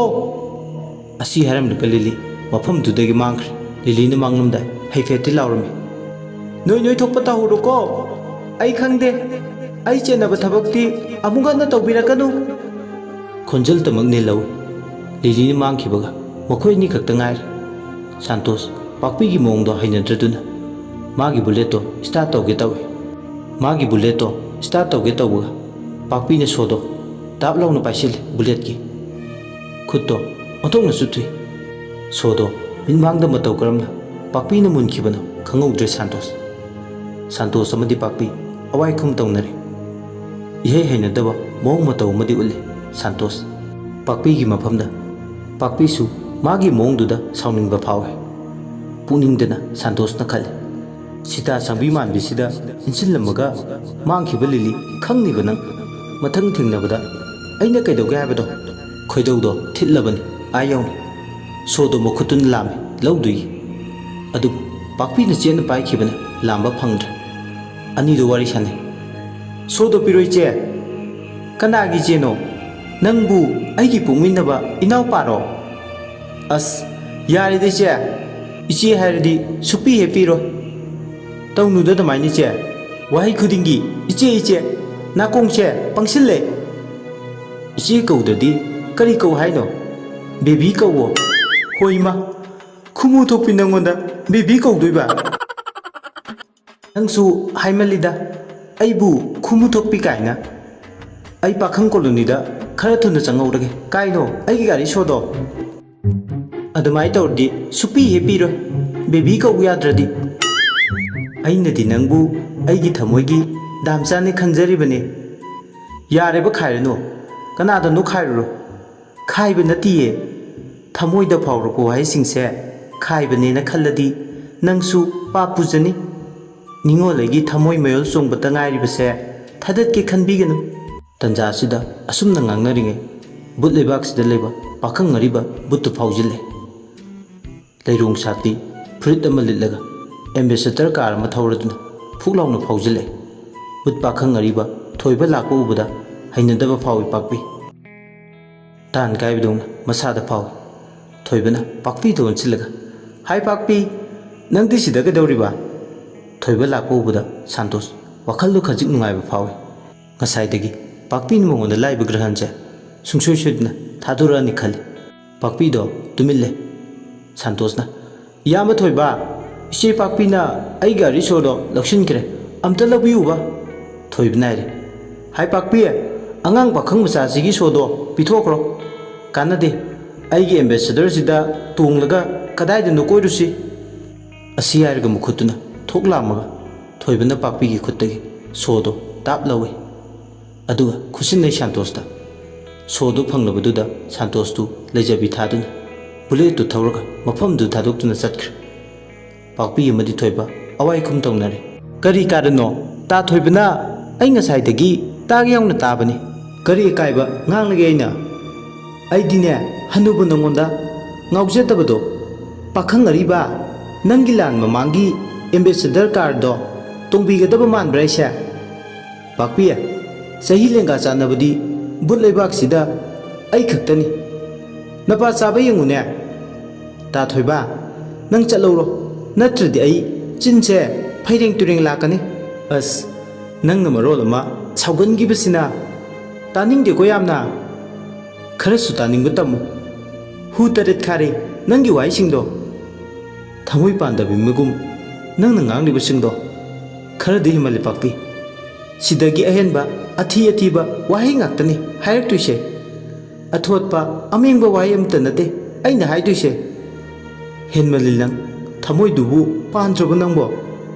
asi haram lili mafam dudagi mangkhre lili na mangnumda haifet ti lawrami noi thokpa ta huro ko ai khangde ai chenaba thabakti amuga na tawbirakanu khonjal tamak ne law lili ni mangkhibaga mokhoi ni khakta ngai santos pakpi gi mongdo hainadraduna magi bulleto start toge tawe magi bulleto start toge tawga pakpi ne sodo tap lawna paisil bullet ki khutto otong na sutui sodo min mangda mataw karamna pakpi na munkhibana khangogdre santos amadi pakpi awai khum tawnare ihe hainadaba mong mataw madi ulle santos pakpi gi mafamda pakpi su magi mongduda sauningba phawe puningdana santos na khale sita sambi manbi sida insilamaga mangkhiba lili khangniba nang mathang thingnabada aina kaidauge habado khoidaudo thillabani ayong sodo mokhutun lame laudui adu pakpi na chen pai khibana lamba phangdra ani do wari sane sodo piroi che kanagi cheno nangbu aigi pungminaba inaw paro as yari de che ichi hairdi supi happy ro tawnu da damaini che wahai khudingi iche nakong che pangsille ichi kaudadi kari kau haino baby kawo hoima khumu thokpi nangonda baby ꯀꯧꯗꯣꯏꯕ ꯅꯪꯁꯨ ꯍꯥꯏꯃꯜꯂꯤꯗ ꯑꯩꯕꯨ ꯈꯨꯃꯨ ꯊꯣꯛꯄꯤ ꯀꯥꯏꯅ ꯑꯩ ꯄꯥꯈꯪ ꯀꯣꯂꯣꯅꯤꯗ ꯈꯔ ꯊꯨꯅ ꯆꯪꯍꯧꯔꯒꯦ ꯀꯥꯏꯅꯣ ꯑꯩꯒꯤ ꯒꯥꯔꯤ ꯁꯣꯗꯣ ꯑꯗꯨꯃꯥꯏꯅ ꯇꯧꯔꯗꯤ ꯁꯨꯄꯤ ꯍꯦꯛ ꯄꯤꯔꯣꯏ ꯕꯦꯕꯤ ꯀꯧꯕ ꯌꯥꯗ꯭ꯔꯗꯤ ꯑꯩꯅꯗꯤ ꯅꯪꯕꯨ ꯑꯩꯒꯤ ꯊꯃꯣꯏꯒꯤ ꯗꯥꯝꯆꯥꯅꯦ ꯈꯟꯖꯔꯤꯕꯅꯦ ꯌꯥꯔꯦꯕ ꯈꯥꯏꯔꯅꯨ ꯀꯅꯥꯗꯅꯣ ꯈꯥꯏꯔꯨꯔꯣ ꯈꯥꯏꯕ ꯅꯠꯇꯤꯌꯦ ꯊꯃꯣꯏꯗ ꯐꯥꯎꯔꯛꯄ ꯋꯥꯍꯩꯁꯤꯡꯁꯦ ꯈꯥꯏꯕꯅꯦꯅ ꯈꯜꯂꯗꯤ ꯅꯪꯁꯨ ꯄꯥꯞ ꯄꯨꯖꯅꯤ ꯅꯤꯡꯉꯣꯜꯂꯩꯒꯤ ꯊꯃꯣꯏ ꯃꯌꯣꯜ ꯆꯣꯡꯕꯇ ꯉꯥꯏꯔꯤꯕꯁꯦ ꯊꯥꯗꯠꯀꯦ ꯈꯟꯕꯤꯒꯅꯨ ꯇꯟꯖꯥ ꯑꯁꯤꯗ ꯑꯁꯨꯝꯅ ꯉꯥꯡꯅꯔꯤꯉꯩ ꯕꯨꯠ ꯂꯩꯕꯥꯛꯁꯤꯗ ꯂꯩꯕ ꯄꯥꯈꯪ ꯑꯔꯤꯕ ꯕꯨꯠꯇꯨ ꯐꯥꯎꯖꯤꯜꯂꯦ ꯂꯩꯔꯣꯡ ꯁꯥꯠꯄꯤ ꯐꯨꯔꯤꯠ ꯑꯃ ꯂꯤꯠꯂꯒ ꯑꯦꯝꯕꯦꯁꯦꯗꯔ ꯀꯥꯔ ꯑꯃ ꯊꯧꯔꯗꯨꯅ ꯐꯨꯛ ꯂꯥꯎꯅ ꯐꯥꯎꯖꯤꯜꯂꯦ ꯕꯨꯠ ꯄꯥꯈꯪ ꯑꯔꯤꯕ ꯊꯣꯏꯕ ꯂꯥꯛꯄ ꯎꯕꯗ ꯍꯩꯅꯗꯕ ꯐꯥꯎꯏ ꯄꯥꯛꯄꯤ ꯇꯥꯟ ꯀꯥꯏꯕꯗꯧꯅ ꯃꯁꯥꯗ ꯐꯥꯎꯏ ꯊꯣꯏꯕꯅ ꯄꯥꯛꯄꯤꯗ ꯑꯣꯟꯁꯤꯜꯂꯒ ꯍꯥꯏ ꯄꯥꯛꯄꯤ ꯅꯪꯗꯤ ꯁꯤꯗ ꯀꯩꯗꯧꯔꯤꯕ ꯊꯣꯏꯕ ꯂꯥꯛꯄ ꯎꯕꯗ ꯁꯥꯟꯇꯣꯁ ꯋꯥꯈꯜꯗꯨ ꯈꯖꯤꯛ ꯅꯨꯡꯉꯥꯏꯕ ꯐꯥꯎꯏ ꯉꯁꯥꯏꯗꯒꯤ ꯄꯥꯛꯄꯤꯅ ꯃꯉꯣꯟꯗ ꯂꯥꯛꯏꯕ ꯒ꯭ꯔꯍꯟꯁꯦ ꯁꯨꯡꯁꯣꯏ ꯁꯣꯏꯗꯅ ꯊꯥꯗꯣꯔꯛꯑꯅꯤ ꯈꯜꯂꯤ ꯄꯥꯛꯄꯤꯗꯣ ꯇꯨꯃꯤꯜꯂꯦ ꯁꯥꯟꯇꯣꯁꯅ ꯏꯌꯥꯝꯕ ꯊꯣꯏꯕ ꯏꯆꯦ ꯄꯥꯛꯄꯤꯅ ꯑꯩ ꯒꯥꯔꯤ ꯁꯣꯗꯣ ꯂꯧꯁꯤꯟꯈ꯭ꯔꯦ ꯑꯝꯇ ꯂꯧꯕꯤꯌꯨꯕ ꯊꯣꯏꯕꯅ ꯍꯥꯏꯔꯦ ꯍꯥꯏ ꯄꯥꯛꯄꯤ ꯑꯉꯥꯡ ꯄꯥꯈꯪ ꯃꯆꯥꯁꯤꯒꯤ ꯁꯣꯗꯣ ꯄꯤꯊꯣꯛꯈ꯭ꯔꯣ ꯀꯥꯟꯅꯗꯦ ꯑꯩꯒꯤ ꯑꯦꯝꯕꯦꯁꯦꯗꯔꯁꯤꯗ ꯇꯣꯡꯂꯒ ꯀꯗꯥꯏꯗꯅꯣ ꯀꯣꯏꯔꯨꯁꯤ ꯑꯁꯤ ꯍꯥꯏꯔꯒ ꯃꯈꯨꯠꯇꯨꯅ ꯊꯣꯛ ꯂꯥꯝꯃꯒ ꯊꯣꯏꯕꯅ ꯄꯥꯛꯄꯤꯒꯤ ꯈꯨꯠꯇꯒꯤ ꯁꯣꯗꯣ ꯇꯥꯞ ꯂꯧꯏ ꯑꯗꯨꯒ ꯈꯨꯠꯁꯤꯟꯅꯩ ꯁꯥꯟꯇꯣꯁꯇ ꯁꯣꯗꯨ ꯐꯪꯂꯕꯗꯨꯗ ꯁꯥꯟꯇꯣꯁꯇꯨ ꯂꯩꯖꯕꯤ ꯊꯥꯗꯨꯅ ꯕꯨꯂꯦꯠꯇꯨ ꯊꯧꯔꯒ ꯃꯐꯝꯗꯨ ꯊꯥꯗꯣꯛꯇꯨꯅ ꯆꯠꯈ꯭ꯔꯦ ꯄꯥꯛꯄꯤ ꯑꯃꯗꯤ ꯊꯣꯏꯕ ꯑꯋꯥꯏꯈꯨꯝ ꯇꯧꯅꯔꯦ ꯀꯔꯤ ꯀꯥꯔꯅꯣ ꯇꯥ ꯊꯣꯏꯕꯅ ꯑꯩ ꯉꯁꯥꯏꯗꯒꯤ ꯇꯥꯒ ꯌꯥꯎꯅ ꯇꯥꯕꯅꯤ ꯀꯔꯤ ꯑꯀꯥꯏꯕ ꯉꯥꯡꯂꯒꯦ ꯑꯩꯗꯤꯅꯦ ꯍꯅꯨꯕ ꯅꯉꯣꯟꯗ ꯉꯥꯎꯖꯗꯕꯗꯣ ꯄꯥꯈꯪ ꯑꯔꯤꯕ ꯅꯪꯒꯤ ꯂꯥꯟ ꯃꯃꯥꯡꯒꯤ ꯑꯦꯝꯕꯦꯁꯦꯗꯔ ꯀꯥꯔꯗꯣ ꯇꯣꯡꯕꯤꯒꯗꯕ ꯃꯥꯟꯕ꯭ꯔꯥ ꯑꯩꯁꯦ ꯄꯥꯛꯄꯤ ꯆꯍꯤ ꯂꯦꯡꯒꯥ ꯆꯥꯟꯅꯕꯗꯤ ꯕꯨꯠ ꯂꯩꯕꯥꯛꯁꯤꯗ ꯑꯩ ꯈꯛꯇꯅꯤ ꯅꯄꯥ ꯆꯥꯕ ꯌꯦꯡꯉꯨꯅꯦ ꯇꯥ ꯊꯣꯏꯕ ꯅꯪ ꯆꯠꯂꯧꯔꯣ ꯅꯠꯇ꯭ꯔꯗꯤ ꯑꯩ ꯆꯤꯟꯁꯦ ꯐꯩꯔꯦꯡ ꯇꯨꯔꯦꯡ ꯂꯥꯛꯀꯅꯤ ꯑꯁ ꯅꯪꯅ ꯃꯔꯣꯜ ꯑꯃ ꯁꯥꯎꯒꯟꯈꯤꯕꯁꯤꯅ ꯇꯥꯅꯤꯡꯗꯦꯀꯣ ꯌꯥꯝꯅ ꯈꯔꯁꯨ ꯇꯥꯅꯤꯡꯕ ꯇꯝꯃꯨ ꯍꯨ ꯇꯔꯦꯠ ꯈꯥꯔꯦ ꯅꯪꯒꯤ ꯋꯥꯍꯩꯁꯤꯡꯗꯣ ꯊꯃꯣꯏ ꯄꯥꯟꯗꯕꯤ ꯃꯒꯨꯝ ꯅꯪꯅ ꯉꯥꯡꯂꯤꯕꯁꯤꯡꯗꯣ ꯈꯔꯗꯤ ꯍꯦꯟꯃꯜꯂꯦ ꯄꯥꯛꯄꯤ ꯁꯤꯗꯒꯤ ꯑꯍꯦꯟꯕ ꯑꯊꯤ ꯑꯊꯤꯕ ꯋꯥꯍꯩ ꯉꯥꯛꯇꯅꯤ ꯍꯥꯏꯔꯛꯇꯣꯏꯁꯦ ꯑꯊꯣꯠꯄ ꯑꯃꯦꯡꯕ ꯋꯥꯍꯩ ꯑꯃꯇ ꯅꯠꯇꯦ ꯑꯩꯅ ꯍꯥꯏꯗꯣꯏꯁꯦ ꯍꯦꯟꯃꯜꯂꯤ ꯅꯪ ꯊꯃꯣꯏꯗꯨꯕꯨ ꯄꯥꯟꯗ꯭ꯔꯕ ꯅꯪꯕꯣ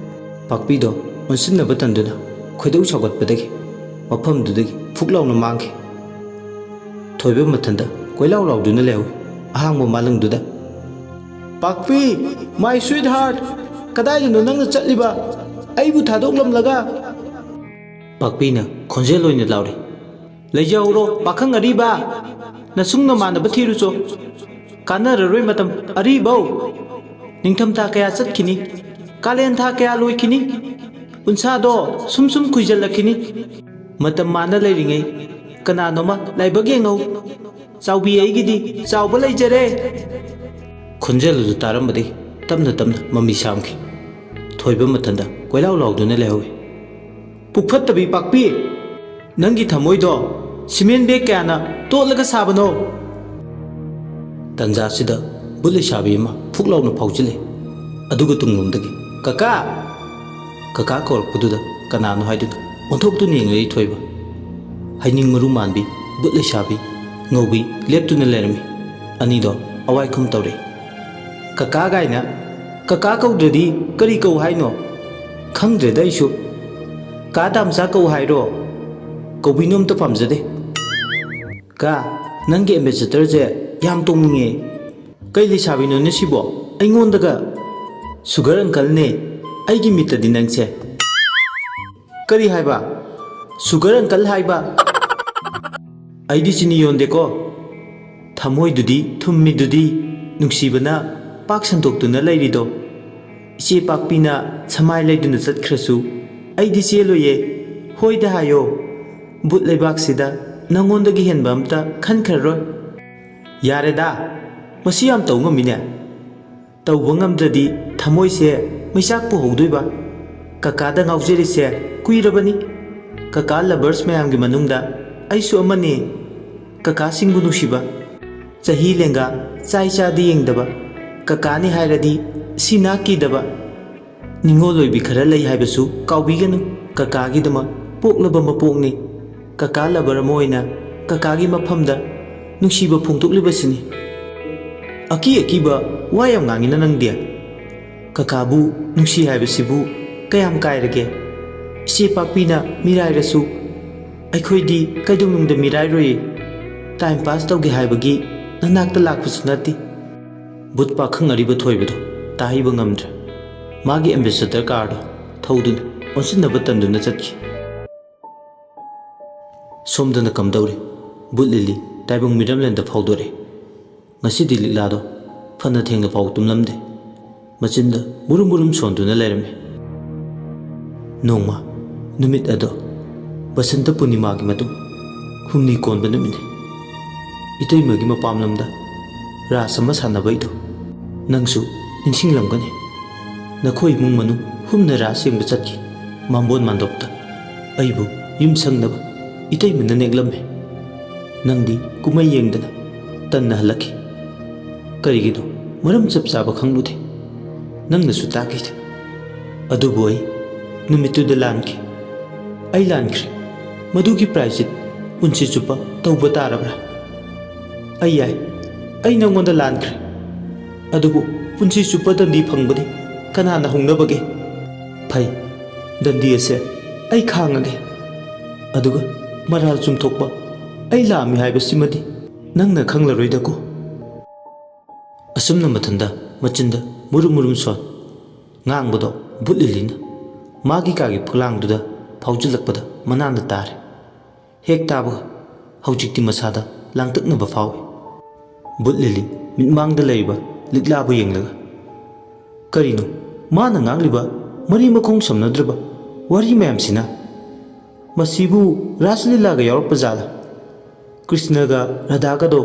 ꯄꯥꯛꯄꯤꯗꯣ ꯑꯣꯟꯁꯤꯟꯅꯕ ꯇꯟꯗꯨꯅ ꯈꯣꯏꯗꯧ ꯁꯥꯎꯒꯠꯄꯗꯒꯤ ꯃꯐꯝꯗꯨꯗꯒꯤ ꯐꯨꯛ ꯂꯥꯎꯅ ꯃꯥꯡꯈꯤ ꯊꯣꯏꯕ ꯃꯊꯟꯇ ꯀꯣꯏꯂꯥꯎ ꯂꯥꯎꯗꯨꯅ ꯂꯩꯍꯧꯏ ꯑꯍꯥꯡꯕ ꯃꯥꯂꯪꯗꯨꯗ ꯄꯥꯛꯄꯤ ꯃꯥꯏ ꯁ꯭ꯋꯤꯠ ꯍꯥꯔꯠ ꯀꯗꯥꯏꯗꯅꯣ ꯅꯪꯅ ꯆꯠꯂꯤꯕ ꯑꯩꯕꯨ ꯊꯥꯗꯣꯛꯂꯝꯂꯒ ꯄꯥꯛꯄꯤꯅ ꯈꯣꯟꯖꯦꯜ ꯑꯣꯏꯅ ꯂꯥꯎꯔꯤ ꯂꯩꯖꯍꯧꯔꯣ ꯄꯥꯈꯪ ꯑꯔꯤꯕ ꯅꯁꯨꯡ ꯅꯃꯥꯟꯅꯕ ꯊꯤꯔꯨꯆꯣ ꯀꯥꯟꯅꯔꯔꯣꯏ ꯃꯇꯝ ꯑꯔꯤꯕꯧ ꯅꯤꯡꯊꯝꯊꯥ ꯀꯌꯥ ꯆꯠꯈꯤꯅꯤ ꯀꯥꯂꯦꯟ ꯊꯥ ꯀꯌꯥ ꯂꯣꯏꯈꯤꯅꯤ ꯎꯟꯁꯥꯗꯣ ꯁꯨꯝ ꯁꯨꯝ ꯀꯨꯏꯖꯜꯂꯛꯈꯤꯅꯤ ꯃꯇꯝ ꯃꯥꯅ ꯂꯩꯔꯤꯉꯩ ꯀꯅꯥꯅꯣꯃ ꯂꯥꯏꯕꯛ ꯌꯦꯡꯍꯧ ꯆꯥꯎꯕꯤ ꯑꯩꯒꯤꯗꯤ ꯆꯥꯎꯕ ꯂꯩꯖꯔꯦ ꯈꯣꯟꯖꯦꯜ ꯑꯗꯨ ꯇꯥꯔꯝꯕꯗꯒꯤ ꯇꯞꯅ ꯇꯞꯅ ꯃꯃꯤ ꯁꯥꯝꯈꯤ ꯊꯣꯏꯕ ꯃꯊꯟꯇ ꯀꯣꯏꯂꯥꯎ ꯂꯥꯎꯗꯨꯅ ꯂꯩꯍꯧꯏ ꯄꯨꯛꯐꯠꯇꯕꯤ ꯄꯥꯛꯄꯤ ꯅꯪꯒꯤ ꯊꯃꯣꯏꯗꯣ ꯁꯤꯃꯦꯟ ꯕꯦꯒ ꯀꯌꯥꯅ ꯇꯣꯠꯂꯒ ꯁꯥꯕꯅꯣ ꯇꯟꯖꯥꯁꯤꯗ ꯕꯨꯠ ꯂꯩꯁꯥꯕꯤ ꯑꯃ ꯐꯨꯛ ꯂꯥꯎꯅ ꯐꯥꯎꯖꯤꯜꯂꯦ ꯑꯗꯨꯒ ꯇꯨꯡꯂꯣꯝꯗꯒꯤ ꯀꯀꯥ ꯀꯀꯥ ꯀꯧꯔꯛꯄꯗꯨꯗ ꯀꯅꯥꯅꯣ ꯍꯥꯏꯗꯨꯅ ꯑꯣꯟꯊꯣꯛꯇꯨꯅ ꯌꯦꯡꯂꯛꯏ ꯊꯣꯏꯕ ꯍꯩꯅꯤꯡ ꯃꯔꯨ ꯃꯥꯟꯕꯤ ꯕꯨꯠ ꯂꯩꯁꯥꯕꯤ ꯉꯧꯕꯤ ꯂꯦꯞꯇꯨꯅ ꯂꯩꯔꯝꯃꯤ ꯑꯅꯤꯗꯣ ꯑꯋꯥꯏꯈꯨꯝ ꯇꯧꯔꯛꯏ ꯀꯀꯥ ꯒꯥꯏꯅ ꯀꯀꯥ ꯀꯧꯗ꯭ꯔꯗꯤ ꯀꯔꯤ ꯀꯧ ꯍꯥꯏꯅꯣ ꯈꯪꯗ꯭ꯔꯦꯗ ꯑꯩꯁꯨ ꯀꯥ ꯗꯥꯝꯆꯥ ꯀꯧ ꯍꯥꯏꯔꯣ ꯀꯧꯕꯤꯅꯨ ꯑꯝꯇ ꯄꯥꯝꯖꯗꯦ ꯀꯥ ꯅꯪꯒꯤ ꯑꯦꯝꯕꯦꯁꯦꯗꯔꯁꯦ ꯌꯥꯝ ꯇꯣꯡꯅꯤꯡꯉꯦ ꯀꯩ ꯂꯩꯁꯥꯕꯤꯅꯣꯅꯦ ꯁꯤꯕꯣ ꯑꯩꯉꯣꯟꯗꯒ ꯁꯨꯒꯔ ꯑꯪꯀꯜꯅꯦ ꯑꯩꯒꯤ ꯃꯤꯠꯇꯗꯤ ꯅꯪꯁꯦ ꯀꯔꯤ ꯍꯥꯏꯕ ꯁꯨꯒꯔ ꯑꯪꯀꯜ ꯍꯥꯏꯕ ꯑꯩꯗꯤ ꯆꯤꯅꯤ ꯌꯣꯟꯗꯦꯀꯣ ꯊꯃꯣꯏꯗꯨꯗꯤ ꯊꯨꯝꯃꯤꯗꯨꯗꯤ ꯅꯨꯡꯁꯤꯕꯅ ꯄꯥꯛ ꯁꯟꯇꯣꯛꯇꯨꯅ ꯂꯩꯔꯤꯗꯣ ꯏꯆꯦ ꯄꯥꯛꯄꯤꯅ ꯁꯃꯥꯏ ꯂꯩꯗꯨꯅ ꯆꯠꯈ꯭ꯔꯁꯨ ꯑꯩꯗꯤ ꯆꯦꯜꯂꯣꯏꯌꯦ ꯍꯣꯏꯗ ꯍꯥꯏꯌꯣ ꯕꯨꯠ ꯂꯩꯕꯥꯛꯁꯤꯗ ꯅꯪꯉꯣꯟꯗꯒꯤ ꯍꯦꯟꯕ ꯑꯝꯇ ꯈꯟꯈ꯭ꯔꯔꯣꯏ ꯌꯥꯔꯦꯗ ꯃꯁꯤ ꯌꯥꯝ ꯇꯧ ꯉꯝꯃꯤꯅꯦ ꯇꯧꯕ ꯉꯝꯗ꯭ꯔꯗꯤ ꯊꯃꯣꯏꯁꯦ ꯃꯩꯆꯥꯛ ꯄꯨꯍꯧꯗꯣꯏꯕ ꯀꯀꯥꯗ ꯉꯥꯎꯖꯔꯤꯁꯦ ꯀꯨꯏꯔꯕꯅꯤ ꯀꯀꯥ ꯂꯚꯔꯁ ꯃꯌꯥꯝꯒꯤ ꯃꯅꯨꯡꯗ ꯑꯩꯁꯨ ꯑꯃꯅꯤ ꯀꯀꯥꯁꯤꯡꯕꯨ ꯅꯨꯡꯁꯤꯕ ꯆꯍꯤ ꯂꯦꯡꯒꯥ ꯆꯥꯏ ꯆꯥꯗꯤ ꯌꯦꯡꯗꯕ ꯀꯀꯥꯅꯤ ꯍꯥꯏꯔꯗꯤ ꯁꯤ ꯅꯥꯛꯀꯤꯗꯕ ꯅꯤꯡꯉꯣꯜꯂꯣꯏꯕꯤ ꯈꯔ ꯂꯩ ꯍꯥꯏꯕꯁꯨ ꯀꯥꯎꯕꯤꯒꯅꯨ ꯀꯀꯥꯒꯤꯗꯃꯛ ꯄꯣꯛꯂꯕ ꯃꯄꯣꯛꯅꯤ ꯀꯀꯥ ꯂꯕꯔ ꯑꯃ ꯑꯣꯏꯅ ꯀꯀꯥꯒꯤ ꯃꯐꯝꯗ ꯅꯨꯡꯁꯤꯕ ꯐꯣꯡꯗꯣꯛꯂꯤꯕꯁꯤꯅꯤ ꯑꯀꯤ ꯑꯀꯤꯕ ꯋꯥ ꯌꯥꯝ ꯉꯥꯡꯉꯤꯅ ꯅꯪꯗꯤ ꯀꯀꯥꯕꯨ ꯅꯨꯡꯁꯤ ꯍꯥꯏꯕꯁꯤꯕꯨ ꯀꯌꯥꯝ ꯀꯥꯏꯔꯒꯦ ꯏꯆꯦ ꯄꯥꯛꯄꯤꯅ ꯃꯤꯔꯥꯏꯔꯁꯨ ꯑꯩꯈꯣꯏꯗꯤ ꯀꯩꯗꯧꯅꯨꯡꯗ ꯃꯤꯔꯥꯏꯔꯣꯏ ꯇꯥꯏꯝ ꯄꯥꯁ ꯇꯧꯒꯦ ꯍꯥꯏꯕꯒꯤ ꯅꯅꯥꯛꯇ ꯂꯥꯛꯄꯁꯨ ꯅꯠꯇꯦ ꯕꯨꯠ ꯄꯥꯈꯪ ꯑꯔꯤꯕ ꯊꯣꯏꯕꯗꯣ ꯇꯥꯍꯩꯕ ꯉꯝꯗ꯭ꯔꯦ ꯃꯥꯒꯤ ꯑꯦꯝꯕꯦꯁꯦꯗꯔ ꯀꯥꯔꯗꯣ ꯊꯧꯗꯨꯅ ꯑꯣꯟꯁꯤꯟꯅꯕ ꯇꯟꯗꯨꯅ ꯆꯠꯈꯤ ꯁꯣꯝꯗꯅ ꯀꯝꯗꯧꯔꯤ ꯕꯨꯠ ꯂꯤꯂꯤ ꯇꯥꯏꯕꯪ ꯃꯤꯔꯝꯂꯦꯟꯗ ꯐꯥꯎꯗꯣꯔꯛꯏ ꯉꯁꯤꯗꯤ ꯂꯤꯛꯂꯥꯗꯣ ꯐꯅ ꯊꯦꯡꯅ ꯐꯥꯎ ꯇꯨꯝꯂꯝꯗꯦ ꯃꯆꯤꯟꯗ ꯃꯨꯔꯨꯝ ꯃꯨꯔꯨꯝ ꯁꯣꯟꯗꯨꯅ ꯂꯩꯔꯝꯃꯤ ꯅꯣꯡꯃ ꯅꯨꯃꯤꯠ ꯑꯗꯣ ꯕꯁꯟꯇ ꯄꯨꯔꯅꯤꯃꯥꯒꯤ ꯃꯇꯨꯡ ꯍꯨꯝꯅꯤ ꯀꯣꯟꯕ ꯅꯨꯃꯤꯠꯅꯤ ꯏꯇꯩꯃꯒꯤ ꯃꯄꯥꯝꯂꯝꯗ ꯔꯥꯁ ꯑꯃ ꯁꯥꯟꯅꯕꯩꯗꯣ ꯅꯪꯁꯨ ꯅꯤꯡꯁꯤꯡꯂꯝꯒꯅꯤ ꯅꯈꯣꯏ ꯏꯃꯨꯡ ꯃꯅꯨꯡ ꯍꯨꯝꯅ ꯔꯥꯁ ꯌꯦꯡꯕ ꯆꯠꯈꯤ ꯃꯥꯝꯕꯣꯟ ꯃꯥꯟꯗꯣꯞꯇ ꯑꯩꯕꯨ ꯌꯨꯝ ꯁꯪꯅꯕ ꯏꯇꯩꯃꯅ ꯅꯦꯛꯂꯝꯃꯦ ꯅꯪꯗꯤ ꯀꯨꯝꯍꯩ ꯌꯦꯡꯗꯅ ꯇꯟꯅ ꯍꯜꯂꯛꯈꯤ ꯀꯔꯤꯒꯤꯅꯣ ꯃꯔꯝ ꯆꯞ ꯆꯥꯕ ꯈꯪꯂꯨꯗꯦ ꯅꯪꯅꯁꯨ ꯇꯥꯈꯤꯗꯦ ꯑꯗꯨꯕꯨ ꯑꯩ ꯅꯨꯃꯤꯠꯇꯨꯗ ꯂꯥꯟꯈꯤ ꯑꯩ ꯂꯥꯟꯈ꯭ꯔꯦ ꯃꯗꯨꯒꯤ ꯄ꯭ꯔꯥꯏꯖꯤꯠ ꯄꯨꯟꯁꯤ ꯆꯨꯞꯄ ꯇꯧꯕ ꯇꯥꯔꯕ꯭ꯔꯥ ꯑꯩ ꯌꯥꯏ ꯑꯩ ꯅꯪꯉꯣꯟꯗ ꯂꯥꯟꯈ꯭ꯔꯦ ꯑꯗꯨꯕꯨ ꯄꯨꯟꯁꯤ ꯆꯨꯞꯄ ꯗꯟꯗꯤ ꯐꯪꯕꯗꯤ ꯀꯅꯥꯅ ꯍꯧꯅꯕꯒꯦ ꯐꯩ ꯗꯟꯗꯤ ꯑꯁꯦ ꯑꯩ ꯈꯥꯡꯉꯒꯦ ꯑꯗꯨꯒ ꯃꯔꯥꯜ ꯆꯨꯝꯊꯣꯛꯄ ꯑꯩ ꯂꯥꯛꯑꯝꯃꯤ ꯍꯥꯏꯕꯁꯤꯃꯗꯤ ꯅꯪꯅ ꯈꯪꯂꯔꯣꯏꯗꯀꯣ ꯑꯁꯨꯝꯅ ꯃꯊꯟꯗ ꯃꯆꯤꯟꯗ ꯃꯨꯔꯨꯝ ꯃꯨꯔꯨꯝ ꯁꯣꯟ ꯉꯥꯡꯕꯗꯣ ꯕꯨꯠ ꯂꯤꯂꯤꯅ ꯃꯥꯒꯤ ꯀꯥꯒꯤ ꯐꯛꯂꯥꯡꯗꯨꯗ ꯐꯥꯎꯖꯤꯜꯂꯛꯄꯗ ꯃꯅꯥꯟꯗ ꯇꯥꯔꯦ ꯍꯦꯛ ꯇꯥꯕꯒ ꯍꯧꯖꯤꯛꯇꯤ ꯃꯁꯥꯗ ꯂꯥꯡꯇꯛꯅꯕ ꯐꯥꯎꯏ ꯕꯨꯠ ꯂꯤꯂꯤ ꯃꯤꯠꯃꯥꯡꯗ ꯂꯩꯔꯤꯕ ꯂꯤꯛꯂꯥꯕꯨ ꯌꯦꯡꯂꯒ ꯀꯔꯤꯅꯣ ꯃꯥꯅ ꯉꯥꯡꯂꯤꯕ ꯃꯔꯤ ꯃꯈꯣꯡ ꯁꯝꯅꯗ꯭ꯔꯕ ꯋꯥꯔꯤ ꯃꯌꯥꯝꯁꯤꯅ ꯃꯁꯤꯕꯨ ꯔꯥꯁ ꯂꯤꯂꯥꯒ ꯌꯥꯎꯔꯛꯄ ꯖꯥꯠꯂꯥ ꯀ꯭ꯔꯤꯁꯅꯒ ꯔꯥꯙꯥꯒꯗꯣ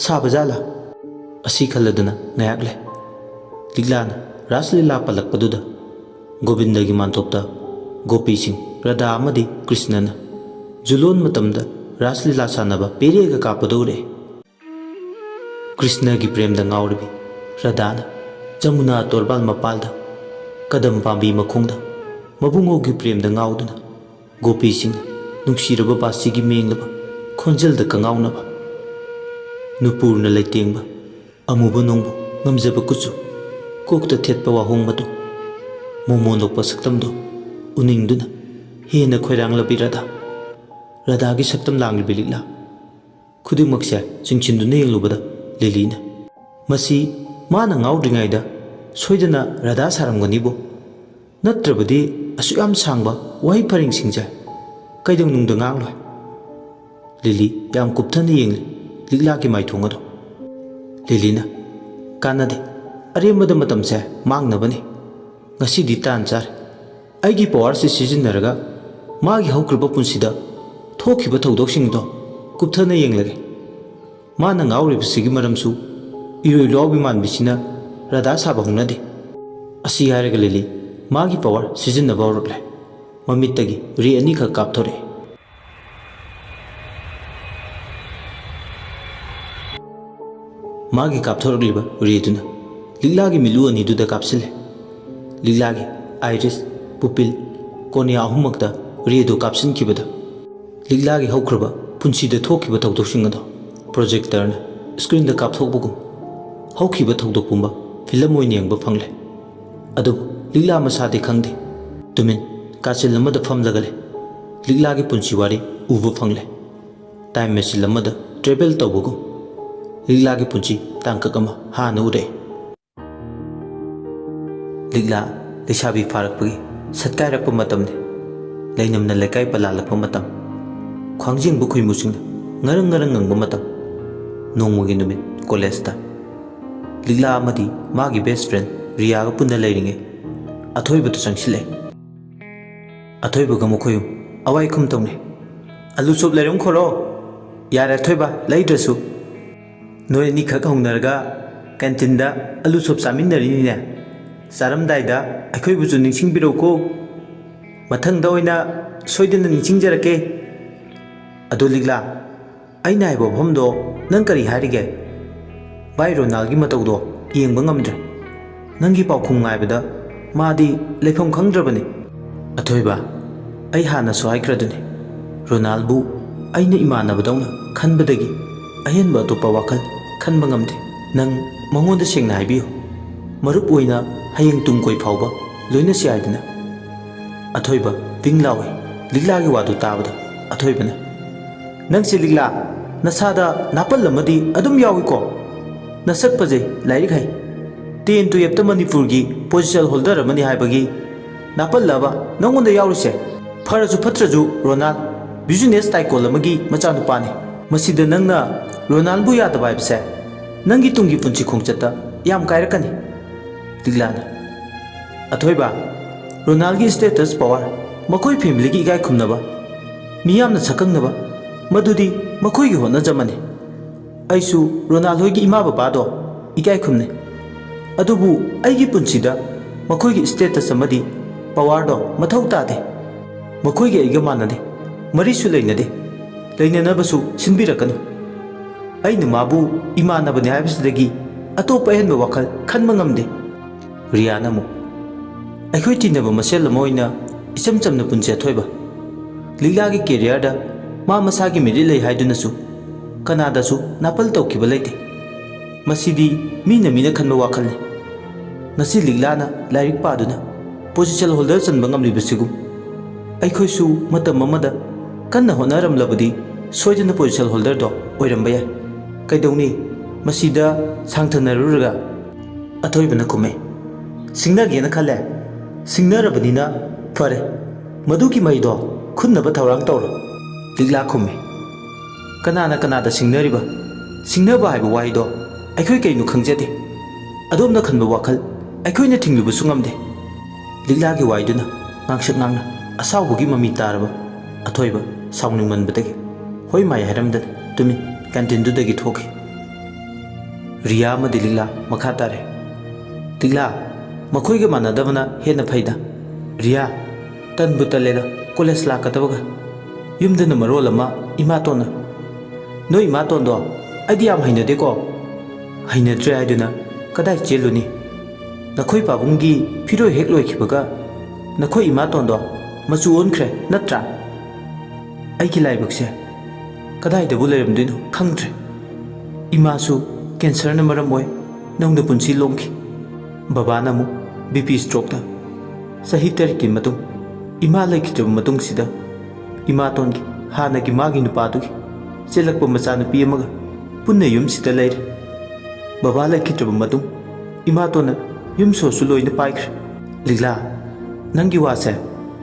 ꯁꯥꯕ ꯖꯥꯠꯂꯥ ꯑꯁꯤ ꯈꯜꯂꯗꯨꯅ ꯉꯥꯏꯍꯥꯛ ꯂꯩ ꯂꯤꯛꯂꯥꯅ ꯔꯥꯁ ꯂꯤꯂꯥ ꯄꯜꯂꯛꯄꯗꯨꯗ ꯒꯣꯕꯤꯟꯗꯒꯤ ꯃꯥꯟꯇꯣꯞꯇ ꯒꯣꯄꯤꯁꯤꯡ ꯔꯥꯙꯥ ꯑꯃꯗꯤ ꯀ꯭ꯔꯤꯁꯅꯅ ꯖꯨꯂꯣꯟ ꯃꯇꯝꯗ ꯔꯥꯁ ꯂꯤꯂꯥ ꯁꯥꯟꯅꯕ ꯄꯦꯔꯦꯒ ꯀꯥꯞꯄꯗ ꯎꯔꯛꯏ ꯀ꯭ꯔꯤꯁꯅꯒꯤ ꯄ꯭ꯔꯦꯝꯗ ꯉꯥꯎꯔꯕꯤ ꯔꯥꯙꯥꯅ ꯖꯃꯨꯅꯥ ꯇꯣꯔꯕꯥꯜ ꯃꯄꯥꯜꯗ ꯀꯗꯝ ꯄꯥꯝꯕꯤ ꯃꯈꯣꯡꯗ ꯃꯕꯨꯡꯉꯣꯒꯤ ꯄ꯭ꯔꯦꯝꯗ ꯉꯥꯎꯗꯨꯅ ꯒꯣꯄꯤꯁꯤꯡꯅ ꯅꯨꯡꯁꯤꯔꯕ ꯕꯥꯁꯤꯒꯤ ꯃꯦꯡꯂꯕ ꯈꯣꯟꯖꯦꯜꯗ ꯀꯉꯥꯎꯅꯕ ꯅꯨꯄꯨꯔꯅ ꯂꯩꯇꯦꯡꯕ ꯑꯃꯨꯕ ꯅꯣꯡꯕꯨ ꯉꯝꯖꯕ ꯀꯨꯆꯨ ꯀꯣꯛꯇ ꯊꯦꯠꯄ ꯋꯥꯍꯣꯡ ꯃꯇꯨ ꯃꯣꯃꯣꯟꯂꯣꯛꯄ ꯁꯛꯇꯝꯗꯣ ꯎꯅꯤꯡꯗꯨꯅ ꯍꯦꯟꯅ ꯈꯣꯏꯔꯥꯡꯂꯕꯤ ꯔꯥꯙꯥꯒꯤ ꯁꯛꯇꯝ ꯂꯥꯡꯂꯤꯕꯤ ꯂꯤꯛꯂꯥ ꯈꯨꯗꯤꯡꯃꯛꯁꯦ ꯆꯤꯡꯁꯤꯟꯗꯨꯅ ꯌꯦꯡꯂꯨꯕꯗ ꯂꯤꯂꯤꯅ ꯃꯁꯤ ꯃꯥꯅ ꯉꯥꯎꯗ꯭ꯔꯤꯉꯩꯗ ꯁꯣꯏꯗꯅ ꯔꯥꯙꯥ ꯁꯥꯔꯝꯒꯅꯤꯕꯨ ꯅꯠꯇ꯭ꯔꯕꯗꯤ ꯑꯁꯨꯛ ꯌꯥꯝ ꯁꯥꯡꯕ ꯋꯥꯍꯩ ꯄꯔꯦꯡꯁꯤꯡꯁꯦ ꯀꯩꯗꯧꯅꯨꯡꯗ ꯉꯥꯡꯂꯣꯏ ꯂꯤꯂꯤ ꯌꯥꯝ ꯀꯨꯞꯊꯅ ꯌꯦꯡꯂꯤ ꯂꯤꯛꯂꯥꯒꯤ ꯃꯥꯏꯊꯣꯡ ꯑꯗꯣ ꯂꯤꯂꯤꯅ ꯀꯥꯟꯅꯗꯦ ꯑꯔꯦꯝꯕꯗ ꯃꯇꯝꯁꯦ ꯃꯥꯡꯅꯕꯅꯤ ꯉꯁꯤꯗꯤ ꯇꯥꯟ ꯆꯥꯔꯦ ꯑꯩꯒꯤ ꯄꯋꯥꯔꯁꯤ ꯁꯤꯖꯤꯟꯅꯔꯒ ꯃꯥꯒꯤ ꯍꯧꯈ꯭ꯔꯕ ꯄꯨꯟꯁꯤꯗ ꯊꯣꯛꯈꯤꯕ ꯊꯧꯗꯣꯛꯁꯤꯡꯗꯣ ꯀꯨꯞꯊꯅ ꯌꯦꯡꯂꯒꯦ ꯃꯥꯅ ꯉꯥꯎꯔꯤꯕꯁꯤꯒꯤ ꯃꯔꯝꯁꯨ ꯏꯔꯣꯏ ꯂꯣꯏꯕꯤ ꯃꯥꯟꯕꯤꯁꯤꯅ ꯔꯥꯙꯥ ꯁꯥꯕ ꯍꯧꯅꯗꯦ ꯑꯁꯤ ꯍꯥꯏꯔꯒ ꯂꯤꯂꯤ ꯃꯥꯒꯤ ꯄꯋꯥꯔ ꯁꯤꯖꯤꯟꯅꯕ ꯍꯧꯔꯛꯂꯦ ꯃꯃꯤꯠꯇꯒꯤ ꯔꯦ ꯑꯅꯤꯈꯛ ꯀꯥꯞꯊꯣꯔꯛꯏ ꯃꯥꯒꯤ ꯀꯥꯞꯊꯣꯔꯛꯂꯤꯕ ꯔꯦꯗꯨꯅ ꯂꯤꯛꯂꯥꯒꯤ ꯃꯤꯠꯂꯨ ꯑꯅꯤꯗꯨꯗ ꯀꯥꯞꯁꯤꯜꯂꯦ ꯂꯤꯛꯂꯥꯒꯤ ꯑꯥꯏꯔꯤꯁ ꯄꯨꯄꯤꯜ ꯀꯣꯅꯤꯌꯥ ꯑꯍꯨꯝꯃꯛꯇ ꯔꯦꯗꯨ ꯀꯥꯞꯁꯤꯟꯈꯤꯕꯗ ꯂꯤꯛꯂꯥꯒꯤ ꯍꯧꯈ꯭ꯔꯕ ꯄꯨꯟꯁꯤꯗ ꯊꯣꯛꯈꯤꯕ ꯊꯧꯗꯣꯛꯁꯤꯡ ꯑꯗꯣ ꯄ꯭ꯔꯣꯖꯦꯛꯇꯔꯅ ꯁ꯭ꯀ꯭ꯔꯤꯟꯗ ꯀꯥꯞꯊꯣꯛꯄꯒꯨꯝ ꯍꯧꯈꯤꯕ ꯊꯧꯗꯣꯛ ꯄꯨꯝꯕ ꯐꯤꯂꯝ ꯑꯣꯏꯅ ꯌꯦꯡꯕ ꯐꯪꯂꯦ ꯑꯗꯨꯕꯨ ꯂꯤꯛꯂꯥ ꯃꯁꯥꯗꯤ ꯈꯪꯗꯦ ꯇꯨꯃꯤꯟ ꯀꯥꯆꯤꯜ ꯑꯃꯗ ꯐꯝꯂꯒ ꯂꯩ ꯂꯤꯛꯂꯥꯒꯤ ꯄꯨꯟꯁꯤ ꯋꯥꯔꯤ ꯎꯕ ꯐꯪꯂꯦ ꯇꯥꯏꯝ ꯃꯦꯆꯤꯟ ꯑꯃꯗ ꯇ꯭ꯔꯦꯚꯦꯜ ꯇꯧꯕꯒꯨꯝ ꯂꯤꯛꯂꯥꯒꯤ ꯄꯨꯟꯁꯤ ꯇꯥꯡꯀꯛ ꯑꯃ ꯍꯥꯟꯅ ꯎꯔꯛꯏ ꯂꯤꯛꯂꯥ ꯂꯩꯁꯥꯕꯤ ꯐꯥꯔꯛꯄꯒꯤ ꯁꯠꯀꯥꯏꯔꯛꯄ ꯃꯇꯝꯅꯤ ꯂꯩꯅꯝꯅ ꯂꯩꯀꯥꯏ ꯄꯜꯂꯥꯜꯂꯛꯄ ꯃꯇꯝ ꯈ꯭ꯋꯥꯡꯖꯤꯡꯕ ꯈꯨꯏꯃꯨꯁꯤꯡꯅ ꯉꯔꯪ ꯉꯔꯪ ꯉꯪꯕ ꯃꯇꯝ ꯅꯣꯡꯃꯒꯤ ꯅꯨꯃꯤꯠ ꯀꯣꯂꯦꯖꯇ ꯂꯤꯛꯂꯥ ꯑꯃꯗꯤ ꯃꯥꯒꯤ ꯕꯦꯁ ꯐ꯭ꯔꯦꯟ ꯔꯤꯌꯥꯒ ꯄꯨꯟꯅ ꯂꯩꯔꯤꯉꯩ ꯑꯊꯣꯏꯕꯗꯨ ꯆꯪꯁꯤꯜꯂꯛꯏ ꯑꯊꯣꯏꯕꯒ ꯃꯈꯣꯏ ꯑꯋꯥꯏ ꯈꯨꯝ ꯇꯧꯅꯩ ꯑꯂꯨ ꯆꯣꯞ ꯂꯩꯔꯝꯈꯣꯔꯣ ꯌꯥꯔꯦ ꯑꯊꯣꯏꯕ ꯂꯩꯗ꯭ꯔꯁꯨ ꯅꯣꯏ ꯑꯅꯤꯈꯛ ꯍꯧꯅꯔꯒ ꯀꯦꯟꯇꯤꯟꯗ ꯑꯂꯨ ꯆꯣꯞ ꯆꯥꯃꯤꯟꯅꯔꯤꯅꯤꯅꯦ ꯆꯥꯔꯝꯗꯥꯏꯗ ꯑꯩꯈꯣꯏꯕꯨꯁꯨ ꯅꯤꯡꯁꯤꯡꯕꯤꯔꯛꯎꯀꯣ ꯃꯊꯪꯗ ꯑꯣꯏꯅ ꯁꯣꯏꯗꯅ ꯅꯤꯡꯁꯤꯡꯖꯔꯛꯀꯦ ꯑꯗꯣ ꯂꯤꯛꯂꯥ ꯑꯩꯅ ꯍꯥꯏꯕ ꯋꯥꯐꯝꯗꯣ ꯅꯪ ꯀꯔꯤ ꯍꯥꯏꯔꯤꯒꯦ ꯚꯥꯏ ꯔꯣꯅꯥꯜꯒꯤ ꯃꯇꯧꯗꯣ ꯌꯦꯡꯕ ꯉꯝꯗ꯭ꯔꯦ ꯅꯪꯒꯤ ꯄꯥꯎꯈꯨꯝ ꯉꯥꯏꯕꯗ ꯃꯥꯗꯤ ꯂꯩꯐꯝ ꯈꯪꯗ꯭ꯔꯕꯅꯤ꯫ ꯑꯊꯣꯏꯕ, ꯑꯩ ꯍꯥꯟꯅꯁꯨ ꯍꯥꯏꯈ꯭ꯔꯗꯨꯅꯤ, ꯔꯣꯅꯥꯜꯕꯨ ꯑꯩꯅ ꯏꯃꯥꯟꯅꯕꯗꯧꯅ ꯈꯟꯕꯗꯒꯤ ꯑꯍꯦꯟꯕ ꯑꯇꯣꯞꯄ ꯋꯥꯈꯜ ꯈꯟꯕ ꯉꯝꯗꯦ꯫ ꯅꯪ ꯃꯉꯣꯟꯗ ꯁꯦꯡꯅ ꯍꯥꯏꯕꯤꯌꯨ, ꯃꯔꯨꯞ ꯑꯣꯏꯅ ꯍꯌꯦꯡ ꯇꯨꯡ ꯀꯣꯏ ꯐꯥꯎꯕ ꯂꯣꯏꯅꯁꯤ ꯍꯥꯏꯗꯅ꯫ ꯑꯊꯣꯏꯕ ꯄꯤꯡ ꯂꯥꯎꯏ ꯂꯤꯛꯂꯥꯒꯤ ꯋꯥꯗꯨ ꯇꯥꯕꯗ꯫ ꯑꯊꯣꯏꯕꯅ, ꯅꯪꯁꯦ ꯂꯤꯛꯂꯥ, ꯅꯁꯥꯗ ꯅꯥꯄꯜ ꯑꯃꯗꯤ ꯑꯗꯨꯝ ꯌꯥꯎꯏꯀꯣ꯫ ꯅꯁꯛ ꯐꯖꯩ, ꯂꯥꯏꯔꯤꯛ ꯍꯩ, 10 to 12ꯇ ꯃꯅꯤꯄꯨꯔꯒꯤ ꯄꯣꯖꯤꯁꯟ ꯍꯣꯜꯗꯔ ꯑꯃꯅꯤ ꯍꯥꯏꯕꯒꯤ ꯅꯥꯄꯜꯂꯕ ꯅꯪꯉꯣꯟꯗ ꯌꯥꯎꯔꯤꯁꯦ? ꯐꯔꯁꯨ ꯐꯠꯇ꯭ꯔꯁꯨ ꯔꯣꯅꯥꯜ ꯕꯤꯖꯤꯅꯦꯁ ꯇꯥꯏꯀꯣꯜ ꯑꯃꯒꯤ ꯃꯆꯥꯅꯨꯄꯥꯅꯤ꯫ ꯃꯁꯤꯗ ꯅꯪꯅ ꯔꯣꯅꯥꯜꯕꯨ ꯌꯥꯗꯕ ꯍꯥꯏꯕꯁꯦ ꯅꯪꯒꯤ ꯇꯨꯡꯒꯤ ꯄꯨꯟꯁꯤ ꯈꯣꯡꯆꯠꯇ ꯌꯥꯝ ꯀꯥꯏꯔꯛꯀꯅꯤ꯫ ꯂꯤꯛꯂꯥꯅ, ꯑꯊꯣꯏꯕ, ꯔꯣꯅꯥꯜꯒꯤ ꯁ꯭ꯇꯦꯇꯁ, ꯄꯋꯥꯔ, ꯃꯈꯣꯏ ꯐꯦꯃꯤꯂꯤꯒꯤ ꯏꯀꯥꯏ ꯈꯨꯝꯅꯕ, ꯃꯤꯌꯥꯝꯅ ꯁꯛꯈꯪꯅꯕ, ꯃꯗꯨꯗꯤ ꯃꯈꯣꯏꯒꯤ ꯍꯣꯠꯅꯖꯃꯅꯤ꯫ ꯑꯩꯁꯨ ꯔꯣꯅꯥꯜ ꯍꯣꯏꯒꯤ ꯏꯃꯥ ꯕꯕꯥꯗꯣ ꯏꯀꯥꯏ ꯈꯨꯝꯅꯩ꯫ ꯑꯗꯨꯕꯨ ꯑꯩꯒꯤ ꯄꯨꯟꯁꯤꯗ ꯃꯈꯣꯏꯒꯤ ꯁ꯭ꯇꯦꯇꯁ ꯑꯃꯗꯤ ꯄꯋꯥꯔꯗꯣ ꯃꯊꯧ ꯇꯥꯗꯦ꯫ ꯃꯈꯣꯏꯒꯤ ꯑꯩꯒ ꯃꯥꯟꯅꯗꯦ, ꯃꯔꯤꯁꯨ ꯂꯩꯅꯗꯦ, ꯂꯩꯅꯅꯕꯁꯨ ꯁꯤꯟꯕꯤꯔꯛꯀꯅꯨ꯫ ꯑꯩꯅ ꯃꯥꯕꯨ ꯏꯃꯥꯟꯅꯕꯅꯤ ꯍꯥꯏꯕꯁꯤꯗꯒꯤ ꯑꯇꯣꯞꯄ ꯑꯍꯦꯟꯕ ꯋꯥꯈꯜ ꯈꯟꯕ ꯉꯝꯗꯦ꯫ ꯔꯤꯌꯥꯅ ꯑꯃꯨꯛ, ꯑꯩꯈꯣꯏ ꯇꯤꯟꯅꯕ ꯃꯁꯦꯜ ꯑꯃ ꯑꯣꯏꯅ ꯏꯆꯝ ꯆꯝꯅ ꯄꯨꯟꯁꯤ ꯑꯊꯣꯏꯕ꯫ ꯂꯤꯛꯂꯥꯒꯤ ꯀꯦꯔꯤꯌꯔꯗ ꯃꯥ ꯃꯁꯥꯒꯤ ꯃꯦꯔꯤꯠ ꯂꯩ ꯍꯥꯏꯗꯨꯅꯁꯨ ꯀꯅꯥꯗꯁꯨ ꯅꯥꯄꯜ ꯇꯧꯈꯤꯕ ꯂꯩꯇꯦ꯫ ꯃꯁꯤꯗꯤ ꯃꯤꯅ ꯈꯟꯕ ꯋꯥꯈꯜꯅꯤ꯫ ꯉꯁꯤ ꯂꯤꯛꯂꯥꯅ ꯂꯥꯏꯔꯤꯛ ꯄꯥꯗꯨꯅ ꯄꯣꯖꯤꯁꯟ ꯍꯣꯜꯗꯔ ꯆꯟꯕ ꯉꯝꯂꯤꯕꯁꯤꯒꯨꯝ ꯑꯩꯈꯣꯏꯁꯨ ꯃꯇꯝ ꯑꯃꯗ ꯀꯟꯅ ꯍꯣꯠꯅꯔꯝꯂꯕꯗꯤ ꯁꯣꯏꯗꯅ ꯄꯣꯖꯤꯁꯟ ꯍꯣꯜꯗꯔꯗꯣ ꯑꯣꯏꯔꯝꯕ ꯌꯥꯏ꯫ ꯀꯩꯗꯧꯅꯤ ꯃꯁꯤꯗ ꯁꯥꯡꯊꯅꯔꯨꯔꯒ? ꯑꯊꯣꯏꯕꯅ ꯈꯨꯝꯃꯦ, ꯁꯤꯡꯅꯒꯦꯅ ꯈꯜꯂꯦ? ꯁꯤꯡꯅꯔꯕꯅꯤꯅ ꯐꯔꯦ, ꯃꯗꯨꯒꯤ ꯃꯩꯗꯣ ꯈꯨꯟꯅꯕ ꯊꯧꯔꯥꯡ ꯇꯧꯔꯣ꯫ ꯂꯤꯛꯂꯥ ꯈꯨꯝꯃꯦ, ꯀꯅꯥꯅ ꯀꯅꯥꯗ ꯁꯤꯡꯅꯔꯤꯕ? ꯁꯤꯡꯅꯕ ꯍꯥꯏꯕ ꯋꯥꯍꯩꯗꯣ ꯑꯩꯈꯣꯏ ꯀꯩꯅꯣ ꯈꯪꯖꯗꯦ꯫ ꯑꯗꯣꯝꯅ ꯈꯟꯕ ꯋꯥꯈꯜ ꯑꯩꯈꯣꯏꯅ ꯊꯤꯡꯂꯨꯕꯁꯨ ꯉꯝꯗꯦ꯫ ꯂꯤꯛꯂꯥꯒꯤ ꯋꯥꯍꯩꯗꯨꯅ ꯉꯥꯡꯁꯛ ꯉꯥꯡꯅ ꯑꯁꯥꯎꯕꯒꯤ ꯃꯃꯤ ꯇꯥꯔꯕ ꯑꯊꯣꯏꯕ ꯁꯥꯎꯅꯤꯡꯃꯟꯕꯗꯒꯤ ꯍꯣꯏ ꯃꯥꯏ ꯍꯥꯏꯔꯝꯗꯅ ꯇꯨꯃꯤꯟ ꯀꯦꯟꯇꯤꯟꯗꯨꯗꯒꯤ ꯊꯣꯛꯈꯤ꯫ ꯔꯤꯌꯥ ꯑꯃꯗꯤ ꯂꯤꯛꯂꯥ ꯃꯈꯥ ꯇꯥꯔꯦ꯫ ꯂꯤꯛꯂꯥ, ꯃꯈꯣꯏꯒ ꯃꯥꯟꯅꯗꯕꯅ ꯍꯦꯟꯅ ꯐꯩꯗ꯫ ꯔꯤꯌꯥ, ꯇꯟꯕꯨ ꯇꯜꯂꯦꯗ ꯀꯣꯂꯦꯖ ꯂꯥꯛꯀꯗꯕꯒ꯫ ꯌꯨꯝꯗꯅ ꯃꯔꯣꯜ ꯑꯃ ꯏꯃꯥꯇꯣꯟꯅ, ꯅꯣꯏ ꯏꯃꯥꯇꯣꯟꯗꯣ ꯑꯩꯗꯤ ꯌꯥꯝ ꯍꯩꯅꯗꯦꯀꯣ꯫ ꯍꯩꯅꯗ꯭ꯔꯦ ꯍꯥꯏꯗꯨꯅ ꯀꯗꯥꯏ ꯆꯦꯜꯂꯨꯅꯤ? ꯅꯈꯣꯏ ꯄꯥꯕꯨꯡꯒꯤ ꯐꯤꯔꯣꯏ ꯍꯦꯛ ꯂꯣꯏꯈꯤꯕꯒ ꯅꯈꯣꯏ ꯏꯃꯥꯇꯣꯟꯗꯣ ꯃꯆꯨ ꯑꯣꯟꯈ꯭ꯔꯦ ꯅꯠꯇ꯭ꯔꯥ? ꯑꯩꯒꯤ ꯂꯥꯏꯕꯛꯁꯦ ꯀꯗꯥꯏꯗꯕꯨ ꯂꯩꯔꯝꯗꯣꯏꯅꯣ ꯈꯪꯗ꯭ꯔꯦ꯫ ꯏꯃꯥꯁꯨ ꯀꯦꯟꯁꯔꯅ ꯃꯔꯝ ꯑꯣꯏ ꯅꯧꯅ ꯄꯨꯟꯁꯤ ꯂꯣꯝꯈꯤ꯫ ꯕꯕꯥꯅ ꯑꯃꯨꯛ BP ꯁ꯭ꯇ꯭ꯔꯣꯛꯇ꯫ ꯆꯍꯤ 8ꯀꯤ ꯃꯇꯨꯡ ꯏꯃꯥ ꯂꯩꯈꯤꯗ꯭ꯔꯕ ꯃꯇꯨꯡꯁꯤꯗ ꯏꯃꯥꯇꯣꯟꯒꯤ ꯍꯥꯟꯅꯒꯤ ꯃꯥꯒꯤ ꯅꯨꯄꯥꯗꯨꯒꯤ ꯆꯦꯜꯂꯛꯄ ꯃꯆꯥꯅꯨꯄꯤ ꯑꯃꯒ ꯄꯨꯟꯅ ꯌꯨꯝꯁꯤꯗ ꯂꯩꯔꯦ꯫ ꯕꯕꯥ ꯂꯩꯈꯤꯗ꯭ꯔꯕ ꯃꯇꯨꯡ ꯏꯃꯥꯇꯣꯟꯅ ꯌꯨꯝ ꯁꯣꯁꯨ ꯂꯣꯏꯅ ꯄꯥꯏꯈ꯭ꯔꯦ꯫ ꯂꯤꯛꯂꯥ, ꯅꯪꯒꯤ ꯋꯥꯁꯦ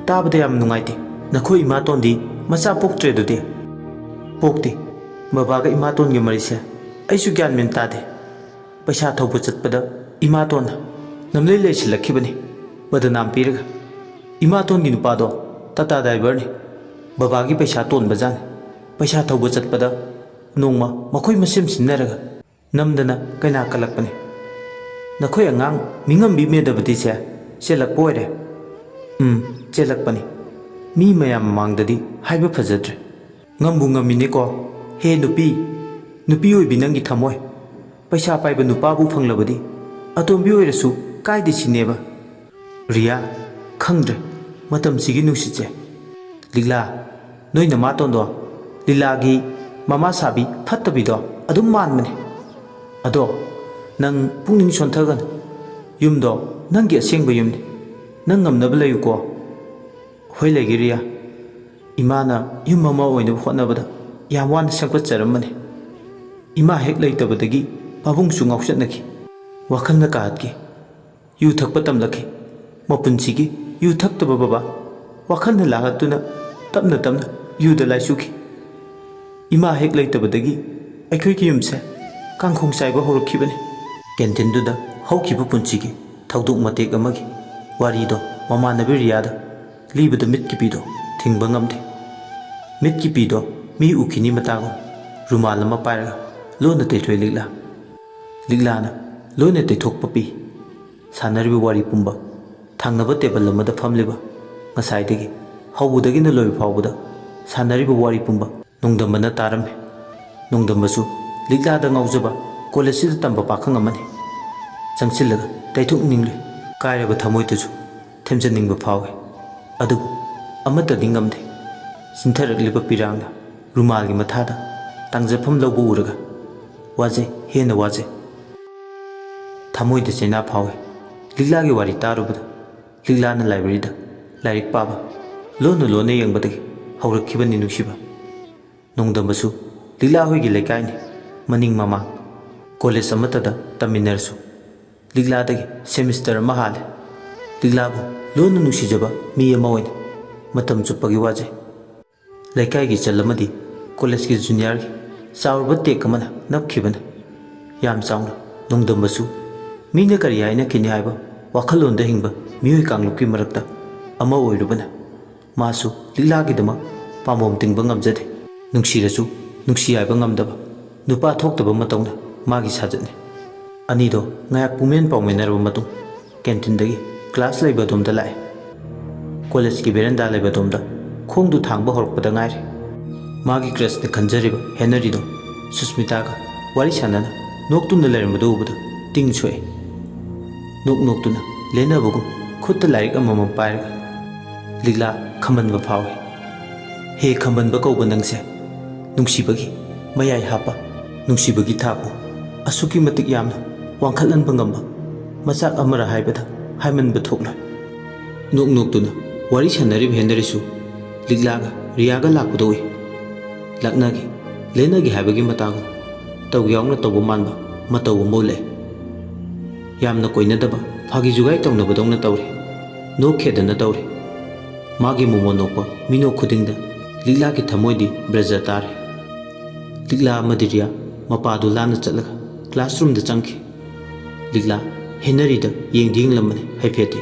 ꯇꯥꯕꯗ ꯌꯥꯝ ꯅꯨꯡꯉꯥꯏꯇꯦ꯫ ꯅꯈꯣꯏ ꯏꯃꯥꯇꯣꯟꯗꯤ ꯃꯆꯥ ꯄꯣꯛꯇ꯭ꯔꯦ ꯑꯗꯨꯗꯤ? ꯄꯣꯛꯇꯦ꯫ ꯕꯕꯥꯒ ꯏꯃꯥꯇꯣꯟꯒꯤ ꯃꯔꯤꯁꯦ ꯑꯩꯁꯨ ꯒ꯭ꯌꯥꯟ ꯃꯦꯟ ꯇꯥꯗꯦ꯫ ꯄꯩꯁꯥ ꯊꯧꯕ ꯆꯠꯄꯗ ꯏꯃꯥꯇꯣꯟꯅ ꯅꯝꯂꯩ ꯂꯩꯁꯤꯜꯂꯛꯈꯤꯕꯅꯤ ꯕꯗꯅꯥꯝ ꯄꯤꯔꯒ꯫ ꯏꯃꯥꯇꯣꯟꯒꯤ ꯅꯨꯄꯥꯗꯣ ꯇꯥꯇꯥ ꯗ꯭ꯔꯥꯏꯚꯔꯅꯤ, ꯕꯕꯥꯒꯤ ꯄꯩꯁꯥ ꯇꯣꯟꯕꯖꯥꯠꯅꯤ꯫ ꯄꯩꯁꯥ ꯊꯧꯕ ꯆꯠꯄꯗ ꯅꯣꯡꯃ ꯃꯈꯣꯏ ꯃꯁꯦꯝ ꯁꯤꯟꯅꯔꯒ ꯅꯝꯗꯅ ꯀꯩꯅꯥ ꯀꯜꯂꯛꯄꯅꯤ꯫ ꯅꯈꯣꯏ ꯑꯉꯥꯡ ꯃꯤꯉꯝꯕꯤ ꯃꯦꯙꯕꯇꯤꯁꯦ ꯆꯦꯜꯂꯛꯄ ꯑꯣꯏꯔꯦ꯫ ꯆꯦꯜꯂꯛꯄꯅꯤ꯫ ꯃꯤ ꯃꯌꯥꯝ ꯃꯃꯥꯡꯗꯗꯤ ꯍꯥꯏꯕ ꯐꯖꯗ꯭ꯔꯦ꯫ ꯉꯝꯕꯨ ꯉꯝꯃꯤꯅꯦꯀꯣ ꯍꯦ ꯅꯨꯄꯤ, ꯅꯨꯄꯤ ꯑꯣꯏꯕꯤ ꯅꯪꯒꯤ ꯊꯝꯃꯣꯏ꯫ ꯄꯩꯁꯥ ꯄꯥꯏꯕ ꯅꯨꯄꯥꯕꯨ ꯐꯪꯂꯕꯗꯤ ꯑꯇꯣꯝꯕꯤ ꯑꯣꯏꯔꯁꯨ ꯀꯥꯏꯗꯦ ꯁꯤꯅꯦꯕ꯫ ꯔꯤꯌꯥ, ꯈꯪꯗ꯭ꯔꯦ ꯃꯇꯝꯁꯤꯒꯤ ꯅꯨꯡꯁꯤꯠꯁꯦ꯫ ꯂꯤꯛꯂꯥ, ꯅꯣꯏ ꯅꯃꯥꯇꯣꯟꯗꯣ ꯂꯤꯂꯥꯒꯤ ꯃꯃꯥ ꯁꯥꯕꯤ ꯐꯠꯇꯕꯤꯗꯣ ꯑꯗꯨꯝ ꯃꯥꯟꯕꯅꯦ꯫ ꯑꯗꯣ ꯅꯪ ꯄꯨꯛꯅꯤꯡ ꯁꯣꯟꯊꯒꯅꯨ꯫ ꯌꯨꯝꯗꯣ ꯅꯪꯒꯤ ꯑꯁꯦꯡꯕ ꯌꯨꯝꯅꯤ꯫ ꯅꯪ ꯉꯝꯅꯕ ꯂꯩꯌꯨꯀꯣ꯫ ꯍꯣꯏ ꯂꯩꯒꯦ ꯔꯤꯌꯥ꯫ ꯏꯃꯥꯅ ꯌꯨꯝ ꯑꯃ ꯑꯣꯏꯅꯕ ꯍꯣꯠꯅꯕꯗ ꯌꯥꯝ ꯋꯥꯅ ꯁꯦꯝꯒꯠꯆꯔꯝꯕꯅꯤ꯫ ꯏꯃꯥ ꯍꯦꯛ ꯂꯩꯇꯕꯗꯒꯤ ꯄꯥꯕꯨꯡꯁꯨ ꯉꯥꯎꯆꯠꯅꯈꯤ, ꯋꯥꯈꯜꯅ ꯀꯥꯍꯠꯈꯤ, ꯌꯨ ꯊꯛꯄ ꯇꯝꯂꯛꯈꯤ꯫ ꯃꯄꯨꯟꯁꯤꯒꯤ ꯌꯨ ꯊꯛꯇꯕ ꯕꯕꯥ ꯋꯥꯈꯜꯅ ꯂꯥꯍꯠꯇꯨꯅ ꯇꯞꯅ ꯇꯞꯅ ꯌꯨꯗ ꯂꯥꯏꯆꯨꯈꯤ꯫ ꯏꯃꯥ ꯍꯦꯛ ꯂꯩꯇꯕꯗꯒꯤ ꯑꯩꯈꯣꯏꯒꯤ ꯌꯨꯝꯁꯦ ꯀꯥꯡꯈꯣꯡ ꯆꯥꯏꯕ ꯍꯧꯔꯛꯈꯤꯕꯅꯤ꯫ ꯀꯦꯟꯇꯤꯟꯗꯨꯗ ꯍꯧꯈꯤꯕ ꯄꯨꯟꯁꯤꯒꯤ ꯊꯧꯗꯣꯛ ꯃꯇꯦꯛ ꯑꯃꯒꯤ ꯋꯥꯔꯤꯗꯣ ꯃꯃꯥꯟꯅꯕꯤ ꯔꯤꯌꯥꯗ ꯂꯤꯕꯗ ꯃꯤꯠꯀꯤ ꯄꯤꯗꯣ ꯊꯤꯡꯕ ꯉꯝꯗꯦ꯫ ꯃꯤꯠꯀꯤ ꯄꯤꯗꯣ ꯃꯤ ꯎꯈꯤꯅꯤ ꯃꯇꯥꯒꯨꯝ ꯔꯨꯃꯥꯜ ꯑꯃ ꯄꯥꯏꯔꯒ ꯂꯣꯟꯅ ꯇꯩꯊꯣꯛꯏ ꯂꯤꯛꯂꯥ꯫ ꯂꯤꯛꯂꯥꯅ ꯂꯣꯏꯅ ꯇꯩꯊꯣꯛꯄ ꯄꯤ꯫ ꯁꯥꯟꯅꯔꯤꯕ ꯋꯥꯔꯤ ꯄꯨꯝꯕ ꯊꯪꯅꯕ ꯇꯦꯕꯜ ꯑꯃꯗ ꯐꯝꯂꯤꯕ ꯉꯁꯥꯏꯗꯒꯤ ꯍꯧꯕꯗꯒꯤꯅ ꯂꯣꯏꯕ ꯐꯥꯎꯕꯗ ꯁꯥꯟꯅꯔꯤꯕ ꯋꯥꯔꯤ ꯄꯨꯝꯕ ꯅꯣꯡꯗꯝꯕꯅ ꯇꯥꯔꯝꯃꯤ꯫ ꯅꯣꯡꯗꯝꯕꯁꯨ ꯂꯤꯛꯂꯥꯗ ꯉꯥꯎꯖꯕ ꯀꯣꯂꯦꯖꯁꯤꯗ ꯇꯝꯕ ꯄꯥꯈꯪ ꯑꯃꯅꯤ꯫ ꯆꯪꯁꯤꯜꯂꯒ ꯇꯩꯊꯣꯛꯅꯤꯡꯂꯨ ꯀꯥꯏꯔꯕ ꯊꯃꯣꯏꯗꯨꯁꯨ ꯊꯦꯝꯖꯅꯤꯡꯕ ꯐꯥꯎꯏ ꯑꯗꯨꯕꯨ ꯑꯃꯠꯇꯗꯤ ꯉꯝꯗꯦ ꯆꯤꯟꯊꯔꯛꯂꯤꯕ ꯄꯤꯔꯥꯡꯅ ꯔꯨꯃꯥꯜꯒꯤ ꯃꯊꯥꯗ ꯇꯥꯡꯖꯐꯝ ꯂꯧꯕ ꯎꯔꯒ ꯋꯥꯖꯩ ꯍꯦꯟꯅ ꯋꯥꯖꯩ ꯊꯃꯣꯏꯗ ꯆꯩꯅꯥ ꯐꯥꯎꯏ ꯂꯤꯛꯂꯥꯒꯤ ꯋꯥꯔꯤ ꯇꯥꯔꯨꯕꯗ ꯂꯤꯛꯂꯥꯅ ꯂꯥꯏꯕ꯭ꯔꯦꯔꯤꯗ ꯂꯥꯏꯔꯤꯛ ꯄꯥꯕ ꯂꯣꯟꯅ ꯂꯣꯟꯅ ꯌꯦꯡꯕꯗꯒꯤ ꯍꯧꯔꯛꯈꯤꯕꯅꯤ ꯅꯨꯡꯁꯤꯕ ꯅꯣꯡꯗꯝꯕꯁꯨ ꯂꯤꯛꯂꯥ ꯍꯣꯏꯒꯤ ꯂꯩꯀꯥꯏꯅꯤ ꯃꯅꯤꯡ ꯃꯃꯥꯡ ꯀꯣꯂꯦꯖ ꯑꯃꯠꯇꯗ ꯇꯝꯃꯤꯟꯅꯔꯁꯨ ꯂꯤꯛꯂꯥꯗꯒꯤ ꯁꯦꯃꯤꯁꯇꯔ ꯑꯃ ꯍꯥꯜꯂꯦ ꯂꯤꯛꯂꯥꯕꯨ ꯂꯣꯟꯅ ꯅꯨꯡꯁꯤꯖꯕ ꯃꯤ ꯑꯃ ꯑꯣꯏꯅ ꯃꯇꯝ ꯆꯨꯞꯄꯒꯤ ꯋꯥꯖꯩ ꯂꯩꯀꯥꯏꯒꯤ ꯏꯆꯜ ꯑꯃꯗꯤ ꯀꯣꯂꯦꯖꯀꯤ ꯖꯨꯅꯤꯌꯔꯒꯤ ꯆꯥꯎꯔꯕ ꯇꯦꯛ ꯑꯃꯅ ꯅꯞꯈꯤꯕꯅ ꯌꯥꯝ ꯆꯥꯎꯅ ꯅꯣꯡꯗꯝꯕꯁꯨ ꯃꯤꯅ ꯀꯔꯤ ꯍꯥꯏꯅꯈꯤꯅꯤ ꯍꯥꯏꯕ ꯋꯥꯈꯜꯂꯣꯟꯗ ꯍꯤꯡꯕ ꯃꯤꯑꯣꯏ ꯀꯥꯡꯂꯨꯞꯀꯤ ꯃꯔꯛꯇ ꯑꯃ ꯑꯣꯏꯔꯨꯕꯅ ꯃꯥꯁꯨ ꯂꯤꯛꯂꯥꯒꯤꯗꯃꯛ ꯄꯥꯝꯕꯣꯝ ꯇꯤꯡꯕ ꯉꯝꯖꯗꯦ ꯅꯨꯡꯁꯤꯔꯁꯨ ꯅꯨꯡꯁꯤ ꯍꯥꯏꯕ ꯉꯝꯗꯕ ꯅꯨꯄꯥ ꯊꯣꯛꯇꯕ ꯃꯇꯧꯅ ꯃꯥꯒꯤ ꯁꯥꯖꯠꯅꯤ ꯑꯅꯤꯗꯣ ꯉꯥꯏꯍꯥꯛ ꯄꯨꯡꯃꯦꯟ ꯄꯥꯎꯃꯤꯟꯅꯔꯕ ꯃꯇꯨꯡ ꯀꯦꯟꯇꯤꯟꯗꯒꯤ ꯀ꯭ꯂꯥꯁ ꯂꯩꯕ ꯑꯗꯣꯝꯗ ꯂꯥꯛꯑꯦ ꯀꯣꯂꯦꯖꯀꯤ ꯕꯦꯔꯦꯟꯗꯥ ꯂꯩꯕ ꯑꯗꯣꯝꯗ ꯈꯣꯡꯗꯨ ꯊꯥꯡꯕ ꯍꯧꯔꯛꯄꯗ ꯉꯥꯏꯔꯤ ꯃꯥꯒꯤ ꯀ꯭ꯔꯁꯅ ꯈꯟꯖꯔꯤꯕ ꯍꯦꯅꯔꯤꯗꯣ ꯁꯨꯁꯃꯤꯇꯥꯒ ꯋꯥꯔꯤ ꯁꯥꯟꯅꯅ ꯅꯣꯛꯇꯨꯅ ꯂꯩꯔꯝꯕꯗꯨ ꯎꯕꯗ ꯇꯤꯡ ꯁꯣꯛꯑꯦ ꯅꯣꯛꯇꯨꯅ ꯂꯦꯟꯅꯕꯒꯨꯝ ꯈꯨꯠꯇ ꯂꯥꯏꯔꯤꯛ ꯑꯃꯃꯝ ꯄꯥꯏꯔꯒ ꯂꯤꯛꯂꯥ ꯈꯝꯕꯟꯕ ꯐꯥꯎꯏ ꯍꯦ ꯈꯝꯕꯟꯕ ꯀꯧꯕ ꯅꯪꯁꯦ ꯅꯨꯡꯁꯤꯕꯒꯤ ꯃꯌꯥꯏ ꯍꯥꯞꯄ ꯅꯨꯡꯁꯤꯕꯒꯤ ꯊꯥꯛꯄꯨ ꯑꯁꯨꯛꯀꯤ ꯃꯇꯤꯛ ꯌꯥꯝꯅ ꯋꯥꯡꯈꯠꯍꯟꯕ ꯉꯝꯕ ꯃꯆꯥꯛ ꯑꯃꯔ ꯍꯥꯏꯕꯗ ꯍꯥꯏꯃꯟꯕ ꯊꯣꯛꯂꯣꯏ ꯅꯣꯛꯇꯨꯅ ꯋꯥꯔꯤ ꯁꯥꯟꯅꯔꯤꯕ ꯍꯦꯅꯔꯤꯁꯨ ꯂꯤꯛꯂꯥꯒ ꯔꯤꯌꯥꯒ ꯂꯥꯛꯄꯗ ꯎꯏ ꯂꯛꯅꯒꯤ ꯂꯦꯟꯅꯒꯤ ꯍꯥꯏꯕꯒꯤ ꯃꯇꯥꯒꯨꯝ ꯇꯧ ꯌꯥꯎꯅ ꯇꯧꯕ ꯃꯥꯟꯕ ꯃꯇꯧ ꯑꯃ ꯎꯠꯂꯛꯑꯦ ꯌꯥꯝꯅ ꯀꯣꯏꯅꯗꯕ ꯐꯥꯒꯤ ꯖꯨꯒꯥꯏ ꯇꯧꯅꯕꯗꯧꯅ ꯇꯧꯔꯤ ꯅꯣꯛꯈꯦꯗꯅ ꯇꯧꯔꯤ ꯃꯥꯒꯤ ꯃꯣꯃꯣꯟ ꯅꯣꯛꯄ ꯃꯤꯅꯣꯛ ꯈꯨꯗꯤꯡꯗ ꯂꯤꯛꯂꯥꯒꯤ ꯊꯃꯣꯏꯗꯤ ꯕ꯭ꯔꯖ ꯇꯥꯔꯤ ꯂꯤꯛꯂꯥ ꯑꯃꯗꯤ ꯔꯤꯌꯥ ꯃꯄꯥꯗꯨ ꯂꯥꯟꯅ ꯆꯠꯂꯒ ꯀ꯭ꯂꯥꯁꯔꯨꯝꯗ ꯆꯪꯈꯤ ꯂꯤꯛꯂꯥ ꯍꯦꯅꯔꯤꯗ ꯌꯦꯡꯗꯤ ꯌꯦꯡꯂꯝꯕꯅꯤ ꯍꯥꯏꯐꯦꯠꯇꯤ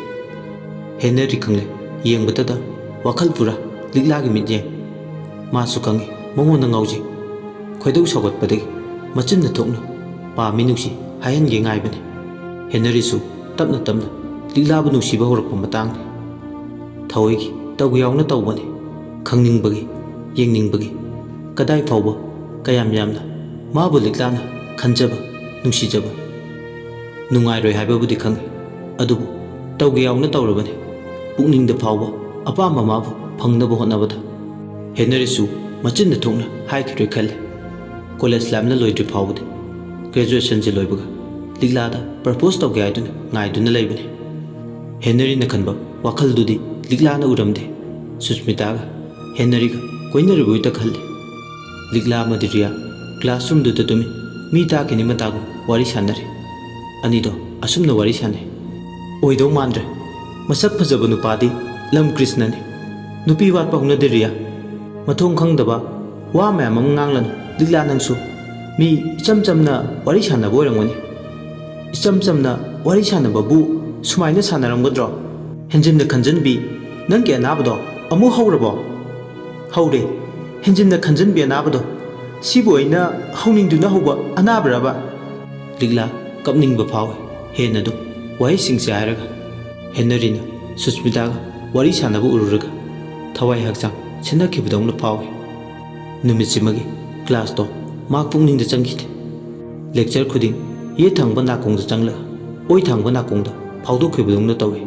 ꯍꯦꯅꯔꯤ ꯈꯪꯂꯦ ꯌꯦꯡꯕꯇꯗ ꯋꯥꯈꯜ ꯄꯨꯔꯥ ꯂꯤꯛꯂꯥꯒꯤ ꯃꯤꯠꯌꯦꯡ ꯃꯥꯁꯨ ꯈꯪꯉꯤ ꯃꯉꯣꯟꯗ ꯉꯥꯎꯖꯩ ꯈꯣꯏꯗꯧ ꯁꯥꯎꯒꯠꯄꯗꯒꯤ ꯃꯆꯤꯟꯅ ꯊꯣꯛꯅ ꯄꯥꯝꯃꯤ ꯅꯨꯡꯁꯤ ꯍꯥꯏꯍꯟꯒꯦ ꯉꯥꯏꯕꯅꯤ ꯍꯦꯅꯔꯤꯁꯨ ꯇꯞꯅ ꯇꯞꯅ ꯂꯤꯛꯂꯥꯕꯨ ꯅꯨꯡꯁꯤꯕ ꯍꯧꯔꯛꯄ ꯃꯇꯥꯡꯅꯤ ꯊꯑꯣꯏꯒꯤ ꯇꯧ ꯌꯥꯎꯅ ꯇꯧꯕꯅꯤ ꯈꯪꯅꯤꯡꯕꯒꯤ ꯌꯦꯡꯅꯤꯡꯕꯒꯤ ꯀꯗꯥꯏ ꯐꯥꯎꯕ ꯀꯌꯥꯝ ꯌꯥꯝꯅ ꯃꯥꯕꯨ ꯂꯤꯛꯂꯥꯅ ꯈꯟꯖꯕ ꯅꯨꯡꯁꯤꯖꯕ ꯅꯨꯡꯉꯥꯏꯔꯣꯏ ꯍꯥꯏꯕꯕꯨꯗꯤ ꯈꯪꯉꯤ ꯑꯗꯨꯕꯨ ꯇꯧꯒꯦ ꯌꯥꯎꯅ ꯇꯧꯔꯕꯅꯤ ꯄꯨꯛꯅꯤꯡꯗ ꯐꯥꯎꯕ ꯑꯄꯥꯝꯕ ꯃꯥꯕꯨ ꯐꯪꯅꯕ ꯍꯣꯠꯅꯕꯗ ꯍꯦꯅꯔꯤꯁꯨ ꯃꯆꯤꯟꯅ ꯊꯣꯛꯅ ꯍꯥꯏꯈꯤꯔꯣꯏ ꯈꯜꯂꯤ ꯀꯣꯂꯦꯖ ꯂꯥꯏꯐꯅ ꯂꯣꯏꯗ꯭ꯔꯤ ꯐꯥꯎꯕꯗꯤ ꯒ꯭ꯔꯦꯖꯨꯑꯦꯁꯟꯁꯦ ꯂꯣꯏꯕꯒ ꯂꯤꯛꯂꯥꯗ ꯄ꯭ꯔꯄꯣꯁ ꯇꯧꯒꯦ ꯍꯥꯏꯗꯨꯅ ꯉꯥꯏꯗꯨꯅ ꯂꯩꯕꯅꯤ ꯍꯦꯅꯔꯤꯅ ꯈꯟꯕ ꯋꯥꯈꯜꯗꯨꯗꯤ ꯂꯤꯛꯂꯥꯅ ꯎꯔꯝꯗꯦ ꯁꯨꯁꯃꯤꯇꯥꯒ ꯍꯦꯅꯔꯤꯒ ꯀꯣꯏꯅꯔꯤꯕꯣꯏꯇ ꯈꯜꯂꯤ ꯂꯤꯛꯂꯥ ꯑꯃꯗꯤ ꯔꯤꯌꯥ ꯀ꯭ꯂꯥꯁꯔꯨꯝꯗꯨꯗ ꯇꯨꯃꯤꯟ ꯃꯤ ꯇꯥꯈꯤꯅꯤ ꯃꯇꯥꯒꯨꯝ ꯋꯥꯔꯤ ꯁꯥꯟꯅꯔꯤ ꯑꯅꯤꯗꯣ ꯑꯁꯨꯝꯅ ꯋꯥꯔꯤ ꯁꯥꯟꯅꯩ ꯑꯣꯏꯗꯧ ꯃꯥꯟꯗ꯭ꯔꯦ ꯃꯁꯛ ꯐꯖꯕ ꯅꯨꯄꯥꯗꯤ ꯂꯝ ꯀ꯭ꯔꯤꯁꯅꯅꯤ ꯅꯨꯄꯤ ꯋꯥꯠꯄ ꯍꯧꯅꯗꯦ ꯔꯤꯌꯥ ꯃꯊꯣꯡ ꯈꯪꯗꯕ ꯋꯥ ꯃꯌꯥꯝ ꯑꯃ ꯉꯥꯡꯂꯅꯨ ꯂꯤꯛꯂꯥ ꯅꯪꯁꯨ ꯃꯤ ꯏꯆꯝ ꯆꯝꯅ ꯋꯥꯔꯤ ꯁꯥꯟꯅꯕ ꯑꯣꯏꯔꯝꯒꯅꯤ ꯏꯆꯝ ꯆꯝꯅ ꯋꯥꯔꯤ ꯁꯥꯟꯅꯕꯕꯨ ꯁꯨꯃꯥꯏꯅ ꯁꯥꯟꯅꯔꯝꯒꯗ꯭ꯔꯣ ꯍꯦꯟꯖꯤꯟꯅ ꯈꯟꯖꯟꯕꯤ ꯅꯪꯒꯤ ꯑꯅꯥꯕꯗꯣ ꯑꯃꯨꯛ ꯍꯧꯔꯕꯣ ꯍꯧꯔꯦ ꯍꯦꯟꯖꯤꯟꯅ ꯈꯟꯖꯟꯕꯤ ꯑꯅꯥꯕꯗꯣ ꯁꯤꯕꯨ ꯑꯩꯅ ꯍꯧꯅꯤꯡꯗꯨꯅ ꯍꯧꯕ ꯑꯅꯥꯕꯔꯕ ꯂꯤꯛꯂꯥ ꯀꯞꯅꯤꯡꯕ ꯐꯥꯎꯏ ꯍꯦꯟꯅ ꯑꯗꯨꯝ ꯋꯥꯍꯩꯁꯤꯡꯁꯦ ꯍꯥꯏꯔꯒ ꯍꯦꯅꯔꯤꯅ ꯁꯨꯁꯃꯤꯇꯥꯒ ꯋꯥꯔꯤ ꯁꯥꯟꯅꯕ ꯎꯔꯨꯔꯒ ꯊꯋꯥꯏ ꯍꯛꯆꯥꯡ ꯁꯤꯟꯅꯈꯤꯕꯗꯧꯅ ꯐꯥꯎꯏ ꯅꯨꯃꯤꯠꯁꯤꯃꯒꯤ ꯀ꯭ꯂꯥꯁꯇꯣ ꯃꯍꯥꯛ ꯄꯨꯛꯅꯤꯡꯗ ꯆꯪꯈꯤꯗꯦ ꯂꯦꯛꯆꯔ ꯈꯨꯗꯤꯡ ꯌꯦꯠ ꯊꯪꯕ ꯅꯥꯀꯣꯡꯗ ꯆꯪꯂꯒ ꯑꯣꯏ ꯊꯪꯕ ꯅꯥꯀꯣꯡꯗ ꯐꯥꯎꯗꯣꯛꯈꯤꯕꯗꯧꯅ ꯇꯧꯏ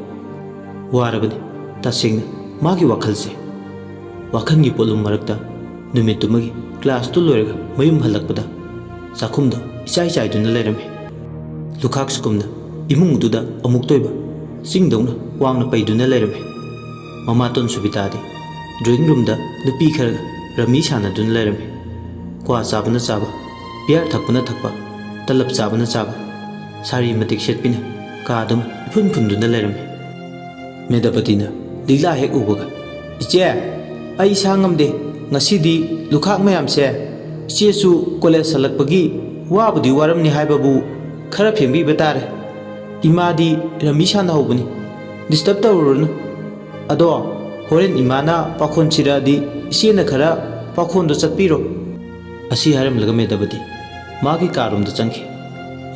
ꯋꯥꯔꯕꯅꯤ ꯇꯁꯦꯡꯅ ꯃꯥꯒꯤ ꯋꯥꯈꯜꯁꯦ ꯋꯥꯈꯜꯒꯤ ꯄꯣꯠꯂꯨꯝ ꯃꯔꯛꯇ ꯅꯨꯃꯤꯠꯇꯨꯃꯒꯤ ꯀ꯭ꯂꯥꯁꯇꯨ ꯂꯣꯏꯔꯒ ꯃꯌꯨꯝ ꯍꯜꯂꯛꯄꯗ ꯆꯥꯛꯈꯨꯝꯗꯣ ꯏꯆꯥꯏ ꯆꯥꯏꯗꯨꯅ ꯂꯩꯔꯝꯃꯤ ꯂꯨꯈꯥꯛꯁꯨꯒꯨꯝꯅ ꯏꯃꯨꯡꯗꯨꯗ ꯑꯃꯨꯛꯇꯣꯏꯕ ꯆꯤꯡꯗꯧꯅ ꯋꯥꯡꯅ ꯄꯩꯗꯨꯅ ꯂꯩꯔꯝꯃꯤ ꯃꯃꯥꯇꯣꯟ ꯁꯨꯕꯤꯇꯥꯗꯤ ꯗ꯭ꯔꯣꯌꯤꯡ ꯔꯨꯝꯗ ꯅꯨꯄꯤ ꯈꯔꯒ ꯔꯝꯃꯤ ꯁꯥꯟꯅꯗꯨꯅ ꯂꯩꯔꯝꯃꯤ ꯀ꯭ꯋꯥ ꯆꯥꯕꯅ ꯆꯥꯕ ꯕꯤꯌꯥꯔ ꯊꯛꯄꯅ ꯊꯛꯄ ꯇꯂꯞ ꯆꯥꯕꯅ ꯆꯥꯕ ꯁꯥꯔꯤ ꯃꯇꯤꯛ ꯁꯦꯠꯄꯤꯅ ꯀꯥꯗꯨꯃ ꯏꯐꯨꯟ ꯐꯨꯟꯗꯨꯅ ꯂꯩꯔꯝꯃꯤ ꯃꯦꯙꯥꯄꯇꯤꯅ ꯂꯤꯛꯂꯥ ꯍꯦꯛ ꯎꯕꯒ ꯏꯆꯦ ꯑꯩ ꯏꯁꯥ ꯉꯝꯗꯦ ꯉꯁꯤꯗꯤ ꯂꯨꯈꯥꯛ ꯃꯌꯥꯝꯁꯦ ꯏꯆꯦꯁꯨ ꯀꯣꯂꯦꯖ ꯍꯜꯂꯛꯄꯒꯤ ꯋꯥꯕꯨꯗꯤ ꯋꯥꯔꯝꯅꯤ ꯍꯥꯏꯕꯕꯨ ꯈꯔ ꯐꯦꯡꯕꯤꯕ ꯇꯥꯔꯦ ꯏꯃꯥꯗꯤ ꯔꯝꯃꯤ ꯁꯥꯟꯅꯍꯧꯕꯅꯤ ꯗꯤꯁꯇꯔꯕ ꯇꯧꯔꯨꯔꯅꯨ ꯑꯗꯣ ꯍꯣꯔꯦꯟ ꯏꯃꯥꯅ ꯄꯥꯈꯣꯟ ꯁꯤꯔꯛꯑꯗꯤ ꯏꯆꯦꯅ ꯈꯔ ꯄꯥꯈꯣꯟꯗꯣ ꯆꯠꯄꯤꯔꯣ ꯑꯁꯤ ꯍꯥꯏꯔꯝꯂꯒ ꯃꯦꯙꯥꯄꯇꯤ ꯃꯥꯒꯤ ꯀꯥꯔꯣꯝꯗ ꯆꯪꯈꯤ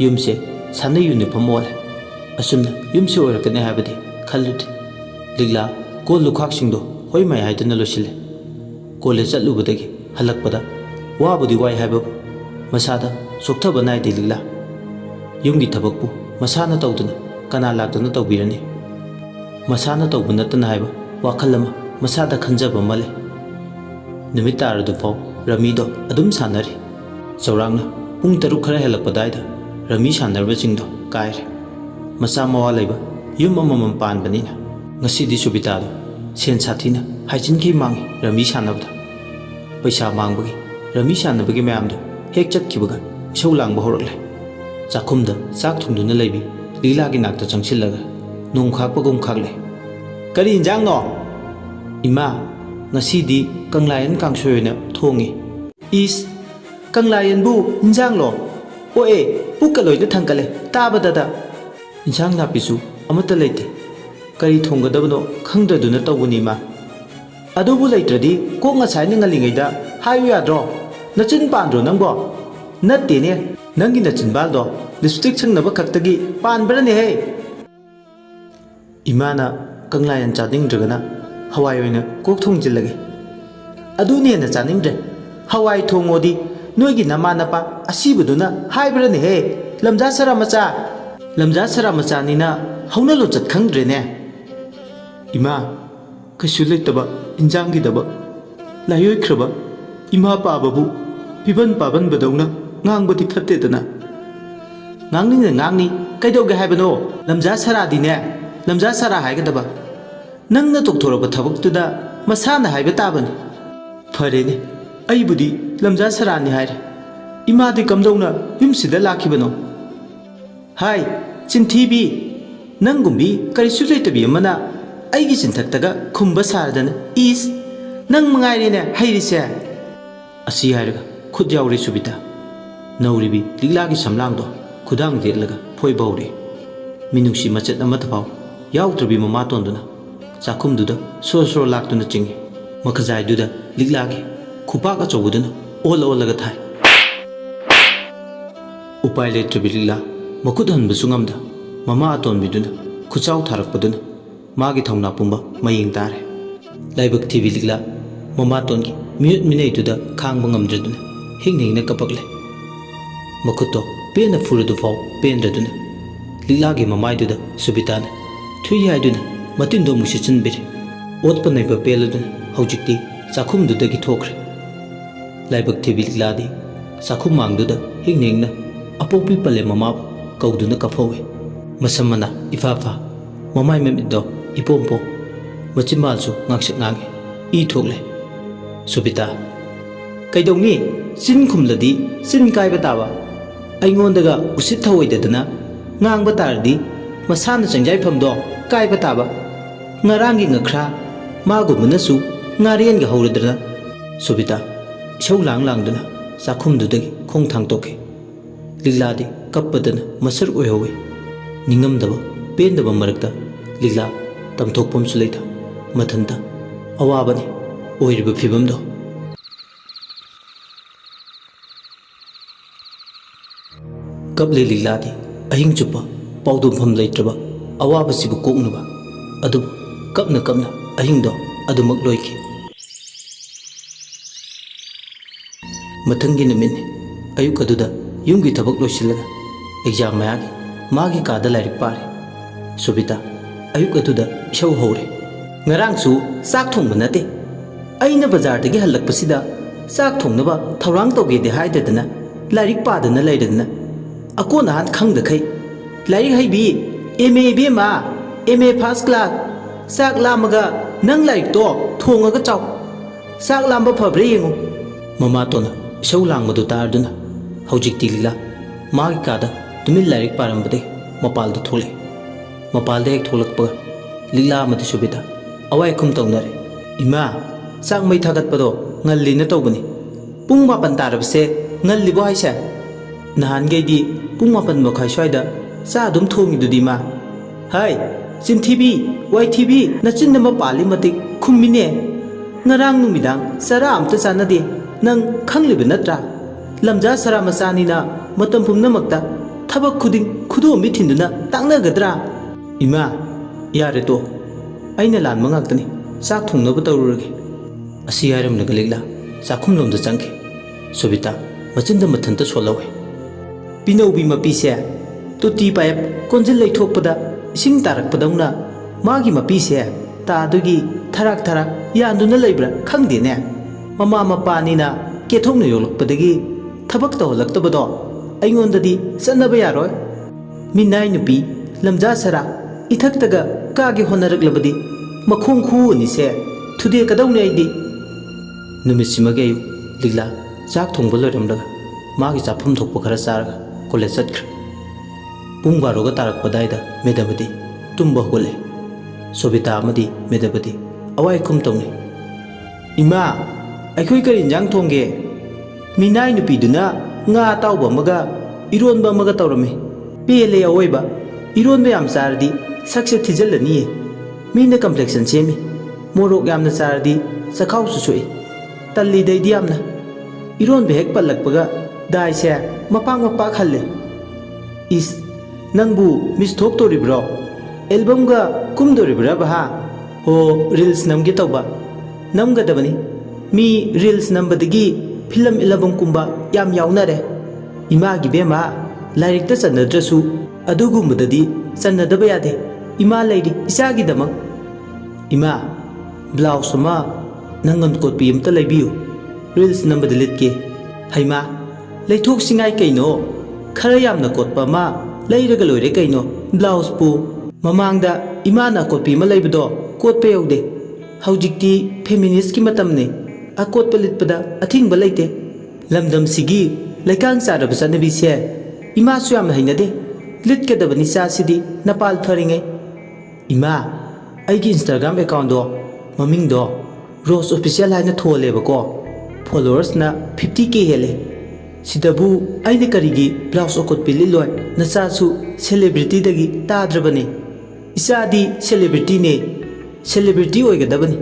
ꯌꯨꯝꯁꯦ ꯁꯥꯟꯅ ꯌꯨꯅꯤꯐꯣꯔꯝ ꯑꯣꯜꯂꯦ ꯑꯁꯨꯝꯅ ꯌꯨꯝꯁꯦ ꯑꯣꯏꯔꯛꯀꯅꯤ ꯍꯥꯏꯕꯗꯤ ꯈꯜꯂꯨꯗꯦ ꯂꯤꯛꯂꯥ ꯀꯣꯜ ꯂꯨꯈꯥꯛꯁꯤꯡꯗꯣ ꯍꯣꯏ ꯃꯥꯏ ꯍꯥꯏꯗꯨꯅ ꯂꯣꯏꯁꯤꯜꯂꯦ ꯀꯣꯂꯦꯖ ꯆꯠꯂꯨꯕꯗꯒꯤ ꯍꯜꯂꯛꯄꯗ ꯋꯥꯕꯨꯗꯤ ꯋꯥꯏ ꯍꯥꯏꯕꯕꯨ ꯃꯁꯥꯗ ꯆꯣꯛꯊꯕ ꯅꯥꯏꯗꯦ ꯂꯤꯛꯂꯥ ꯌꯨꯝꯒꯤ ꯊꯕꯛꯄꯨ masana tawduna kana lakduna tawbirani masana tawbu natana haiba wakhal ama masada khanjaba male numit taradu pau rami do adum sanari chaurangna pung taruk khara helakpadaida rami sanarba jingdo kaire masa mawa laiba yum amamam panbanina ngasidi subita do sen sathina haijinki mangi rami sanabda paisa mangbagi rami sanabagi mayamdo hek chatkibaga isau langba horakle chakhumda chak thungduna laibi lila gi nakta changsilaga nung khakpagum khagle kari injang no ima ngasidi kanglayan kangsoyna thongi is kanglayan bu injang lo o e pukaloida thangkale tabadada injang napisu amata leite kari thonggadabno khangdaduna tawbuni ma adubu leitradi ko ngasai na ngalingaida hayu yadro nachin pandro nangbo nattene nangi nachin baldo lipstick changnaba khaktagi panbrane he imana kanglayan chadingdragana hawai oina kok thongjilage adune na chaningdre hawai thongodi noigi namanapa asibuduna haibrane he lamja sara macha nina hauna lo chat khangdrene ima kasu leitaba injangi daba layoi khraba ima pababu piban paban badawna ngangbati phattedana ngangni kaidoge haibano lamja sara dine lamja sara haigadaba nangna tokthoraba thabaktuda masana haiba tabani farene aibudi lamja sara ni haire imadi kamdawna yumsida lakhibano hai chintibi nangumbi karisu leitabi amana aigi chinthaktaga khumba saradana is nang mangairene hairise asi hairaga khud yauri subita nauribi liglagi samlangdo khudang detlaga phoi bauri minungsi machat amata pau yautrubi mama tonduna chakhumduda sosro laktuna chingi makhajai duda liglagi khupak achobuduna olaga thai upai letrabi ligla makhud hanbu sungamda mama atonbiduna khuchau tharakpaduna magi thongna pumba maying tare laibak thibi ligla mama tongi miyut minei duda khangba ngamdraduna hingningna kapakle makhutto pena furudu fau pendraduna liglagi mamai duda subitana thui haiduna matindo musichinbiri otpa naiba peladuna haujikti chakhumdudagi thokre laibak thibi ligladi chakhum mangduda hingningna apopi pale mama kauduna kafowe masamana ifafa mamai memiddo ipompo machimalsu ngaksak ngangi I thokle subita kaidongni sin khumladi sin kaiba tawa aingondaga usit thawoidadana ngangba tardi masana changjai phamdo kaiba taba ngarangi ngakra magumnasu ngarian ga hauradana subita isau langdana chakhumdudagi khong thangtoke ligladi kappadana masar oihowe ningamdaba pendaba marakta ligla tamthokpam sulaita mathanta awabani oiriba phibamdo kaple ligladi ahing chupa paudum pham leitraba awaba sibu koknuba adu kapna ahingdo adumak loiki mathangi numin ayuk aduda yumgi thabak loisilaga exam mayagi magi kada lairik pare subita ayuk aduda isau hore ngarangsu sak thongba nate aina bazar dagi halakpasida sak thongnaba thawrang tawgede haidadana lairik padana leidadana akona han khangda khai lairik haibi MA first class sak lamaga nang lairik to thongaga chaw sak lamba phabre yengu mama tona isau langmadu tarduna haujikti lila magi kada tumin lairik parambade mapalda thole mapalda ek tholakpa lila amadi subita awai khum tawnare ima sak mai thagatpado ngalli na tawbani pung mapan tarabse ngalli bo haisa nahan geidi pung mapan makhai swaida sa dum thongi dudi ma hai chin tv wai tv nachin na mapali matik khumine ngarang numidang sara amta sanade nang khangliba natra lamja sara masanina matam pumnamakta thabak khuding khudo mi thinduna taknagadra ima yare to aina lan mangaktani sak thungnaba tawrurage asi yaram nagalegla sakhum lomda changke subita machinda mathanta solawe pinaubi mapise ꯇꯨꯇꯤ pipe ꯀꯣꯟꯖꯤꯜ ꯂꯩꯊꯣꯛꯄꯗ ꯏꯁꯤꯡ ꯇꯥꯔꯛꯄꯗꯧꯅ ꯃꯥꯒꯤ ꯃꯄꯤꯁꯦ ꯇꯥꯗꯨꯒꯤ ꯊꯔꯥꯛ ꯊꯔꯥꯛ ꯌꯥꯟꯗꯨꯅ ꯂꯩꯕ꯭ꯔꯥ ꯈꯪꯗꯦꯅꯦ꯫ ꯃꯃꯥ ꯃꯄꯥꯅꯤꯅ ꯀꯦꯊꯣꯛꯅ ꯌꯣꯛꯂꯛꯄꯗꯒꯤ ꯊꯕꯛ ꯇꯧꯍꯜꯂꯛꯇꯕꯗꯣ ꯑꯩꯉꯣꯟꯗꯗꯤ ꯆꯠꯅꯕ ꯌꯥꯔꯣꯏ꯫ ꯃꯤꯅꯥꯏ ꯅꯨꯄꯤ ꯂꯝꯖꯥ ꯁꯔꯥ ꯏꯊꯛꯇꯒ ꯀꯥꯒꯦ ꯍꯣꯠꯅꯔꯛꯂꯕꯗꯤ ꯃꯈꯣꯡ ꯈꯨ ꯑꯅꯤꯁꯦ ꯊꯨꯗꯦꯛꯀꯗꯧꯅꯤ ꯑꯩꯗꯤ꯫ ꯅꯨꯃꯤꯠꯁꯤꯃꯒꯤ ꯑꯌꯨꯛ ꯂꯤꯛꯂꯥ ꯆꯥꯛ ꯊꯣꯡꯕ ꯂꯣꯏꯔꯝꯂꯒ ꯃꯥꯒꯤ ꯆꯥꯐꯝ ꯊꯣꯛꯄ ꯈꯔ ꯆꯥꯔꯒ ꯀꯣꯂꯦꯖ ꯆꯠꯈ꯭ꯔꯦ꯫ ꯄꯨꯡ 12ꯒ ꯇꯥꯔꯛꯄꯗꯥꯏꯗ ꯃꯦꯙꯥꯕꯇꯤ ꯇꯨꯝꯕ ꯍꯧꯒꯠꯂꯦ꯫ ꯁꯣꯕꯤꯇꯥ ꯑꯃꯗꯤ ꯃꯦꯙꯥꯕꯇꯤ ꯑꯋꯥꯏ ꯈꯨꯝ ꯇꯧꯅꯩ꯫ ꯏꯃꯥ, ꯑꯩꯈꯣꯏ ꯀꯔꯤ ꯏꯟꯖꯥꯡ ꯊꯣꯡꯒꯦ? ꯃꯤꯅꯥꯏ ꯅꯨꯄꯤꯗꯨꯅ ꯉꯥ ꯑꯇꯥꯎꯕ ꯑꯃꯒ ꯏꯔꯣꯟꯕ ꯑꯃꯒ ꯇꯧꯔꯝꯃꯤ꯫ ꯄꯦꯜꯂꯦ ꯑꯋꯣꯏꯕ, ꯏꯔꯣꯟꯕ ꯌꯥꯝ ꯆꯥꯔꯗꯤ ꯁꯛꯁꯦ ꯊꯤꯖꯤꯜꯂꯅꯤꯌꯦ꯫ ꯃꯤꯅ ꯀꯝꯄ꯭ꯂꯦꯛꯁꯟ ꯁꯦꯝꯃꯤ, ꯃꯣꯔꯣꯛ ꯌꯥꯝꯅ ꯆꯥꯔꯗꯤ ꯆꯈꯥꯎꯁꯨ ꯁꯣꯛꯏ꯫ ꯇꯜꯂꯤꯗꯩꯗꯤ ꯌꯥꯝꯅ꯫ ꯏꯔꯣꯟꯕ ꯍꯦꯛ ꯄꯜꯂꯛꯄꯒ ꯗꯥꯏꯁꯦ ꯃꯄꯥꯛ ꯃꯄꯥꯛ ꯍꯜꯂꯦ꯫ ꯏꯁ, ꯅꯪꯕꯨ ꯃꯤꯁ ꯊꯣꯛꯇꯣꯔꯤꯕ꯭ꯔꯣ? ꯑꯦꯜꯕꯝꯒ ꯀꯨꯝꯗꯣꯔꯤꯕ꯭ꯔꯥ ꯍꯥ? ꯍꯣ, ꯔꯤꯜꯁ ꯅꯝꯒꯦ ꯇꯧꯕ꯫ ꯅꯝꯒꯗꯕꯅꯤ꯫ ꯃꯤ ꯔꯤꯜꯁ ꯅꯝꯕꯗꯒꯤ ꯐꯤꯂꯝ ꯑꯦꯜꯕꯝ ꯀꯨꯝꯕ ꯌꯥꯝ ꯌꯥꯎꯅꯔꯦ꯫ ꯏꯃꯥꯒꯤ ꯕꯦꯝꯃ, ꯂꯥꯏꯔꯤꯛꯇ ꯆꯟꯅꯗ꯭ꯔꯁꯨ ꯑꯗꯨꯒꯨꯝꯕꯗꯗꯤ ꯆꯟꯅꯗꯕ ꯌꯥꯗꯦ꯫ ꯏꯃꯥ ꯂꯩꯔꯤ ꯏꯆꯥꯒꯤꯗꯃꯛ꯫ ꯏꯃꯥ, ꯕ꯭ꯂꯥꯎꯁ ꯑꯃ ꯅꯪꯒꯟ ꯀꯣꯠꯄꯤ ꯑꯃꯇ ꯂꯩꯕꯤꯌꯨ, ꯔꯤꯜꯁ ꯅꯝꯕꯗ ꯂꯤꯠꯀꯦ꯫ ꯍꯩꯃꯥ, ꯂꯩꯊꯣꯛꯁꯤꯉꯥꯏ ꯀꯩꯅꯣ? ꯈꯔ ꯌꯥꯝꯅ ꯀꯣꯠꯄ ꯑꯃ ꯂꯩꯔꯒ ꯂꯣꯏꯔꯦ ꯀꯩꯅꯣ꯫ ꯕ꯭ꯂꯥꯎꯁꯄꯨ ꯃꯃꯥꯡꯗ ꯏꯃꯥꯅ ꯑꯀꯣꯠꯄꯤ ꯑꯃ ꯂꯩꯕꯗꯣ ꯀꯣꯠꯄ ꯌꯧꯗꯦ꯫ ꯍꯧꯖꯤꯛꯇꯤ ꯐꯦꯃꯤꯅꯤꯁꯀꯤ ꯃꯇꯝꯅꯤ, ꯑꯀꯣꯠꯄ ꯂꯤꯠꯄꯗ ꯑꯊꯤꯡꯕ ꯂꯩꯇꯦ꯫ ꯂꯝꯗꯝꯁꯤꯒꯤ ꯂꯩꯀꯥꯡ ꯆꯥꯔꯕ ꯆꯠꯅꯕꯤꯁꯦ ꯏꯃꯥꯁꯨ ꯌꯥꯝꯅ ꯍꯩꯅꯗꯦ꯫ ꯂꯤꯠꯀꯗꯕꯅꯤ ꯆꯥꯁꯤꯗꯤ ꯅꯄꯥꯜ ꯐꯔꯤꯉꯩ꯫ ꯏꯃꯥ, ꯑꯩꯒꯤ ꯏꯟꯁꯇꯥꯒ꯭ꯔꯥꯝ ꯑꯦꯀꯥꯎꯟꯗꯣ ꯃꯃꯤꯡꯗꯣ ꯔꯣꯁ ꯑꯣꯐꯤꯁꯤꯌꯦꯜ ꯍꯥꯏꯅ ꯊꯣꯜꯂꯦꯕꯀꯣ꯫ ꯐꯣꯂꯣꯋꯔꯁꯅ 50K ꯍꯦꯜꯂꯦ꯫ ꯁꯤꯗꯕꯨ ꯑꯩꯅ ꯀꯔꯤꯒꯤ ꯕ꯭ꯂꯥꯎꯁ ꯑꯀꯣꯠꯄꯤ ꯂꯤꯠꯂꯣꯏ? ꯅꯆꯥꯁꯨ ꯁꯦꯂꯦꯕ꯭रिꯇꯤꯗꯒꯤ ꯇꯥꯗ꯭ꯔꯕꯅꯤ꯫ ꯏꯆꯥꯗꯤ ꯁꯦꯂꯦꯕ꯭रिꯇꯤꯅꯦ, ꯁꯦꯂꯦꯕ꯭रिꯇꯤ ꯑꯣꯏꯒꯗꯕꯅꯤ꯫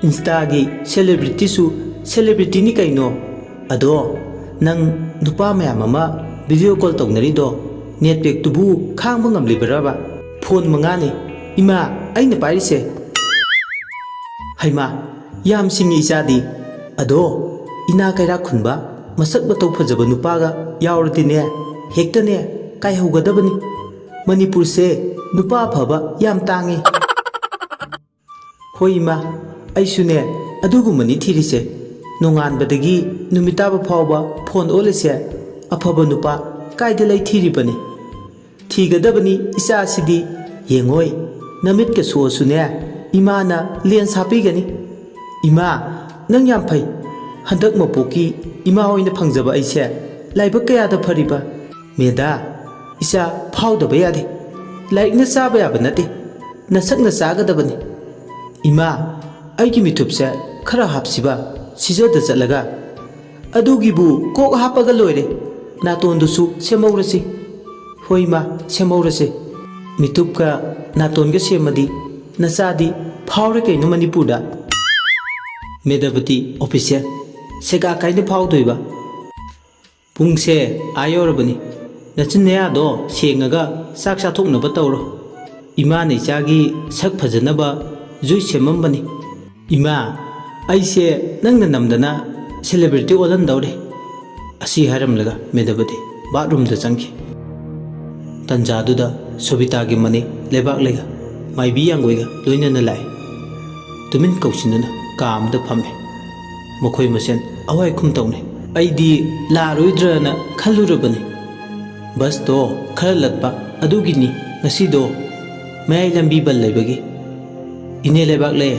ꯏꯟꯁꯇꯥꯒꯤ ꯁꯦꯂꯦꯕ꯭ꯔꯤꯇꯤꯁꯨ ꯁꯦꯂꯦꯕ꯭रिꯇꯤꯅꯤ ꯀꯩꯅꯣ꯫ ꯑꯗꯣ ꯅꯪ ꯅꯨꯄꯥ ꯃꯌꯥꯝ ꯑꯃ ꯚꯤꯗꯤꯑꯣ ꯀꯣꯜ ꯇꯧꯅꯔꯤꯗꯣ ꯅꯦꯠꯄꯦꯛꯇꯨꯕꯨ ꯈꯥꯡꯕ ꯉꯝꯂꯤꯕ꯭ꯔꯕ? ꯐꯣꯟ 5ꯅꯤ ꯏꯃꯥ ꯑꯩꯅ ꯄꯥꯏꯔꯤꯁꯦ꯫ ꯍꯩꯃꯥ, ꯌꯥꯝ ꯁꯤꯡꯉꯤ ꯏꯆꯥꯗꯤ꯫ ꯑꯗꯣ ꯏꯅꯥ ꯀꯩꯔꯥꯛ ꯈꯨꯟꯕ ꯃꯁꯛ ꯃꯇꯧ ꯐꯖꯕ ꯅꯨꯄꯥꯒ ꯌꯥꯎꯔꯗꯤꯅꯦ ꯍꯦꯛꯇꯅꯦ ꯀꯥꯏꯍꯧꯒꯗꯕꯅꯤ꯫ ꯃꯅꯤꯄꯨꯔꯁꯦ ꯅꯨꯄꯥ ꯑꯐꯕ ꯌꯥꯝ ꯇꯥꯡꯉꯤ꯫ ꯍꯣꯏ ꯏꯃꯥ, ꯑꯩꯁꯨꯅꯦ ꯑꯗꯨꯒꯨꯝꯕꯅꯤ ꯊꯤꯔꯤꯁꯦ꯫ ꯅꯣꯡꯉꯥꯟꯕꯗꯒꯤ ꯅꯨꯃꯤꯠ ꯇꯥꯕ ꯐꯥꯎꯕ ꯐꯣꯟ ꯑꯣꯜꯂꯤꯁꯦ ꯑꯐꯕ ꯅꯨꯄꯥ ꯀꯥꯏꯗ ꯂꯩ ꯊꯤꯔꯤꯕꯅꯤ꯫ ꯊꯤꯒꯗꯕꯅꯤ ꯏꯆꯥꯁꯤꯗꯤ꯫ ꯌꯦꯡꯉꯣꯏ, ꯅꯃꯤꯠꯀ ꯁꯣꯛꯑꯁꯨꯅꯦ ꯏꯃꯥꯅ ꯂꯦꯟꯁ ꯍꯥꯞꯄꯤꯒꯅꯤ꯫ ꯏꯃꯥ, ꯅꯪ ꯌꯥꯝ ꯐꯩ꯫ ꯍꯟꯗꯛ ꯃꯄꯣꯛꯀꯤ ꯏꯃꯥ ꯑꯣꯏꯅ ꯐꯪꯖꯕ ꯑꯩꯁꯦ ꯂꯥꯏꯕꯛ ꯀꯌꯥꯗ ꯐꯔꯤꯕ꯫ ꯃꯦꯗꯥ, ꯏꯆꯥ ꯐꯥꯎꯗꯕ ꯌꯥꯗꯦ꯫ ꯂꯥꯏꯔꯤꯛꯅ ꯆꯥꯕ ꯌꯥꯕ ꯅꯠꯇꯦ, ꯅꯁꯛꯅ ꯆꯥꯒꯗꯕꯅꯤ꯫ ꯏꯃꯥ, ꯑꯩꯒꯤ ꯃꯤꯊꯨꯞꯁꯦ ꯈꯔ ꯍꯥꯞꯁꯤꯕ ꯁꯤꯖꯗ ꯆꯠꯂꯒ? ꯑꯗꯨꯒꯤꯕꯨ ꯀꯣꯛ ꯍꯥꯞꯄꯒ ꯂꯣꯏꯔꯦ, ꯅꯥꯇꯣꯟꯗꯨꯁꯨ ꯁꯦꯝꯍꯧꯔꯁꯤ꯫ ꯍꯣꯏ ꯏꯃꯥ, ꯁꯦꯝꯍꯧꯔꯁꯤ꯫ ꯃꯤꯇꯨꯞꯀ ꯅꯥꯇꯣꯟꯒ ꯁꯦꯝꯃꯗꯤ ꯅꯆꯥꯗꯤ ꯐꯥꯎꯔꯦ ꯀꯩꯅꯣ ꯃꯅꯤꯄꯨꯔꯗ꯫ ꯃꯦꯙꯥꯕꯇꯤ ꯑꯣꯐꯤꯁꯤꯌꯦꯜ ꯁꯦꯒꯥ ꯀꯥꯏꯅ ꯐꯥꯎꯗꯣꯏꯕ? ꯄꯨꯡꯁꯦ ꯌꯧꯔꯕꯅꯤ꯫ ꯅꯆꯤꯟ ꯅꯌꯥꯗꯣ ꯁꯦꯡꯉꯒ ꯆꯥꯛ ꯆꯥꯊꯣꯛꯅꯕ ꯇꯧꯔꯣ꯫ ꯏꯃꯥꯅ ꯏꯆꯥꯒꯤ ꯁꯛ ꯐꯖꯅꯕ ꯖꯨꯏꯁ ꯁꯦꯝꯃꯝꯕꯅꯤ꯫ ꯏꯃꯥ, ꯑꯩꯁꯦ ꯅꯪꯅ ꯅꯝꯗꯅ ꯁꯦꯂꯦꯕ꯭ꯔꯤꯇꯤ ꯑꯣꯜꯍꯟꯗꯧꯔꯦ꯫ ꯑꯁꯤ ꯍꯥꯏꯔꯝꯂꯒ ꯃꯦꯙꯥꯕꯇꯤ ꯕꯥꯠꯔꯨꯝꯗ ꯆꯪꯈꯤ꯫ ꯇꯟꯖꯥꯗꯨꯗ ꯁꯣꯕꯤꯇꯥꯒꯤ ꯃꯅꯦ ꯂꯩꯕꯥꯛꯂꯩꯒ ꯃꯥꯏꯕꯤ ꯌꯥꯡꯒꯣꯏꯒ ꯂꯣꯏꯅꯅ ꯂꯥꯛꯏ꯫ ꯇꯨꯃꯤꯟ ꯀꯧꯁꯤꯟꯗꯨꯅ ꯀꯥ ꯑꯃꯗ ꯐꯝꯃꯤ꯫ ꯃꯈꯣꯏ ꯃꯁꯦꯟ ꯑꯋꯥꯏ ꯈꯨꯝ ꯇꯧꯅꯩ꯫ ꯑꯩꯗꯤ ꯂꯥꯛꯑꯔꯣꯏꯗ꯭ꯔꯅ ꯈꯜꯂꯨꯔꯕꯅꯤ꯫ ꯕꯁꯇꯣ ꯈꯔ ꯂꯠꯄ ꯑꯗꯨꯒꯤꯅꯤ ꯉꯁꯤꯗꯣ, ꯃꯌꯥꯏ ꯂꯝꯕꯤ ꯕꯟ ꯂꯩꯕꯒꯤ꯫ ꯏꯅꯦ ꯂꯩꯕꯥꯛꯂꯩ,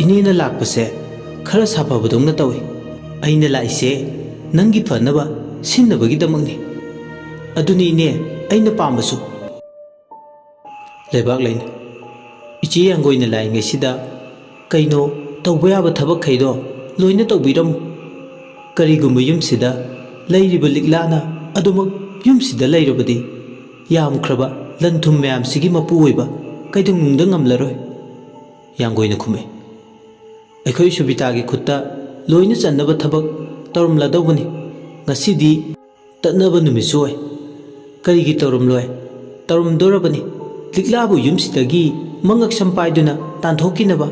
ꯏꯅꯦꯅ ꯂꯥꯛꯄꯁꯦ ꯈꯔ ꯁꯥꯐꯕꯗꯧꯅ ꯇꯧꯏ꯫ ꯑꯩꯅ ꯂꯥꯛꯏꯁꯦ ꯅꯪꯒꯤ ꯐꯅꯕ ꯁꯤꯟꯅꯕꯒꯤꯗꯃꯛꯅꯤ꯫ ꯑꯗꯨꯅꯤ ꯏꯅꯦ ꯑꯩꯅ ꯄꯥꯝꯕꯁꯨ꯫ ꯂꯩꯕꯥꯛꯂꯩꯅ, ꯏꯆꯦ ꯌꯥꯡꯒꯣꯏꯅ ꯂꯥꯛꯏꯉꯩꯁꯤꯗ ꯀꯩꯅꯣ ꯇꯧꯕ ꯌꯥꯕ ꯊꯕꯛꯈꯩꯗꯣ ꯂꯣꯏꯅ ꯇꯧꯕꯤꯔꯝꯃꯨ꯫ ꯀꯔꯤꯒꯨꯝꯕ ꯌꯨꯝꯁꯤꯗ ꯂꯩꯔꯤꯕ ꯂꯤꯛꯂꯥꯅ ꯑꯗꯨꯃꯛ ꯌꯨꯝꯁꯤꯗ ꯂꯩꯔꯕꯗꯤ ꯌꯥꯝꯈ꯭ꯔꯕ ꯂꯟ ꯊꯨꯝ ꯃꯌꯥꯝꯁꯤꯒꯤ ꯃꯄꯨ ꯑꯣꯏꯕ ꯀꯩꯗꯧꯅꯨꯡꯗ ꯉꯝꯂꯔꯣꯏ꯫ ꯌꯥꯡꯒꯣꯏꯅ ꯈꯨꯝꯃꯤ, ꯑꯩꯈꯣꯏ ꯁꯨꯕꯤꯇꯥꯒꯤ ꯈꯨꯠꯇ ꯂꯣꯏꯅ ꯆꯟꯅꯕ ꯊꯕꯛ ꯇꯧꯔꯝꯂꯗꯧꯕꯅꯤ꯫ ꯉꯁꯤꯗꯤ ꯇꯠꯅꯕ ꯅꯨꯃꯤꯠꯁꯨ ꯑꯣꯏ꯫ ꯀꯔꯤꯒꯤ ꯇꯧꯔꯝꯂꯣꯏ? ꯇꯧꯔꯝꯗꯣꯔꯕꯅꯤ, ꯂꯤꯛꯂꯥꯕꯨ ꯌꯨꯝꯁꯤꯗꯒꯤ ꯃꯉꯛ ꯁꯝ パꯏꯗꯨꯅ ꯇꯥꯟꯊꯣꯛꯈꯤꯅꯕ꯫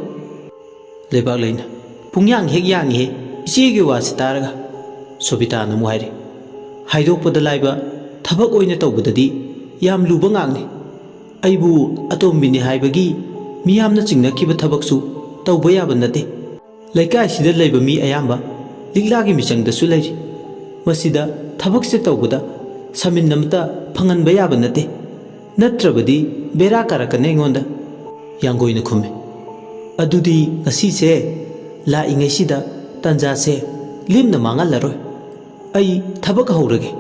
ꯂꯩꯕꯥꯛꯂꯩꯅ, ꯄꯨꯡꯌꯥꯡ ꯍꯦꯛ ꯌꯥꯡꯉꯤꯍꯦ ꯏꯆꯦꯒꯤ ꯋꯥꯁꯤ ꯇꯥꯔꯒ꯫ ꯁꯣꯕꯤꯇꯥꯅ ꯑꯃꯨꯛ ꯍꯥꯏꯔꯤ, ꯍꯥꯏꯗꯣꯛꯄꯗ ꯂꯥꯏꯕ ꯊꯕꯛ ꯑꯣꯏꯅ ꯇꯧꯕꯗꯗꯤ ꯌꯥꯝ ꯂꯨꯕ ꯉꯥꯛꯅꯤ ꯑꯩꯕꯨ ꯑꯇꯣꯝꯕꯤꯅꯤ ꯍꯥꯏꯕꯒꯤ ꯃꯤꯌꯥꯝꯅ ꯆꯤꯡꯅꯈꯤꯕ ꯊꯕꯛꯁꯨ ꯇꯧꯕ ꯌꯥꯕ ꯅꯠꯇꯦ ꯂꯩꯀꯥꯏꯁꯤꯗ ꯂꯩꯕ ꯃꯤ ꯑꯌꯥꯝꯕ ꯂꯤꯛꯂꯥꯒꯤ ꯃꯤꯆꯪꯗꯁꯨ ꯂꯩꯔꯤ ꯃꯁꯤꯗ ꯊꯕꯛꯁꯦ ꯇꯧꯕꯗ ꯁꯃꯤꯟ ꯑꯃꯇ ꯐꯪꯍꯟꯕ ꯌꯥꯕ ꯅꯠꯇꯦ ꯅꯠꯇ꯭ꯔꯕꯗꯤ ꯕꯦꯔꯥ ꯀꯥꯔꯛꯀꯅꯤ ꯑꯩꯉꯣꯟꯗ ꯌꯥꯡꯒꯣꯏꯅ ꯈꯨꯝꯃꯤ ꯑꯗꯨꯗꯤ ꯉꯁꯤꯁꯦ ꯂꯥꯛꯏꯉꯩꯁꯤꯗ ꯇꯟꯖꯥꯁꯦ ꯂꯦꯝꯅ ꯃꯥꯡꯍꯜꯂꯔꯣꯏ ꯑꯩ ꯊꯕꯛ ꯍꯧꯔꯒꯦ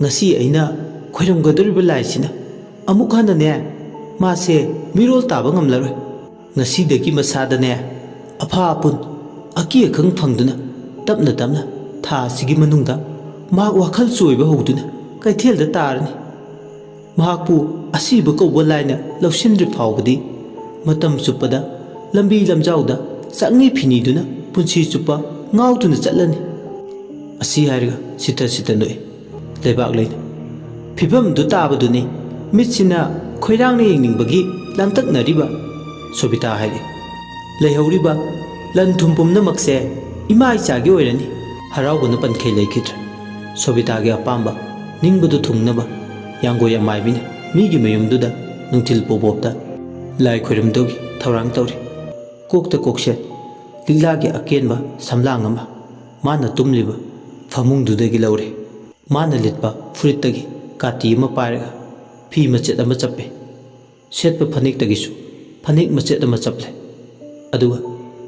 ꯉꯁꯤ ꯑꯩꯅ ꯈꯣꯏꯔꯝꯒꯗꯧꯔꯤꯕ ꯂꯥꯏꯁꯤꯅ ꯑꯃꯨꯛ ꯍꯟꯅꯅꯦ ꯃꯥꯁꯦ ꯃꯤꯔꯣꯜ ꯇꯥꯕ ꯉꯝꯂꯔꯣꯏ ꯉꯁꯤꯗꯒꯤ ꯃꯁꯥꯗꯅꯦ ꯑꯐꯥ ꯑꯄꯨꯟ ꯑꯀꯤ ꯑꯈꯪ ꯐꯪꯗꯨꯅ ꯇꯞꯅ ꯇꯞꯅ ꯊꯥ ꯑꯁꯤꯒꯤ ꯃꯅꯨꯡꯗ ꯃꯍꯥꯛ ꯋꯥꯈꯜ ꯆꯣꯏꯕ ꯍꯧꯗꯨꯅ ꯀꯩꯊꯦꯜꯗ ꯇꯥꯔꯅꯤ ꯃꯍꯥꯛꯄꯨ ꯑꯁꯤꯕ ꯀꯧꯕ ꯂꯥꯏꯅ ꯂꯧꯁꯤꯟꯗ꯭ꯔꯤ ꯐꯥꯎꯕꯗꯤ ꯃꯇꯝ ꯆꯨꯞꯄꯗ ꯂꯝꯕꯤ ꯂꯝꯖꯥꯎꯗ ꯆꯪꯅꯤ ꯐꯤꯅꯤꯗꯨꯅ ꯄꯨꯟꯁꯤ ꯆꯨꯞꯄ ꯉꯥꯎꯗꯨꯅ ꯆꯠꯂꯅꯤ ꯑꯁꯤ ꯍꯥꯏꯔꯒ ꯁꯤꯇ ꯅꯣꯛꯏ ꯂꯩꯕꯥꯛ ꯂꯩꯅ ꯐꯤꯕꯝꯗꯨ ꯇꯥꯕꯗꯨꯅꯤ ꯃꯤꯠꯁꯤꯅ ꯈꯣꯏꯔꯥꯡꯅ ꯌꯦꯡꯅꯤꯡꯕꯒꯤ ꯂꯥꯡꯇꯛꯅꯔꯤꯕ ꯁꯣꯕꯤꯇꯥ ꯍꯥꯏꯔꯤ ꯂꯩꯍꯧꯔꯤꯕ ꯂꯟ ꯊꯨꯝ ꯄꯨꯝꯅꯃꯛꯁꯦ ꯏꯃꯥ ꯏꯆꯥꯒꯤ ꯑꯣꯏꯔꯅꯤ ꯍꯔꯥꯎꯕꯅ ꯄꯟꯈꯩ ꯂꯩꯈꯤꯗ꯭ꯔꯦ ꯁꯣꯕꯤꯇꯥꯒꯤ ꯑꯄꯥꯝꯕ ꯅꯤꯡꯕꯗꯨ ꯊꯨꯡꯅꯕ ꯌꯥꯡꯒꯣꯏ ꯑꯃꯥꯏꯕꯤꯅ ꯃꯤꯒꯤ ꯃꯌꯨꯝꯗꯨꯗ ꯅꯨꯡꯊꯤꯜ ꯄꯣꯕꯣꯞꯇ ꯂꯥꯏ ꯈꯣꯏꯔꯝꯗꯧꯒꯤ ꯊꯧꯔꯥꯡ ꯇꯧꯔꯤ ꯀꯣꯛꯇ ꯀꯣꯛꯁꯦꯠ ꯂꯤꯛꯂꯥꯒꯤ ꯑꯀꯦꯟꯕ ꯁꯝꯂꯥꯡ ꯑꯃ ꯃꯥꯅ ꯇꯨꯝꯂꯤꯕ ꯐꯃꯨꯡꯗꯨꯗꯒꯤ ꯂꯧꯔꯦ ꯃꯥꯅ ꯂꯤꯠꯄ ꯐꯨꯔꯤꯠꯇꯒꯤ ꯀꯥꯇꯤ ꯑꯃ ꯄꯥꯏꯔꯒ ꯐꯤ ꯃꯆꯦꯠ ꯑꯃ ꯆꯞꯄꯦ ꯁꯦꯠꯄ ꯐꯅꯦꯛꯇꯒꯤꯁꯨ ꯐꯅꯦꯛ ꯃꯆꯦꯠ ꯑꯃ ꯆꯞꯂꯦ ꯑꯗꯨꯒ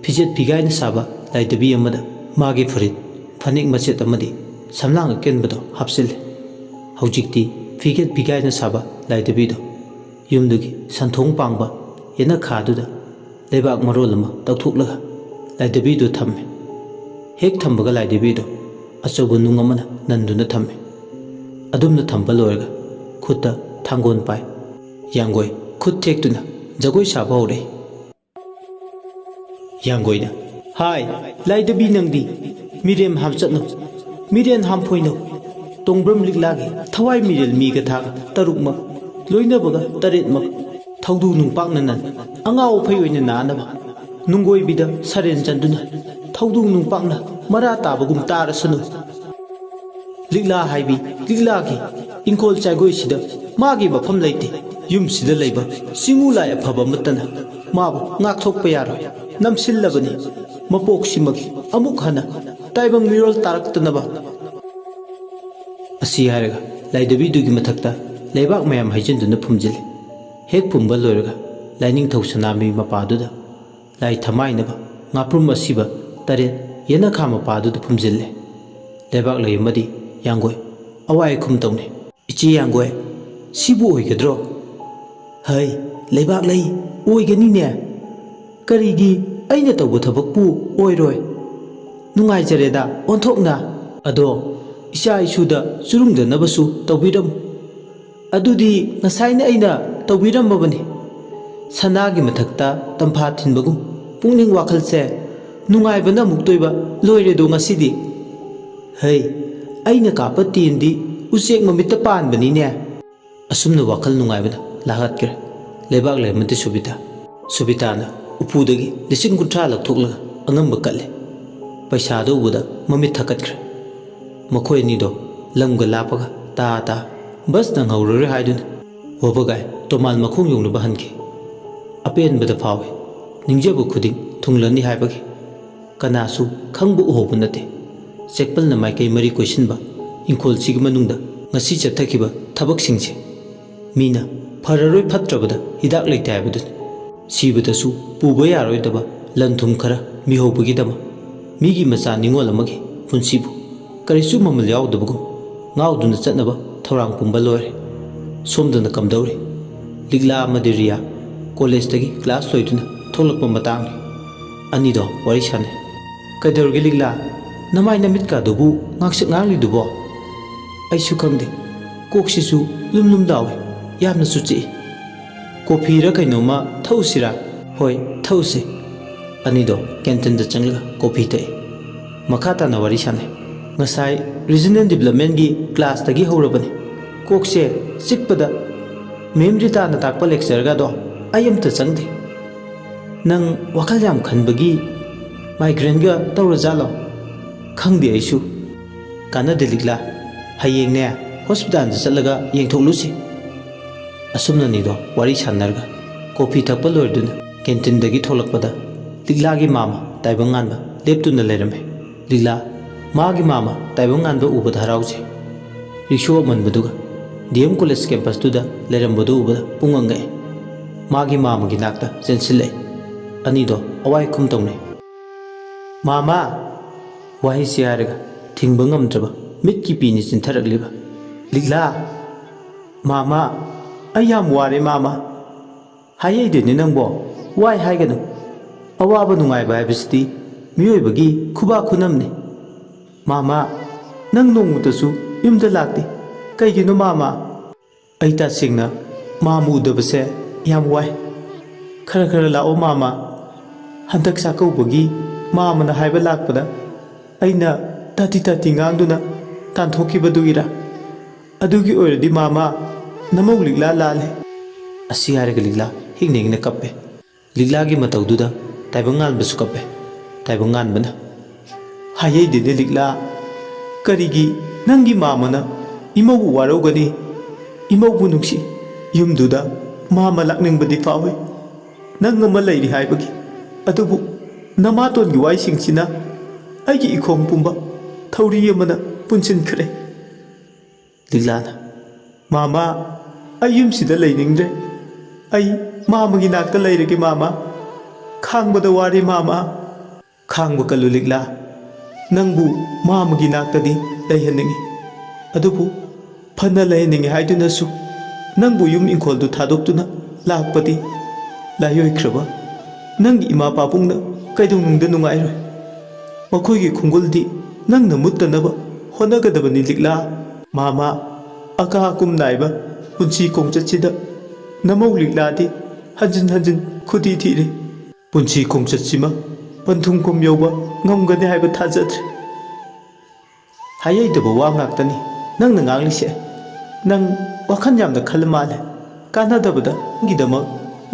ꯐꯤꯖꯦꯠ ꯐꯤꯒꯥꯏꯅ ꯁꯥꯕ ꯂꯥꯏꯙꯕꯤ ꯑꯃꯗ ꯃꯥꯒꯤ ꯐꯨꯔꯤꯠ ꯐꯅꯦꯛ ꯃꯆꯦꯠ ꯑꯃꯗꯤ ꯁꯝꯂꯥꯡ ꯑꯀꯦꯟꯕꯗꯣ ꯍꯥꯞꯆꯤꯜꯂꯦ ꯍꯧꯖꯤꯛꯇꯤ ꯐꯤꯒꯦꯠ ꯐꯤꯒꯥꯏꯅ ꯁꯥꯕ ꯂꯥꯏꯙꯕꯤꯗꯣ ꯌꯨꯝꯗꯨꯒꯤ ꯁꯟꯊꯣꯡ ꯄꯥꯡꯕ ꯌꯦꯅꯈꯥꯗꯨꯗ ꯂꯩꯕꯥꯛ ꯃꯔꯣꯜ ꯑꯃ ꯇꯧꯊꯣꯛꯂꯒ ꯂꯥꯏꯙꯕꯤꯗꯨ ꯊꯝꯃꯦ ꯍꯦꯛ ꯊꯝꯕꯒ ꯂꯥꯏꯙꯕꯤꯗꯣ ꯑꯆꯧꯕ ꯅꯨꯡ ꯑꯃꯅ ꯅꯟꯗꯨꯅ ꯊꯝꯃꯦ ꯑꯗꯨꯝꯅ ꯊꯝꯕ ꯂꯣꯏꯔꯒ ꯈꯨꯠꯇ ꯊꯥꯡꯒꯣꯜ ꯄꯥꯏ ꯌꯥꯡꯒꯣꯏ ꯈꯨꯠ ꯊꯦꯛꯇꯨꯅ ꯖꯒꯣꯏ ꯁꯥꯕ ꯍꯧꯔꯛꯏ ꯌꯥꯡꯒꯣꯏꯅ ꯍꯥꯏ ꯂꯥꯏꯙꯕꯤ ꯅꯪꯗꯤ ꯃꯤꯔꯦꯝ ꯍꯥꯝ ꯆꯠꯅꯧ ꯃꯤꯔꯦꯟ ꯍꯥꯝ ꯐꯣꯏꯅꯧ ꯇꯣꯡꯕ꯭ꯔꯝ ꯂꯤꯛꯂꯥꯒꯤ ꯊꯋꯥꯏ ꯃꯤꯔꯦꯜ ꯃꯤꯒ ꯊꯥꯒ ꯇꯔꯨꯛꯃꯛ ꯂꯣꯏꯅꯕꯒ ꯇꯔꯦꯠꯃꯛ ꯊꯧꯗꯨ ꯅꯨꯡꯄꯥꯛꯅ ꯅꯟ ꯑꯉꯥꯎ ꯑꯐꯩ ꯑꯣꯏꯅ ꯅꯥꯅꯕ ꯅꯨꯡꯒꯣꯏꯕꯤꯗ ꯁꯔꯦꯟ ꯆꯟꯗꯨꯅ ꯊꯧꯗꯨ ꯅꯨꯡꯄꯥꯛꯅ ꯃꯔꯥ ꯇꯥꯕꯒꯨꯝ ꯇꯥꯔꯁꯅꯨ ꯂꯤꯛꯂꯥ ꯍꯥꯏꯕꯤ ꯂꯤꯛꯂꯥꯒꯤ ꯏꯪꯈꯣꯜ ꯆꯥꯏꯒꯣꯏꯁꯤꯗ ꯃꯥꯒꯤ ꯃꯐꯝ ꯂꯩꯇꯦ ꯌꯨꯝꯁꯤꯗ ꯂꯩꯕ ꯆꯤꯉꯨ ꯂꯥꯏ ꯑꯐꯕ ꯑꯃꯠꯇꯅ ꯃꯥꯕꯨ ꯉꯥꯛꯊꯣꯛꯄ ꯌꯥꯔꯣꯏ ꯅꯝꯁꯤꯜꯂꯕꯅꯤ ꯃꯄꯣꯛꯁꯤꯃꯛ ꯑꯃꯨꯛ ꯍꯟꯅ ꯇꯥꯏꯕꯪ ꯃꯤꯔꯣꯜ ꯇꯥꯔꯛꯇꯅꯕ ꯑꯁꯤ ꯍꯥꯏꯔꯒ ꯂꯥꯏꯙꯕꯤꯗꯨꯒꯤ ꯃꯊꯛꯇ ꯂꯩꯕꯥꯛ ꯃꯌꯥꯝ ꯍꯩꯖꯤꯟꯗꯨꯅ ꯐꯨꯝꯖꯤꯜꯂꯤ ꯍꯦꯛ ꯐꯨꯝꯕ ꯂꯣꯏꯔꯒ ꯂꯥꯏꯅꯤꯡꯊꯧ ꯁꯅꯥꯃꯍꯤ ꯃꯄꯥꯗꯨꯗ ꯂꯥꯏ ꯊꯃꯥꯏꯅꯕ ꯉꯥꯄ꯭ꯔꯨꯝ ꯑꯁꯤꯕ 8 ꯌꯦꯅꯈꯥ ꯃꯄꯥꯗꯨꯗ ꯐꯨꯝꯖꯤꯜꯂꯦ ꯂꯩꯕꯥꯛ ꯂꯩ ꯑꯃꯗꯤ ꯌꯥꯡꯒꯣꯏ ꯑꯋꯥꯏ ꯈꯨꯝ ꯇꯧꯅꯤ ꯏꯆꯦ ꯌꯥꯡꯒꯣꯏ ꯁꯤꯕꯨ ꯑꯣꯏꯒꯗ꯭ꯔꯣ ꯍꯩ ꯂꯩꯕꯥꯛ ꯂꯩ ꯑꯣꯏꯒꯅꯤꯅꯦ ꯀꯔꯤꯒꯤ ꯑꯩꯅ ꯇꯧꯕ ꯊꯕꯛꯄꯨ ꯑꯣꯏꯔꯣꯏ ꯅꯨꯡꯉꯥꯏꯖꯔꯦꯗ ꯑꯣꯟꯊꯣꯛꯅ ꯑꯗꯣ ꯏꯆꯥ ꯏꯁꯨꯗ ꯆꯨꯔꯨꯡꯗꯅꯕꯁꯨ ꯇꯧꯕꯤꯔꯝꯃꯨ ꯑꯗꯨꯗꯤ ꯉꯁꯥꯏꯅ ꯑꯩꯅ ꯇꯧꯕꯤꯔꯝꯃꯕꯅꯤ ꯁꯅꯥꯒꯤ ꯃꯊꯛꯇ ꯇꯝꯐꯥ ꯊꯤꯟꯕꯒꯨꯝ ꯄꯨꯛꯅꯤꯡ ꯋꯥꯈꯜꯁꯦ ꯅꯨꯡꯉꯥꯏꯕꯅ ꯑꯃꯨꯛ ꯇꯣꯏꯕ ꯂꯣꯏꯔꯦꯗꯣ ꯉꯁꯤꯗꯤ ꯍꯩ ꯑꯩꯅ ꯀꯥꯞꯄ ꯇꯦꯟꯗꯤ ꯎꯆꯦꯛ ꯃꯃꯤꯠꯇ ꯄꯥꯟꯕꯅꯤꯅꯦ ꯑꯁꯨꯝꯅ ꯋꯥꯈꯜ ꯅꯨꯡꯉꯥꯏꯕꯅ ꯂꯥꯍꯠꯈ꯭ꯔꯦ ꯂꯩꯕꯥꯛ ꯂꯩ ꯑꯃꯗꯤ ꯁꯨꯕꯤꯇꯥꯅ ꯎꯄꯨꯗꯒꯤ 50,000 ꯂꯧꯊꯣꯛꯂꯒ ꯑꯉꯝꯕ ꯀꯠꯂꯦ ꯄꯩꯁꯥꯗꯣ ꯎꯕꯗ ꯃꯃꯤꯠ ꯊꯛꯀꯠꯈ꯭ꯔꯦ ꯃꯈꯣꯏ ꯑꯅꯤꯗꯣ ꯂꯝꯒ ꯂꯥꯞꯄꯒ ꯇꯥ ꯕꯁ ꯅꯪꯍꯧꯔꯔꯣꯏ ꯍꯥꯏꯗꯨꯅ ꯋꯥꯕꯒꯥꯏ ꯇꯣꯃꯥꯜ ꯃꯈꯣꯡ ꯌꯧꯅꯕ ꯍꯟꯈꯤ ꯑꯄꯦꯟꯕꯗ ꯐꯥꯎꯏ ꯅꯤꯡꯖꯕ ꯈꯨꯗꯤꯡ ꯊꯨꯡꯂꯅꯤ ꯍꯥꯏꯕꯒꯤ ꯀꯅꯥꯁꯨ ꯈꯪꯕ ꯎꯍꯧꯕ ꯅꯠꯇꯦ ꯆꯦꯛꯄꯜꯅ ꯃꯥꯏꯀꯩ ꯃꯔꯤ ꯀꯣꯏꯁꯤꯟꯕ ꯏꯪꯈꯣꯜꯁꯤꯒꯤ ꯃꯅꯨꯡꯗ ꯉꯁꯤ ꯆꯠꯊꯈꯤꯕ ꯊꯕꯛꯁꯤꯡꯁꯦ ꯃꯤꯅ ꯐꯔꯔꯣꯏ ꯐꯠꯇ꯭ꯔꯕꯗ ꯍꯤꯗꯥꯛ ꯂꯩꯇꯦ ꯍꯥꯏꯕꯗꯨꯅꯤ ꯁꯤꯕꯗꯁꯨ ꯄꯨꯕ ꯌꯥꯔꯣꯏꯗꯕ ꯂꯟ ꯊꯨꯝ ꯈꯔ ꯃꯤꯍꯧꯕꯒꯤꯗꯃꯛ ꯃꯤꯒꯤ ꯃꯆꯥ ꯅꯤꯡꯉꯣꯜ ꯑꯃꯒꯤ ꯄꯨꯟꯁꯤꯕꯨ ꯀꯔꯤꯁꯨ ꯃꯃꯜ ꯌꯥꯎꯗꯕꯒꯨꯝ ꯉꯥꯎꯗꯨꯅ ꯆꯠꯅꯕ ꯊꯧꯔꯥꯡ ꯄꯨꯝꯕ ꯂꯣꯏꯔꯦ ꯁꯣꯝꯗꯅ ꯀꯝꯗꯧꯔꯤ ꯂꯤꯛꯂꯥ ꯑꯃꯗꯤ ꯔꯤꯌꯥ ꯀꯣꯂꯦꯖꯇꯒꯤ ꯀ꯭ꯂꯥꯁ ꯂꯣꯏꯗꯨꯅ ꯊꯣꯛꯂꯛꯄ ꯃꯇꯥꯡꯅꯤ ꯑꯅꯤꯗꯣ ꯋꯥꯔꯤ ꯁꯥꯟꯅꯩ ꯀꯩꯗꯧꯔꯒꯦ ꯂꯤꯛꯂꯥ ꯅꯃꯥꯏ ꯅꯃꯤꯠꯀꯥꯗꯨꯕꯨ ꯉꯥꯡꯁꯛ ꯉꯥꯡꯂꯤꯗꯨꯕꯣ ꯑꯩꯁꯨ ꯈꯪꯗꯦ ꯀꯣꯛꯁꯤꯁꯨ ꯂꯨꯝ ꯂꯥꯎꯏ ꯌꯥꯝꯅꯁꯨ ꯆꯤꯛꯏ ꯀꯣꯐꯤꯔ ꯀꯩꯅꯣꯝꯃ ꯊꯛꯎꯁꯤꯔꯥ ꯍꯣꯏ ꯊꯛꯎꯁꯤ ꯑꯅꯤꯗꯣ ꯀꯦꯟꯇꯤꯟꯗ ꯆꯪꯂꯒ ꯀꯣꯐꯤ ꯊꯛꯏ ꯃꯈꯥ ꯇꯥꯅ ꯋꯥꯔꯤ ꯁꯥꯟꯅꯩ ꯉꯁꯥꯏ ꯔꯤꯖꯅꯦꯜ ꯗꯤꯕꯦꯂꯞꯃꯦꯟꯒꯤ ꯀ꯭ꯂꯥꯁꯇꯒꯤ ꯍꯧꯔꯕꯅꯤ ꯀꯣꯛꯁꯦ ꯆꯤꯛꯄꯗ ꯃꯦꯝ ꯔꯤꯇꯥꯅ ꯇꯥꯛꯄ ꯂꯦꯛꯆꯔꯒꯗꯣ ꯑꯩ ꯑꯝꯇ ꯆꯪꯗꯦ ꯅꯪ ꯋꯥꯈꯜ ꯌꯥꯝ ꯈꯟꯕꯒꯤ ꯃꯥꯏꯒ꯭ꯔꯦꯟꯒ ꯇꯧꯔꯖꯥꯠꯂꯣ ꯈꯪꯗꯦ ꯑꯩꯁꯨ ꯀꯥꯟꯅꯗꯦ ꯂꯤꯛꯂꯥ ꯍꯌꯦꯡꯅꯦ ꯍꯣꯁꯄꯤꯇꯥꯜꯗ ꯆꯠꯂꯒ ꯌꯦꯡꯊꯣꯛꯂꯨꯁꯤ ꯑꯁꯨꯝꯅꯅꯤꯗꯣ ꯋꯥꯔꯤ ꯁꯥꯟꯅꯔꯒ ꯀꯣꯐꯤ ꯊꯛꯄ ꯂꯣꯏꯔꯗꯨꯅ ꯀꯦꯟꯇꯤꯟꯗꯒꯤ ꯊꯣꯛꯂꯛꯄꯗ ꯂꯤꯛꯂꯥꯒꯤ ꯃꯥꯃ ꯇꯥꯏꯕꯪꯉꯥꯟꯕ ꯂꯦꯞꯇꯨꯅ ꯂꯩꯔꯝꯃꯦ꯫ ꯂꯤꯛꯂꯥ ꯃꯥꯒꯤ ꯃꯥꯃ ꯇꯥꯏꯕꯪꯉꯥꯟꯕ ꯎꯕꯗ ꯍꯔꯥꯎꯖꯩ꯫ ꯔꯤꯛꯁꯣ ꯑꯃꯟꯕꯗꯨꯒ ꯗꯤ.ꯑꯦꯝ ꯀꯣꯂꯦꯖ ꯀꯦꯝꯄꯁꯇꯨꯗ ꯂꯩꯔꯝꯕꯗꯨ ꯎꯕꯗ ꯄꯨꯡꯉꯛ ꯉꯛꯑꯦ꯫ ꯃꯥꯒꯤ ꯃꯥꯃꯒꯤ ꯅꯥꯛꯇ ꯆꯦꯟꯁꯤꯜꯂꯛꯑꯦ꯫ ꯑꯅꯤꯗꯣ ꯑꯋꯥꯏ ꯈꯨꯝ ꯇꯧꯅꯩ꯫ ꯃꯥꯃꯥ ꯋꯥꯍꯩꯁꯤ ꯍꯥꯏꯔꯒ ꯊꯤꯡꯕ ꯉꯝꯗ꯭ꯔꯕ ꯃꯤꯠꯀꯤ ꯄꯤꯅꯤ ꯆꯤꯟꯊꯔꯛꯂꯤꯕ ꯂꯤꯛꯂꯥ ꯃꯥꯃꯥ ꯑꯩ ꯌꯥꯝ ꯋꯥꯔꯦ ꯃꯥꯃꯥ꯫ ꯍꯥꯏꯍꯩꯗꯦꯅꯦ ꯅꯪꯕꯣ ꯋꯥꯏ ꯍꯥꯏꯒꯅꯨ꯫ ꯑꯋꯥꯕ ꯅꯨꯡꯉꯥꯏꯕ ꯍꯥꯏꯕꯁꯤꯗꯤ ꯃꯤꯑꯣꯏꯕꯒꯤ ꯈꯨꯕꯥꯛ ꯈꯨꯅꯝꯅꯤ꯫ ꯃꯥꯃꯥ ꯅꯪ ꯅꯣꯡꯃꯇꯁꯨ ꯌꯨꯝꯗ ꯂꯥꯛꯇꯦ ꯀꯩꯒꯤꯅꯣ ꯃꯥꯃꯥ? ꯑꯩ ꯇꯁꯦꯡꯅ ꯃꯥꯃ ꯎꯗꯕꯁꯦ ꯌꯥꯝ ꯋꯥꯏ꯫ ꯈꯔ ꯈꯔ ꯂꯥꯛꯑꯣ ꯃꯥꯃꯥ꯫ ꯍꯟꯗꯛ ꯆꯥꯛꯀꯧꯕꯒꯤ ꯃꯥꯃꯅ ꯍꯥꯏꯕ ꯂꯥꯛꯄꯗ ꯑꯩꯅ ꯇꯥꯊꯤ ꯉꯥꯡꯗꯨꯅ ꯇꯥꯟꯊꯣꯛꯈꯤꯕꯗꯨꯒꯤꯔꯥ? ꯑꯗꯨꯒꯤ ꯑꯣꯏꯔꯗꯤ ꯃꯥꯃꯥ ꯅꯃꯧ ꯂꯤꯛꯂꯥ ꯂꯥꯜꯂꯦ꯫ ꯑꯁꯤ ꯍꯥꯏꯔꯒ ꯂꯤꯛꯂꯥ ꯍꯤꯡꯅ ꯍꯤꯡꯅ ꯀꯞꯄꯦ꯫ ꯂꯤꯛꯂꯥꯒꯤ ꯃꯇꯧꯗꯨꯗ ꯇꯥꯏꯕꯪꯉꯥꯟꯕꯁꯨ ꯀꯞꯄꯦ꯫ ꯇꯥꯏꯕꯪꯉꯥꯟꯕꯅ ꯍꯥꯏꯍꯩꯗꯦꯅꯦ ꯂꯤꯛꯂꯥ ꯀꯔꯤꯒꯤ ꯅꯪꯒꯤ ꯃꯥꯃꯅ ꯏꯃꯧꯕꯨ ꯋꯥꯔꯧꯒꯅꯤ? ꯏꯃꯧꯕꯨ ꯅꯨꯡꯁꯤ ꯌꯨꯝꯗꯨꯗ ꯃꯥꯃ ꯂꯥꯛꯅꯤꯡꯕꯗꯤ ꯐꯥꯎꯏ ꯅꯪ ꯑꯃ ꯂꯩꯔꯤ ꯍꯥꯏꯕꯒꯤ꯫ ꯑꯗꯨꯕꯨ ꯅꯃꯥꯇꯣꯟꯒꯤ ꯋꯥꯏꯁꯤꯡꯁꯤꯅ ꯑꯩꯒꯤ ꯏꯈꯣꯡ ꯄꯨꯝꯕ ꯊꯧꯔꯤ ꯑꯃꯅ ꯄꯨꯟꯁꯤꯟꯈ꯭ꯔꯦ꯫ ꯂꯤꯛꯂꯥꯅ ꯃꯥꯃꯥ ꯑꯩ ꯌꯨꯝꯁꯤꯗ ꯂꯩꯅꯤꯡꯗ꯭ꯔꯦ꯫ ꯑꯩ ꯃꯥꯃꯒꯤ ꯅꯥꯛꯇ ꯂꯩꯔꯒꯦ ꯃꯥꯃꯥ꯫ ꯈꯥꯡꯕꯗ ꯋꯥꯔꯦ ꯃꯥꯃꯥ꯫ ꯈꯥꯡꯕ ꯀꯜꯂꯨ ꯂꯤꯛꯂꯥ ꯅꯪꯕꯨ ꯃꯥꯃꯒꯤ ꯅꯥꯛꯇꯗꯤ ꯂꯩꯍꯟꯅꯤꯡꯉꯤ꯫ ꯑꯗꯨꯕꯨ ꯐꯅ ꯂꯩꯍꯟꯅꯤꯡꯉꯤ ꯍꯥꯏꯗꯨꯅꯁꯨ ꯅꯪꯕꯨ ꯌꯨꯝ ꯏꯪꯈꯣꯜꯗꯨ ꯊꯥꯗꯣꯛꯇꯨꯅ ꯂꯥꯛꯄꯗꯤ ꯂꯥꯏꯑꯣꯏꯈ꯭ꯔꯕ ꯅꯪꯒꯤ ꯏꯃꯥ ꯄꯥꯕꯨꯡꯅ ꯀꯩꯗꯧꯅꯨꯡꯗ ꯅꯨꯡꯉꯥꯏꯔꯣꯏ꯫ ꯃꯈꯣꯏꯒꯤ ꯈꯨꯡꯒꯨꯜꯗꯤ ꯅꯪꯅ ꯃꯨꯠꯇꯅꯕ ꯍꯣꯠꯅꯒꯗꯕꯅꯤ ꯂꯤꯛꯂꯥ꯫ ꯃꯥꯃꯥ ꯑꯀꯥ ꯑꯀꯨꯝ ꯅꯥꯏꯕ ꯄꯨꯟꯁꯤ ꯈꯣꯡꯆꯠꯁꯤꯗ ꯅꯃꯧ ꯂꯤꯛꯂꯥꯗꯤ ꯍꯟꯖꯤꯟ ꯍꯟꯖꯤൻ ꯈꯨꯊꯤ ꯊꯤꯔꯦ꯫ ꯄꯨꯟꯁꯤ ꯈꯣꯡꯆꯠꯁꯤꯃ ꯄꯟꯊꯨꯡꯐꯝ ꯌꯧꯕ ꯉꯝꯒꯅꯤ ꯍꯥꯏꯕ ꯊꯥꯖꯗ꯭ꯔꯦ꯫ ꯍꯥꯏꯍꯩꯗꯕ ꯋꯥ ꯉꯥꯛꯇꯅꯤ ꯅꯪꯅ ꯉꯥꯡꯂꯤꯁꯦ꯫ ꯅꯪ ꯋꯥꯈꯜ ꯌꯥꯝꯅ ꯈꯜꯂ ꯃꯥꯜꯂꯦ꯫ ꯀꯥꯟꯅꯗꯕꯗ ꯅꯪꯒꯤꯗꯃꯛ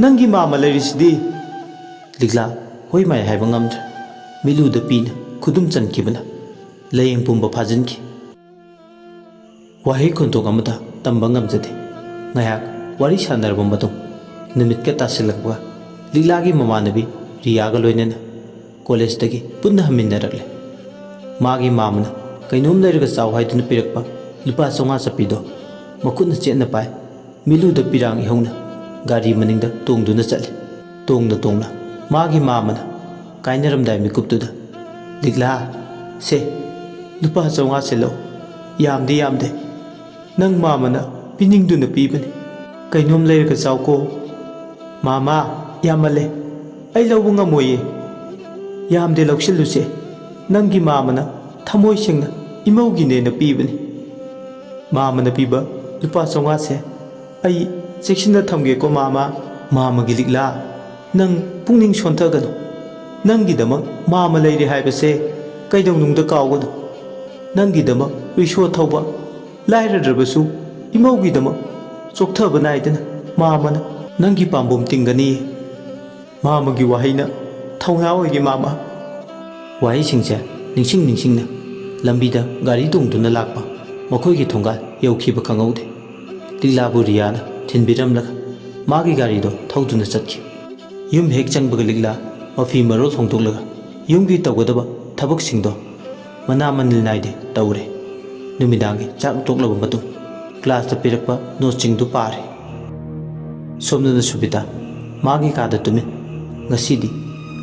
ꯅꯪꯒꯤ ꯃꯥꯃ ꯂꯩꯔꯤꯁꯤꯗꯤ꯫ ꯂꯤꯛꯂꯥ ꯍꯣꯏ ꯃꯥꯏ ꯍꯥꯏꯕ ꯉꯝꯗ꯭ꯔꯦ꯫ ꯃꯤꯠꯂꯨꯗ ꯄꯤꯅ ꯈꯨꯗꯨꯝ ꯆꯟꯈꯤꯕꯅ ꯂꯥꯏꯌꯦꯡ ꯄꯨꯝꯕ ꯐꯥꯖꯤꯟꯈꯤ꯫ ꯋꯥꯍꯩ ꯈꯣꯟꯊꯣꯛ ꯑꯃꯇ ꯇꯝꯕ ꯉꯝꯖꯗꯦ꯫ ꯉꯥꯏꯍꯥꯛ ꯋꯥꯔꯤ ꯁꯥꯟꯅꯔꯕ ꯃꯇꯨꯡ ꯅꯨꯃꯤꯠꯀ ꯇꯥꯁꯤꯜꯂꯛꯄꯒ ꯂꯤꯛꯂꯥꯒꯤ ꯃꯃꯥꯟꯅꯕꯤ ꯔꯤꯌꯥꯒ ꯂꯣꯏꯅꯅ ꯀꯣꯂꯦꯖꯇꯒꯤ ꯄꯨꯟꯅ ꯍꯟꯃꯤꯟꯅꯔꯛꯂꯦ꯫ ꯃꯥꯒꯤ ꯃꯥꯃꯅ ꯀꯩꯅꯣꯝ ꯂꯩꯔꯒ ꯆꯥꯎ ꯍꯥꯏꯗꯨꯅ ꯄꯤꯔꯛꯄ ꯂꯨꯄꯥ 500 ꯆꯠꯄꯤꯗꯣ ꯃꯈꯨꯠꯅ ꯆꯦꯠꯅ ꯄꯥꯏ ꯃꯤꯠꯂꯨꯗ ꯄꯤꯔꯥꯡ ꯏꯍꯧꯅ ꯒꯥꯔꯤ ꯃꯅꯤꯡꯗ ꯇꯣꯡꯗꯨꯅ ꯆꯠꯂꯤ꯫ ꯇꯣꯡꯅ ꯃꯥꯒꯤ ꯃꯥꯃꯅ ꯀꯥꯏꯅꯔꯝꯗꯥꯏ ꯃꯤꯀꯨꯞꯇꯨꯗ ꯂꯤꯛꯂꯥ ꯁꯦ ꯂꯨꯄꯥ 500 ꯁꯤꯜꯂꯛꯑꯣ ꯌꯥꯝꯗꯤ ꯌꯥꯝꯗꯦ ꯅꯪ ꯃꯥꯃꯅ ꯄꯤꯅꯤꯡꯗꯨꯅ ꯄꯤꯕꯅꯤ ꯀꯩꯅꯣꯝ ꯂꯩꯔꯒ ꯆꯥꯎꯀꯣ꯫ ꯃꯥꯃꯥ ꯌꯥꯝꯃꯜꯂꯦ ꯑꯩ ꯂꯧꯕ ꯉꯝꯃꯣꯏꯌꯦ꯫ ꯌꯥꯝꯗꯦ ꯂꯧꯁꯤꯜꯂꯨꯁꯦ ꯅꯪꯒꯤ ꯃꯥꯃꯅ ꯊꯃꯣꯏ ꯁꯦꯡꯅ ꯏꯃꯧꯒꯤꯅꯦꯅ ꯄꯤꯕꯅꯤ꯫ ꯃꯥꯃꯅ ꯄꯤꯕ ꯂꯨꯄꯥ 500ꯁꯦ ꯑꯩ ꯆꯦꯛꯁꯤꯟꯅ ꯊꯝꯒꯦꯀꯣ ꯃꯥꯃꯥ꯫ ꯃꯥꯃꯒꯤ ꯂꯤꯛꯂꯥ ꯅꯪ ꯄꯨꯛꯅꯤꯡ ꯁꯣꯟꯊꯒꯅꯨ꯫ ꯅꯪꯒꯤꯗꯃꯛ ꯃꯥꯃ ꯂꯩꯔꯦ ꯍꯥꯏꯕꯁꯦ ꯀꯩꯗꯧꯅꯨꯡꯗ ꯀꯥꯎꯒꯅꯨ꯫ ꯅꯪꯒꯤꯗꯃꯛ ꯔꯤꯛꯁꯣ ꯊꯧꯕ ꯂꯥꯏꯔꯗ꯭ꯔꯕꯁꯨ ꯏꯃꯧꯒꯤꯗꯃꯛ ꯆꯣꯛꯊꯕ ナꯏꯗꯅ ꯃꯥꯃꯅ ꯅꯪꯒꯤ ꯄꯥꯝꯕꯣꯝ ꯇꯤꯡꯒꯅꯤ꯫ ꯃꯥꯃꯒꯤ ꯋꯥꯍꯩꯅ ꯊꯧꯅꯥ ꯑꯣꯏꯒꯦ ꯃꯥꯃꯥ꯫ ꯋꯥꯍꯩꯁꯤꯡꯁꯦ ꯅꯤꯡꯁꯤꯡꯅ ꯂꯝꯕꯤꯗ ꯒꯥꯔꯤ ꯇꯣꯡꯗꯨꯅ ꯂꯥꯛꯄ ꯃꯈꯣꯏꯒꯤ ꯊꯣꯡꯒꯥꯜ ꯌꯧꯈꯤꯕ ꯈꯪꯍꯧꯗꯦ꯫ ꯂꯤꯛꯂꯥꯕꯨ ꯔꯤꯌꯥꯅ ꯊꯤꯟꯕꯤꯔꯝꯂꯒ ꯃꯥꯒꯤ ꯒꯥꯔꯤꯗꯣ ꯊꯧꯗꯨꯅ ꯆꯠꯈꯤ꯫ ꯌꯨꯝ ꯍꯦꯛ ꯆꯪꯕꯒ ꯂꯤꯛꯂꯥ ꯃꯐꯤ ꯃꯔꯣꯜ ꯍꯣꯡꯗꯣꯛꯂꯒ ꯌꯨꯝꯒꯤ ꯇꯧꯒꯗꯕ ꯊꯕꯛꯁꯤꯡꯗꯣ ꯃꯅꯥ ꯃꯅꯤꯜ ꯅꯥꯏꯗꯦ ꯇꯧꯔꯦ꯫ ꯅꯨꯃꯤꯗꯥꯡꯒꯤ ꯆꯥꯛ ꯇꯣꯛꯂꯕ ꯃꯇꯨꯡ ꯀ꯭ꯂꯥꯁꯇ ꯄꯤꯔꯛꯄ ꯅꯣꯠꯁꯤꯡꯗꯨ ꯄꯥꯔꯦ꯫ ꯁꯣꯝꯗꯅ ꯁꯨꯕꯤꯇꯥ ꯃꯥꯒꯤ ꯀꯥꯗ ꯇꯨꯃꯤꯟ꯫ ꯉꯁꯤꯗꯤ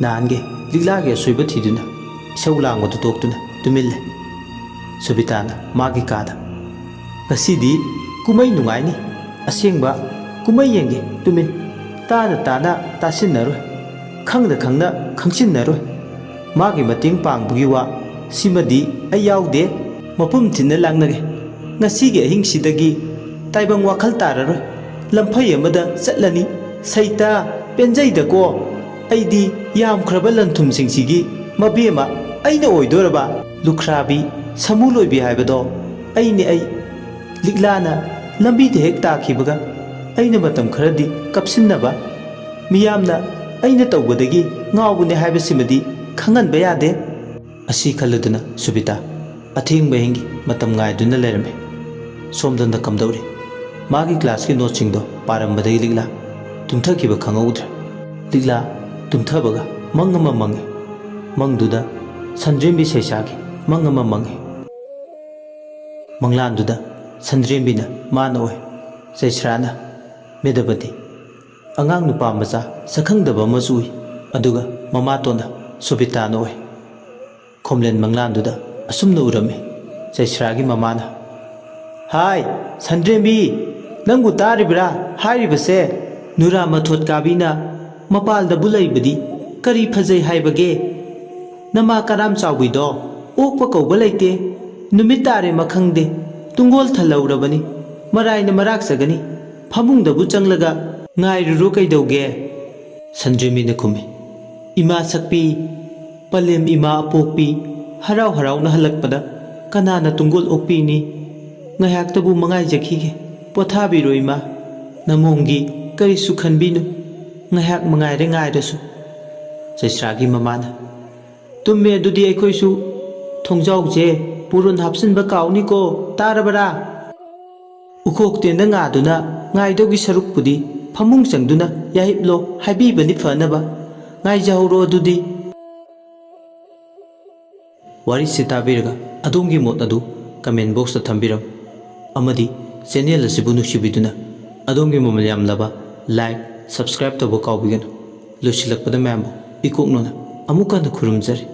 ꯅꯍꯥꯟꯒꯤ ꯂꯤꯛꯂꯥꯒꯤ ꯑꯁꯣꯏꯕ ꯊꯤꯗꯨꯅ ꯏꯁꯧ ꯂꯥꯡꯕꯗꯨ ꯇꯣꯛꯇꯨꯅ ꯇꯨꯃꯤꯟ ꯂꯩ꯫ ꯁꯨꯕꯤꯇꯥꯅ ꯃꯥꯒꯤ ꯀꯥꯗ ꯉꯁꯤꯗꯤ ꯀꯨꯝꯍꯩ ꯅꯨꯡꯉꯥꯏꯅꯤ ꯑꯁꯦꯡꯕ ꯀꯨꯝꯍꯩ ꯌꯦꯡꯒꯦ ꯇꯨꯃꯤꯟ ꯇꯥꯅ ꯇꯥꯁꯤꯟꯅꯔꯣꯏ ꯈꯪꯅ ꯈꯪꯆꯤꯟꯅꯔꯣꯏ ꯃꯥꯒꯤ ꯃꯇꯦꯡ ꯄꯥꯡꯕꯒꯤ ꯋꯥ ꯁꯤꯃꯗꯤ ꯑꯩ ꯌꯥꯎꯗꯦ ꯃꯄꯨꯝ ꯊꯤꯟꯅ ꯂꯥꯡꯅꯒꯦ ꯉꯁꯤꯒꯤ ꯑꯍꯤꯡꯁꯤꯗꯒꯤ ꯇꯥꯏꯕꯪ ꯋꯥꯈꯜ ꯇꯥꯔꯔꯣꯏ ꯂꯝꯐꯩ ꯑꯃꯗ ꯆꯠꯂꯅꯤ ꯁꯩꯇꯥ ꯄꯦꯟꯖꯩꯗꯀꯣ ꯑꯩꯗꯤ ꯌꯥꯝꯈ꯭ꯔꯕ ꯂꯟꯊꯨꯝꯁꯤꯡꯁꯤꯒꯤ ꯃꯕꯦꯝꯃ ꯑꯩꯅ ꯑꯣꯏꯗꯣꯔꯕ ꯂꯨꯈ꯭ꯔꯥꯕꯤ ꯁꯃꯨ ꯂꯣꯏꯕꯤ ꯍꯥꯏꯕꯗꯣ ꯑꯩꯅꯦ ꯑꯩ꯫ ꯂꯤꯛꯂꯥꯅ ꯂꯝꯕꯤꯗ ꯍꯦꯛ ꯇꯥꯈꯤꯕꯒ ꯑꯩꯅ ꯃꯇꯝ ꯈꯔꯗꯤ ꯀꯞꯁꯤꯟꯅꯕ ꯃꯤꯌꯥꯝꯅ ꯑꯩꯅ ꯇꯧꯕꯗꯒꯤ ꯉꯥꯎꯕꯅꯦ ꯍꯥꯏꯕꯁꯤꯃꯗꯤ ꯈꯪꯍꯟꯕ ꯌꯥꯗꯦ꯫ ꯑꯁꯤ ꯈꯜꯂꯨꯗꯨꯅ ꯁꯨꯕꯤꯇꯥ ꯑꯊꯦꯡꯕ ꯑꯍꯤꯡꯒꯤ ꯃꯇꯝ ꯉꯥꯏꯗꯨꯅ ꯂꯩꯔꯝꯃꯤ꯫ ꯁꯣꯝꯗꯅ ꯀꯝꯗꯧꯔꯤ ꯃꯥꯒꯤ ꯀ꯭ꯂꯥꯁꯀꯤ ꯅꯣꯠꯁꯤꯡꯗꯣ पारंबदगी लिगला तुम्थखिबा खंगौद्रे लिगला तुम्थबगा मंग अमा मंगे मंगदुदा संद्रेम्बी सैसागी मंग अमा मंगे मंगलांदुदा संद्रेम्बीना माना ओय सैस्राना मेदबदी अंगांग नुपा मचा सखंगदबा मचुई अदुगा ममातोना सुबिताना ओय खोमलेन मंगलांदुदा असुमना उरमे सैस्रागी ममाना हाय संद्रेम्बी नंगु तारिब्रा हारिबसे नुरा मथोट काबीना मपालदबु लैबदी करी फजै हाइबगे नमा कराम चाउबिदो ओकपा कौबा लैते नुमित तारे मखंगदे तुंगोल थलौरबनी मराइना मराक्सगनी फमुंगदबु चंगलगा ngairuru kaidauge संद्रेम्बी ने खुमे इमा सकपी पलेम इमा अपोकपी हराव हराव न हलकपदा कनाना तुंगोल ओकपीनी ngayaktbu mangai jakhige pothabiro ima namongi kari sukhanbinu ngayak mangai re ngai dasu सैस्रागी ममाना तुमे दुदी अखोइसु थोंजाउजे पुरुन हापसिनबा काउनिको तारबरा उखोकतेन ngaदुना ngaइदोगी सरुकपुदी फमुंग चंगदुना याहिबलो हाइबीबनी फनबा ngaइजाहौरो दुदी वारी सिताबिरगा अदोंगी मोत अदु कमेंट बॉक्स थंबिरम अमदी चैनल असिबु नुसिबिदुना अदोंगी ममल यामलबा लाइक सब्सक्राइब तब काउबिगन लुसिलकपदा मैम इकोकनोना अमुकन खुरुमजरी।